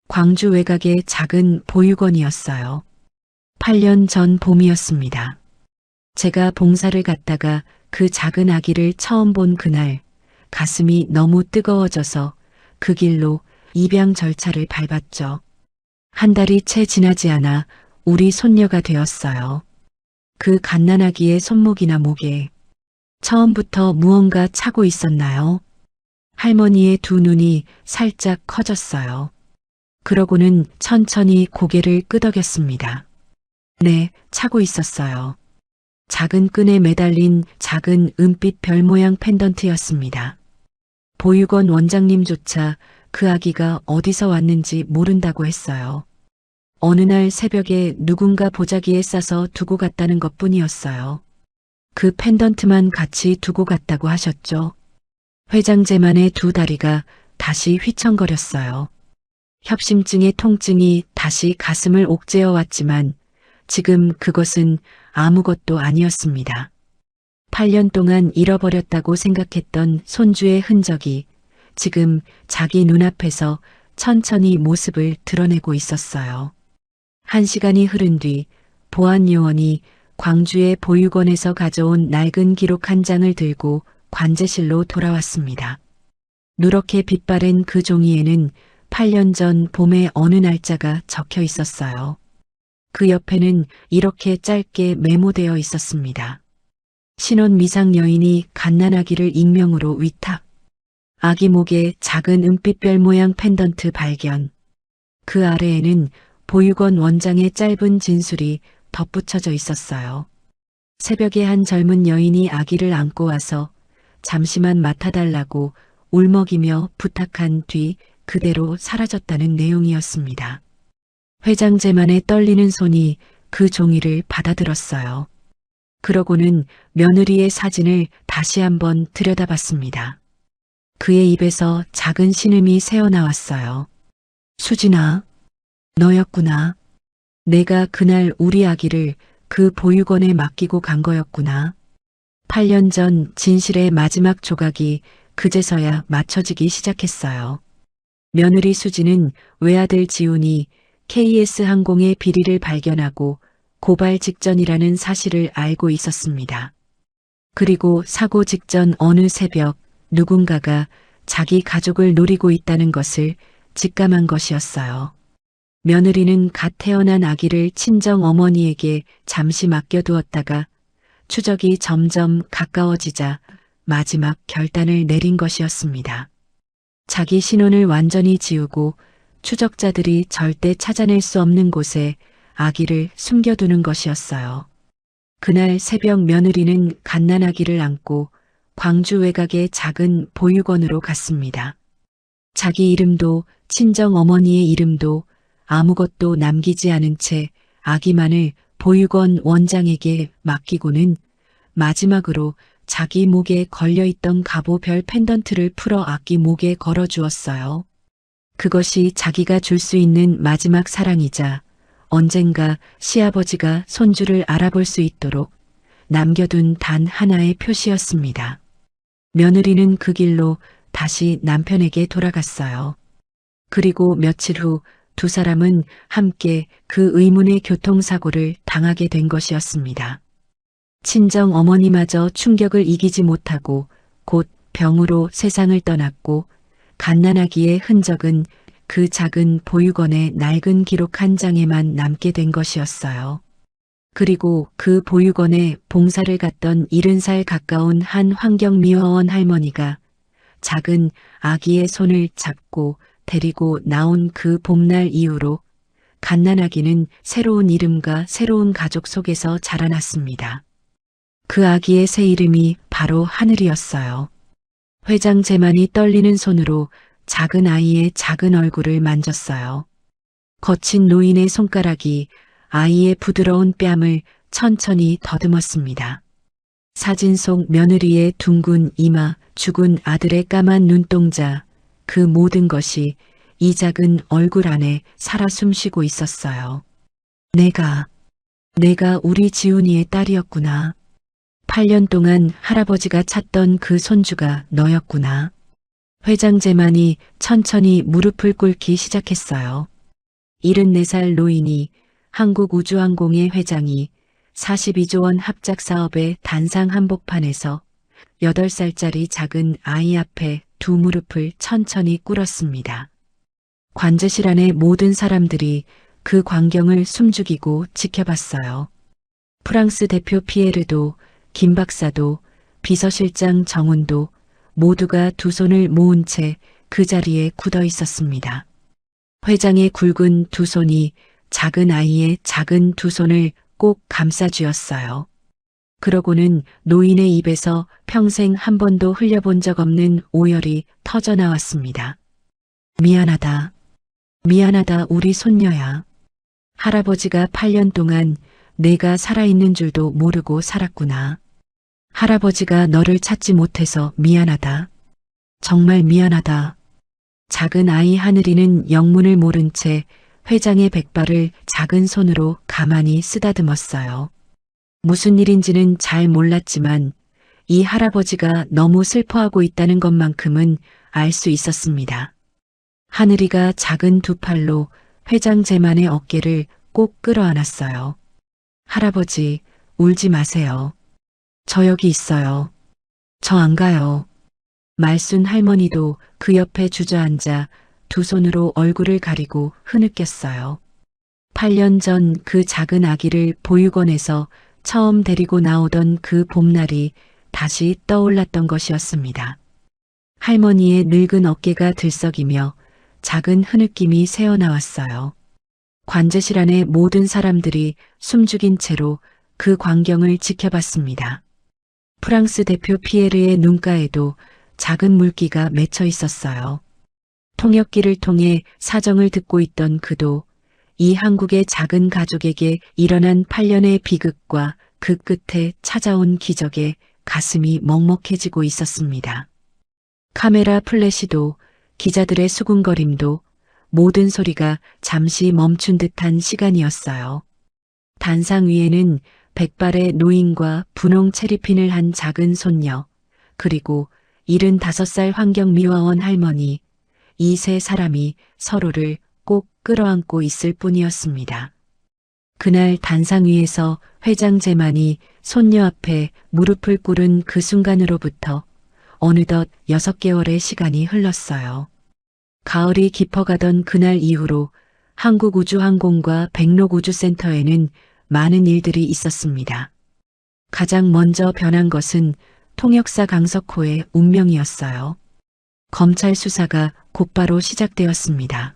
광주 외곽의 작은 보육원이었어요. 8년 전 봄이었습니다. 제가 봉사를 갔다가 그 작은 아기를 처음 본 그날 가슴이 너무 뜨거워져서 그 길로 입양 절차를 밟았죠. 한 달이 채 지나지 않아 우리 손녀가 되었어요. 그 갓난아기의 손목이나 목에 처음부터 무언가 차고 있었나요? 할머니의 두 눈이 살짝 커졌어요. 그러고는 천천히 고개를 끄덕였습니다. 네, 차고 있었어요. 작은 끈에 매달린 작은 은빛 별 모양 펜던트였습니다. 보육원 원장님조차 그 아기가 어디서 왔는지 모른다고 했어요. 어느 날 새벽에 누군가 보자기에 싸서 두고 갔다는 것뿐이었어요. 그 펜던트만 같이 두고 갔다고 하셨죠. 회장 제만의 두 다리가 다시 휘청거렸어요. 협심증의 통증이 다시 가슴을 옥죄어 왔지만 지금 그것은 아무것도 아니었습니다. 8년 동안 잃어버렸다고 생각했던 손주의 흔적이 지금 자기 눈앞에서 천천히 모습을 드러내고 있었어요. 1시간이 흐른 뒤 보안요원이 광주의 보육원에서 가져온 낡은 기록 한 장을 들고 관제실로 돌아왔습니다. 누렇게 빛바랜 그 종이에는 8년 전 봄의 어느 날짜가 적혀 있었어요. 그 옆에는 이렇게 짧게 메모되어 있었습니다. 신혼 미상 여인이 갓난아기를 익명으로 위탁. 아기 목에 작은 은빛별 모양 펜던트 발견. 그 아래에는 보육원 원장의 짧은 진술이 덧붙여져 있었어요. 새벽에 한 젊은 여인이 아기를 안고 와서 잠시만 맡아달라고 울먹이며 부탁한 뒤 그대로 사라졌다는 내용이었습니다. 회장 제만의 떨리는 손이 그 종이를 받아들었어요. 그러고는 며느리의 사진을 다시 한번 들여다봤습니다. 그의 입에서 작은 신음이 새어나왔어요. 수진아, 너였구나. 내가 그날 우리 아기를 그 보육원에 맡기고 간 거였구나. 8년 전 진실의 마지막 조각이 그제서야 맞춰지기 시작했어요. 며느리 수진은 외아들 지훈이 KS항공의 비리를 발견하고 고발 직전이라는 사실을 알고 있었습니다. 그리고 사고 직전 어느 새벽 누군가가 자기 가족을 노리고 있다는 것을 직감한 것이었어요. 며느리는 갓 태어난 아기를 친정 어머니에게 잠시 맡겨두었다가 추적이 점점 가까워지자 마지막 결단을 내린 것이었습니다. 자기 신혼을 완전히 지우고 추적자들이 절대 찾아낼 수 없는 곳에 아기를 숨겨두는 것이었어요. 그날 새벽 며느리는 갓난아기를 안고 광주 외곽의 작은 보육원으로 갔습니다. 자기 이름도 친정 어머니의 이름도 아무것도 남기지 않은 채 아기만을 보육원 원장에게 맡기고는 마지막으로 자기 목에 걸려있던 갑오별 펜던트를 풀어 아기 목에 걸어주었어요. 그것이 자기가 줄 수 있는 마지막 사랑이자 언젠가 시아버지가 손주를 알아볼 수 있도록 남겨둔 단 하나의 표시였습니다. 며느리는 그 길로 다시 남편에게 돌아갔어요. 그리고 며칠 후 두 사람은 함께 그 의문의 교통사고를 당하게 된 것이었습니다. 친정 어머니마저 충격을 이기지 못하고 곧 병으로 세상을 떠났고 갓난아기의 흔적은 그 작은 보육원의 낡은 기록 한 장에만 남게 된 것이었어요. 그리고 그 보육원에 봉사를 갔던 70살 가까운 한 환경미화원 할머니가 작은 아기의 손을 잡고 데리고 나온 그 봄날 이후로 갓난아기는 새로운 이름과 새로운 가족 속에서 자라났습니다. 그 아기의 새 이름이 바로 하늘이었어요. 회장 제만이 떨리는 손으로 작은 아이의 작은 얼굴을 만졌어요. 거친 노인의 손가락이 아이의 부드러운 뺨을 천천히 더듬었습니다. 사진 속 며느리의 둥근 이마, 죽은 아들의 까만 눈동자, 그 모든 것이 이 작은 얼굴 안에 살아 숨쉬고 있었어요. 내가 우리 지훈이의 딸이었구나. 8년 동안 할아버지가 찾던 그 손주가 너였구나. 회장 제만이 천천히 무릎을 꿇기 시작했어요. 74살 노인이 한국우주항공의 회장이 42조 원 합작 사업의 단상 한복판에서 8살짜리 작은 아이 앞에 두 무릎을 천천히 꿇었습니다. 관제실 안의 모든 사람들이 그 광경을 숨죽이고 지켜봤어요. 프랑스 대표 피에르도, 김 박사도, 비서실장 정훈도 모두가 두 손을 모은 채 그 자리에 굳어 있었습니다. 회장의 굵은 두 손이 작은 아이의 작은 두 손을 꼭 감싸쥐었어요. 그러고는 노인의 입에서 평생 한 번도 흘려본 적 없는 오열이 터져나왔습니다. 미안하다. 미안하다 우리 손녀야. 할아버지가 8년 동안 내가 살아있는 줄도 모르고 살았구나. 할아버지가 너를 찾지 못해서 미안하다. 정말 미안하다. 작은 아이 하늘이는 영문을 모른 채 회장의 백발을 작은 손으로 가만히 쓰다듬었어요. 무슨 일인지는 잘 몰랐지만 이 할아버지가 너무 슬퍼하고 있다는 것만큼은 알 수 있었습니다. 하늘이가 작은 두 팔로 회장 제만의 어깨를 꼭 끌어안았어요. 할아버지, 울지 마세요. 저 여기 있어요. 저 안 가요. 말순 할머니도 그 옆에 주저앉아 두 손으로 얼굴을 가리고 흐느꼈어요. 8년 전 그 작은 아기를 보육원에서 처음 데리고 나오던 그 봄날이 다시 떠올랐던 것이었습니다. 할머니의 늙은 어깨가 들썩이며 작은 흐느낌이 새어나왔어요. 관제실 안의 모든 사람들이 숨죽인 채로 그 광경을 지켜봤습니다. 프랑스 대표 피에르의 눈가에도 작은 물기가 맺혀 있었어요. 통역기를 통해 사정을 듣고 있던 그도 이 한국의 작은 가족에게 일어난 8년의 비극과 그 끝에 찾아온 기적에 가슴이 먹먹해지고 있었습니다. 카메라 플래시도 기자들의 수군거림도 모든 소리가 잠시 멈춘 듯한 시간이었어요. 단상 위에는 백발의 노인과 분홍 체리핀을 한 작은 손녀, 그리고 75살 환경미화원 할머니, 이 세 사람이 서로를 꼭 끌어안고 있을 뿐이었습니다. 그날 단상 위에서 회장 제만이 손녀 앞에 무릎을 꿇은 그 순간으로부터 어느덧 6개월의 시간이 흘렀어요. 가을이 깊어가던 그날 이후로 한국우주항공과 백록우주센터에는 많은 일들이 있었습니다. 가장 먼저 변한 것은 통역사 강석호의 운명이었어요. 검찰 수사가 곧바로 시작되었습니다.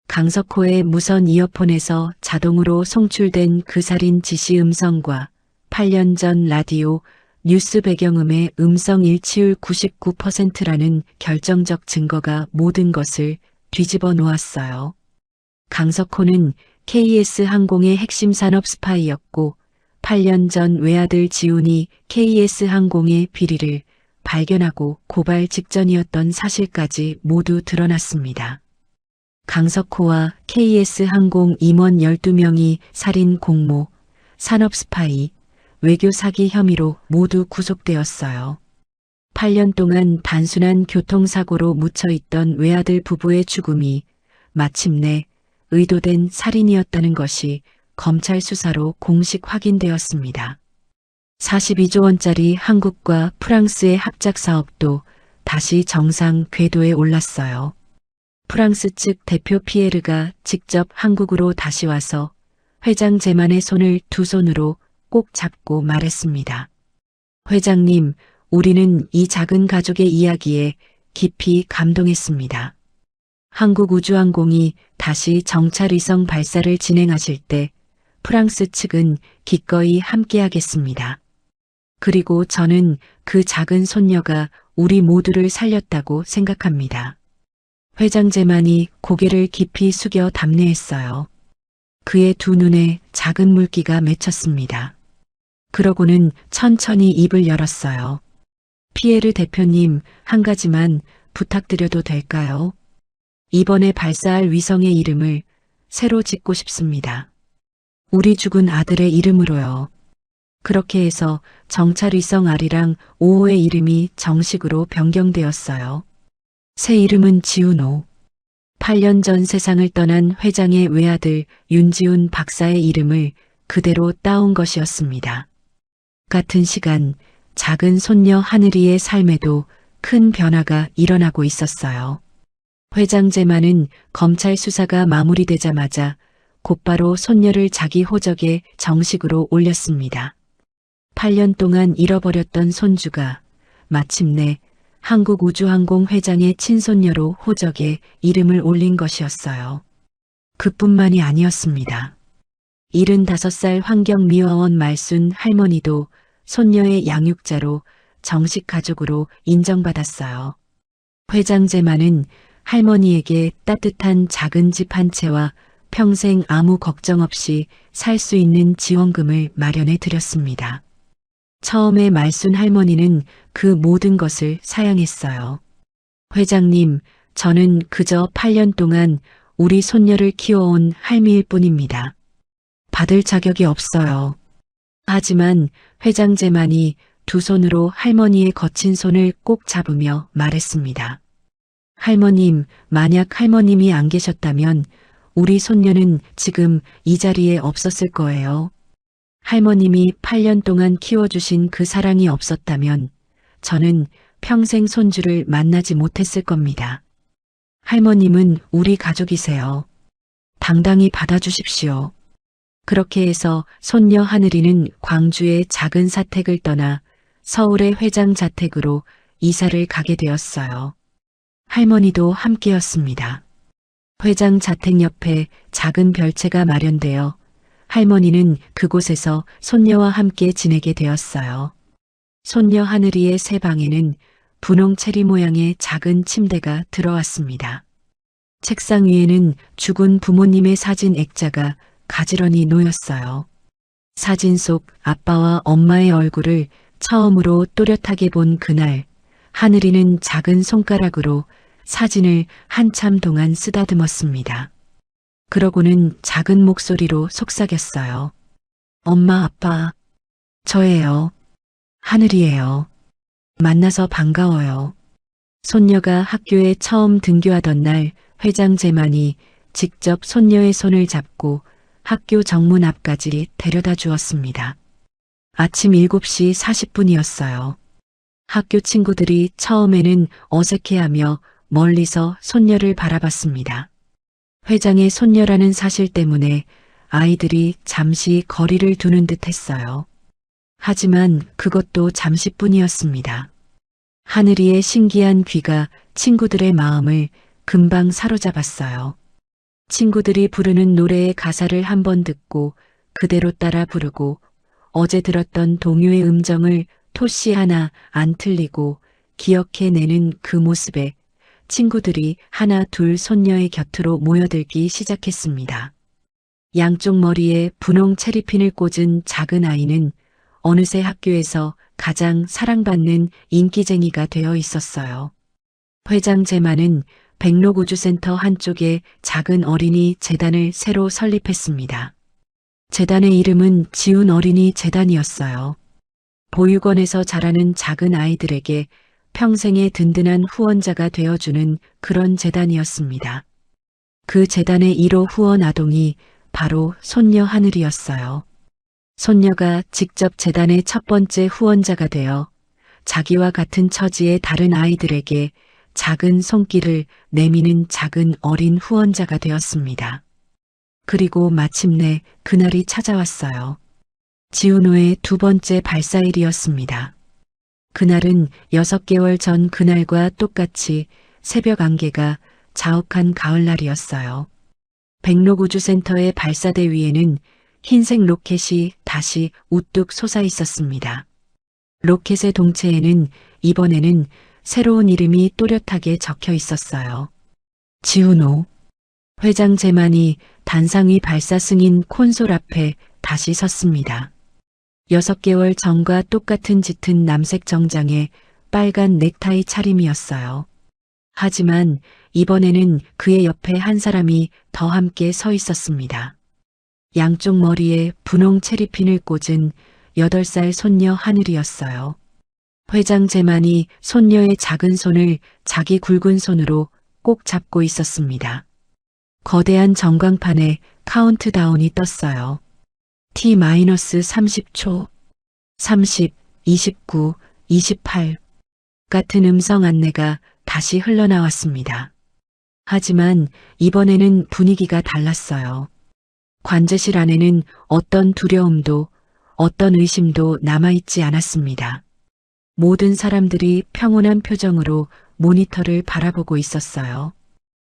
강석호의 무선 이어폰에서 자동으로 송출된 그 살인 지시 음성과 8년 전 라디오 뉴스 배경음의 음성 일치율 99%라는 결정적 증거가 모든 것을 뒤집어 놓았어요. 강석호는 KS 항공의 핵심 산업 스파이였고 8년 전 외아들 지훈이 KS 항공의 비리를 발견하고 고발 직전이었던 사실까지 모두 드러났습니다. 강석호와 KS 항공 임원 12명이 살인 공모, 산업 스파이, 외교 사기 혐의로 모두 구속되었어요. 8년 동안 단순한 교통사고로 묻혀있던 외아들 부부의 죽음이 마침내 의도된 살인이었다는 것이 검찰 수사로 공식 확인되었습니다. 42조 원짜리 한국과 프랑스의 합작 사업도 다시 정상 궤도에 올랐어요. 프랑스 측 대표 피에르가 직접 한국으로 다시 와서 회장 제만의 손을 두 손으로 꼭 잡고 말했습니다. 회장님, 우리는 이 작은 가족의 이야기에 깊이 감동했습니다. 한국우주항공이 다시 정찰위성 발사를 진행하실 때 프랑스 측은 기꺼이 함께하겠습니다. 그리고 저는 그 작은 손녀가 우리 모두를 살렸다고 생각합니다. 회장 제만이 고개를 깊이 숙여 담례했어요. 그의 두 눈에 작은 물기가 맺혔습니다. 그러고는 천천히 입을 열었어요. 피에르 대표님, 한 가지만 부탁드려도 될까요? 이번에 발사할 위성의 이름을 새로 짓고 싶습니다. 우리 죽은 아들의 이름으로요. 그렇게 해서 정찰위성 아리랑 5호의 이름이 정식으로 변경되었어요. 새 이름은 지훈호. 8년 전 세상을 떠난 회장의 외아들 윤지훈 박사의 이름을 그대로 따온 것이었습니다. 같은 시간 작은 손녀 하늘이의 삶에도 큰 변화가 일어나고 있었어요. 회장 제만은 검찰 수사가 마무리되자마자 곧바로 손녀를 자기 호적에 정식으로 올렸습니다. 8년 동안 잃어버렸던 손주가 마침내 한국우주항공 회장의 친손녀로 호적에 이름을 올린 것이었어요. 그뿐만이 아니었습니다. 75살 환경미화원 말순 할머니도 손녀의 양육자로 정식 가족으로 인정받았어요. 회장 제만은 할머니에게 따뜻한 작은 집 한 채와 평생 아무 걱정 없이 살 수 있는 지원금을 마련해 드렸습니다. 처음에 말순 할머니는 그 모든 것을 사양했어요. 회장님, 저는 그저 8년 동안 우리 손녀를 키워온 할미일 뿐입니다. 받을 자격이 없어요. 하지만 회장 제만이 두 손으로 할머니의 거친 손을 꼭 잡으며 말했습니다. 할머님, 만약 할머님이 안 계셨다면 우리 손녀는 지금 이 자리에 없었을 거예요. 할머님이 8년 동안 키워주신 그 사랑이 없었다면 저는 평생 손주를 만나지 못했을 겁니다. 할머님은 우리 가족이세요. 당당히 받아주십시오. 그렇게 해서 손녀 하늘이는 광주의 작은 사택을 떠나 서울의 회장 자택으로 이사를 가게 되었어요. 할머니도 함께였습니다. 회장 자택 옆에 작은 별채가 마련되어 할머니는 그곳에서 손녀와 함께 지내게 되었어요. 손녀 하늘이의 새 방에는 분홍 체리 모양의 작은 침대가 들어왔습니다. 책상 위에는 죽은 부모님의 사진 액자가 가지런히 놓였어요. 사진 속 아빠와 엄마의 얼굴을 처음으로 또렷하게 본 그날, 하늘이는 작은 손가락으로 사진을 한참 동안 쓰다듬었습니다. 그러고는 작은 목소리로 속삭였어요. 엄마, 아빠, 저예요. 하늘이에요. 만나서 반가워요. 손녀가 학교에 처음 등교하던 날 회장 제만이 직접 손녀의 손을 잡고 학교 정문 앞까지 데려다 주었습니다. 아침 7시 40분이었어요. 학교 친구들이 처음에는 어색해하며 멀리서 손녀를 바라봤습니다. 회장의 손녀라는 사실 때문에 아이들이 잠시 거리를 두는 듯 했어요. 하지만 그것도 잠시뿐이었습니다. 하늘이의 신기한 귀가 친구들의 마음을 금방 사로잡았어요. 친구들이 부르는 노래의 가사를 한번 듣고 그대로 따라 부르고 어제 들었던 동요의 음정을 토시 하나 안 틀리고 기억해내는 그 모습에 친구들이 하나 둘 손녀의 곁으로 모여들기 시작했습니다. 양쪽 머리에 분홍 체리핀을 꽂은 작은 아이는 어느새 학교에서 가장 사랑받는 인기쟁이가 되어 있었어요. 회장 제만은 백록우주센터 한쪽에 작은 어린이 재단을 새로 설립했습니다. 재단의 이름은 지훈 어린이 재단이었어요. 보육원에서 자라는 작은 아이들에게 평생의 든든한 후원자가 되어주는 그런 재단이었습니다. 그 재단의 1호 후원 아동이 바로 손녀 하늘이었어요. 손녀가 직접 재단의 첫 번째 후원자가 되어 자기와 같은 처지의 다른 아이들에게 작은 손길을 내미는 작은 어린 후원자가 되었습니다. 그리고 마침내 그날이 찾아왔어요. 지훈호의 두 번째 발사일이었습니다. 그날은 6개월 전 그날과 똑같이 새벽 안개가 자욱한 가을날이었어요. 백록우주센터의 발사대 위에는 흰색 로켓이 다시 우뚝 솟아 있었습니다. 로켓의 동체에는 이번에는 새로운 이름이 또렷하게 적혀 있었어요. 지훈호. 회장 제만이 단상 위 발사 승인 콘솔 앞에 다시 섰습니다. 6개월 전과 똑같은 짙은 남색 정장에 빨간 넥타이 차림이었어요. 하지만 이번에는 그의 옆에 한 사람이 더 함께 서 있었습니다. 양쪽 머리에 분홍 체리핀을 꽂은 8살 손녀 하늘이었어요. 회장 제만이 손녀의 작은 손을 자기 굵은 손으로 꼭 잡고 있었습니다. 거대한 전광판에 카운트다운이 떴어요. T-30초, 30, 29, 28 같은 음성 안내가 다시 흘러나왔습니다. 하지만 이번에는 분위기가 달랐어요. 관제실 안에는 어떤 두려움도 어떤 의심도 남아있지 않았습니다. 모든 사람들이 평온한 표정으로 모니터를 바라보고 있었어요.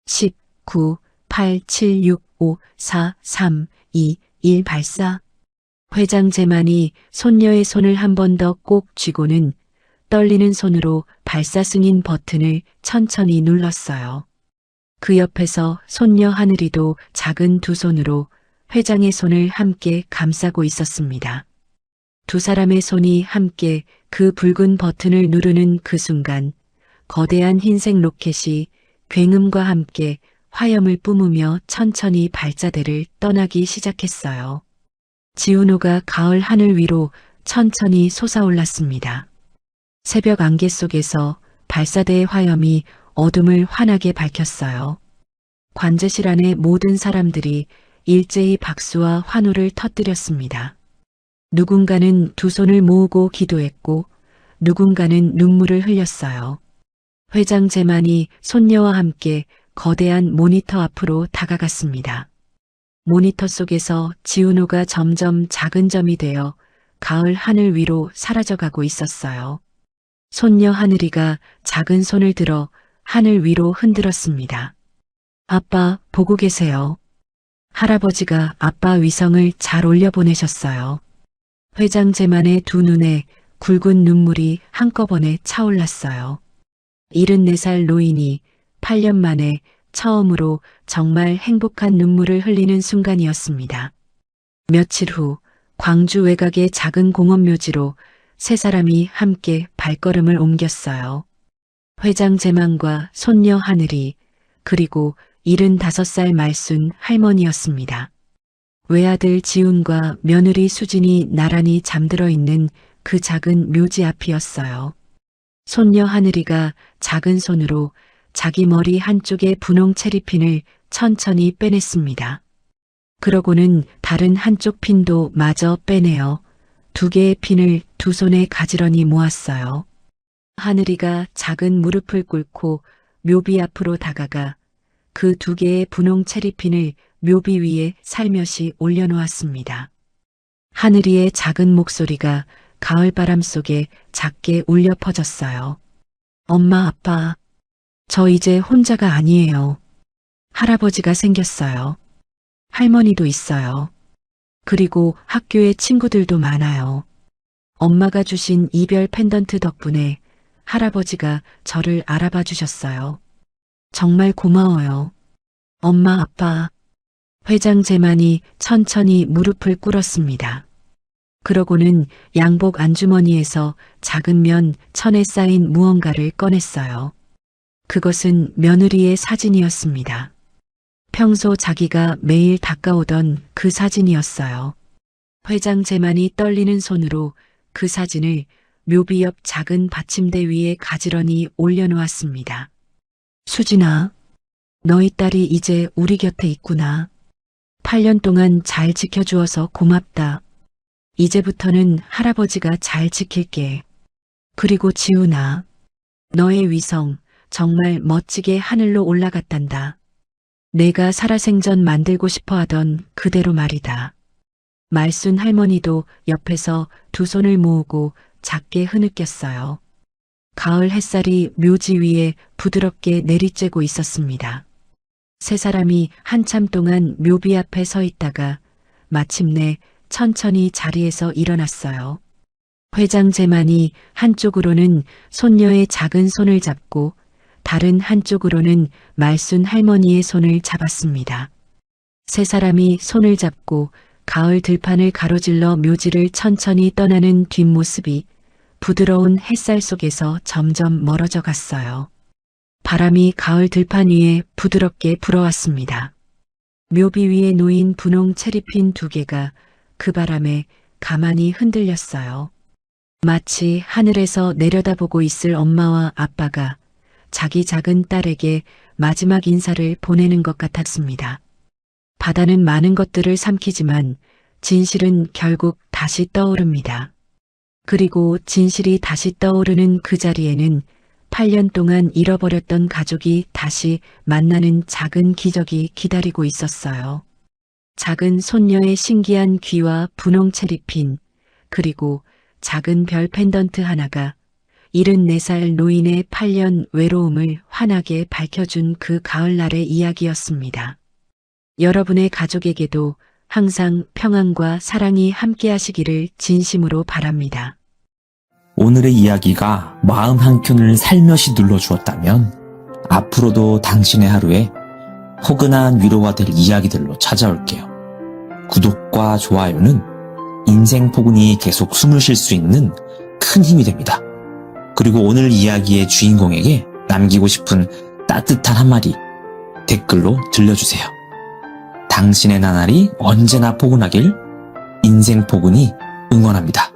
10, 9, 8, 7, 6, 5, 4, 3, 2, 1 발사. 회장 제만이 손녀의 손을 한 번 더 꼭 쥐고는 떨리는 손으로 발사 승인 버튼을 천천히 눌렀어요. 그 옆에서 손녀 하늘이도 작은 두 손으로 회장의 손을 함께 감싸고 있었습니다. 두 사람의 손이 함께 그 붉은 버튼을 누르는 그 순간 거대한 흰색 로켓이 굉음과 함께 화염을 뿜으며 천천히 발자대를 떠나기 시작했어요. 지훈호가 가을 하늘 위로 천천히 솟아올랐습니다. 새벽 안개 속에서 발사대의 화염이 어둠을 환하게 밝혔어요. 관제실 안의 모든 사람들이 일제히 박수와 환호를 터뜨렸습니다. 누군가는 두 손을 모으고 기도했고 누군가는 눈물을 흘렸어요. 회장 제만이 손녀와 함께 거대한 모니터 앞으로 다가갔습니다. 모니터 속에서 지훈호가 점점 작은 점이 되어 가을 하늘 위로 사라져가고 있었어요. 손녀 하늘이가 작은 손을 들어 하늘 위로 흔들었습니다. 아빠, 보고 계세요. 할아버지가 아빠 위성을 잘 올려보내셨어요. 회장 제만의 두 눈에 굵은 눈물이 한꺼번에 차올랐어요. 74살 노인이 8년 만에 처음으로 정말 행복한 눈물을 흘리는 순간이었습니다. 며칠 후 광주 외곽의 작은 공원 묘지로 세 사람이 함께 발걸음을 옮겼어요. 회장 제만과 손녀 하늘이, 그리고 75살 말순 할머니였습니다. 외아들 지훈과 며느리 수진이 나란히 잠들어 있는 그 작은 묘지 앞이었어요. 손녀 하늘이가 작은 손으로 자기 머리 한쪽의 분홍 체리핀을 천천히 빼냈습니다. 그러고는 다른 한쪽 핀도 마저 빼내어 2개의 핀을 두 손에 가지런히 모았어요. 하늘이가 작은 무릎을 꿇고 묘비 앞으로 다가가 그 2개의 분홍 체리핀을 묘비 위에 살며시 올려놓았습니다. 하늘이의 작은 목소리가 가을바람 속에 작게 울려 퍼졌어요. 엄마, 아빠, 저 이제 혼자가 아니에요. 할아버지가 생겼어요. 할머니도 있어요. 그리고 학교에 친구들도 많아요. 엄마가 주신 이별 펜던트 덕분에 할아버지가 저를 알아봐 주셨어요. 정말 고마워요. 엄마, 아빠. 회장 제만이 천천히 무릎을 꿇었습니다. 그러고는 양복 안주머니에서 작은 면 천에 쌓인 무언가를 꺼냈어요. 그것은 며느리의 사진이었습니다. 평소 자기가 매일 닦아오던 그 사진이었어요. 회장 제만이 떨리는 손으로 그 사진을 묘비 옆 작은 받침대 위에 가지런히 올려놓았습니다. 수진아, 너희 딸이 이제 우리 곁에 있구나. 8년 동안 잘 지켜주어서 고맙다. 이제부터는 할아버지가 잘 지킬게. 그리고 지훈아, 너의 위성 정말 멋지게 하늘로 올라갔단다. 내가 살아생전 만들고 싶어 하던 그대로 말이다. 말순 할머니도 옆에서 두 손을 모으고 작게 흐느꼈어요. 가을 햇살이 묘지 위에 부드럽게 내리쬐고 있었습니다. 세 사람이 한참 동안 묘비 앞에 서 있다가 마침내 천천히 자리에서 일어났어요. 회장 제만이 한쪽으로는 손녀의 작은 손을 잡고 다른 한쪽으로는 말순 할머니의 손을 잡았습니다. 세 사람이 손을 잡고 가을 들판을 가로질러 묘지를 천천히 떠나는 뒷모습이 부드러운 햇살 속에서 점점 멀어져 갔어요. 바람이 가을 들판 위에 부드럽게 불어왔습니다. 묘비 위에 놓인 분홍 체리핀 2개가 그 바람에 가만히 흔들렸어요. 마치 하늘에서 내려다보고 있을 엄마와 아빠가 자기 작은 딸에게 마지막 인사를 보내는 것 같았습니다. 바다는 많은 것들을 삼키지만 진실은 결국 다시 떠오릅니다. 그리고 진실이 다시 떠오르는 그 자리에는 8년 동안 잃어버렸던 가족이 다시 만나는 작은 기적이 기다리고 있었어요. 작은 손녀의 신기한 귀와 분홍 체리핀, 그리고 작은 별 펜던트 하나가 74살 노인의 8년 외로움을 환하게 밝혀준 그 가을날의 이야기였습니다. 여러분의 가족에게도 항상 평안과 사랑이 함께하시기를 진심으로 바랍니다. 오늘의 이야기가 마음 한켠을 살며시 눌러주었다면 앞으로도 당신의 하루에 포근한 위로가 될 이야기들로 찾아올게요. 구독과 좋아요는 인생 포근이 계속 숨을 쉴 수 있는 큰 힘이 됩니다. 그리고 오늘 이야기의 주인공에게 남기고 싶은 따뜻한 한마디 댓글로 들려주세요. 당신의 나날이 언제나 포근하길 인생 포근이 응원합니다.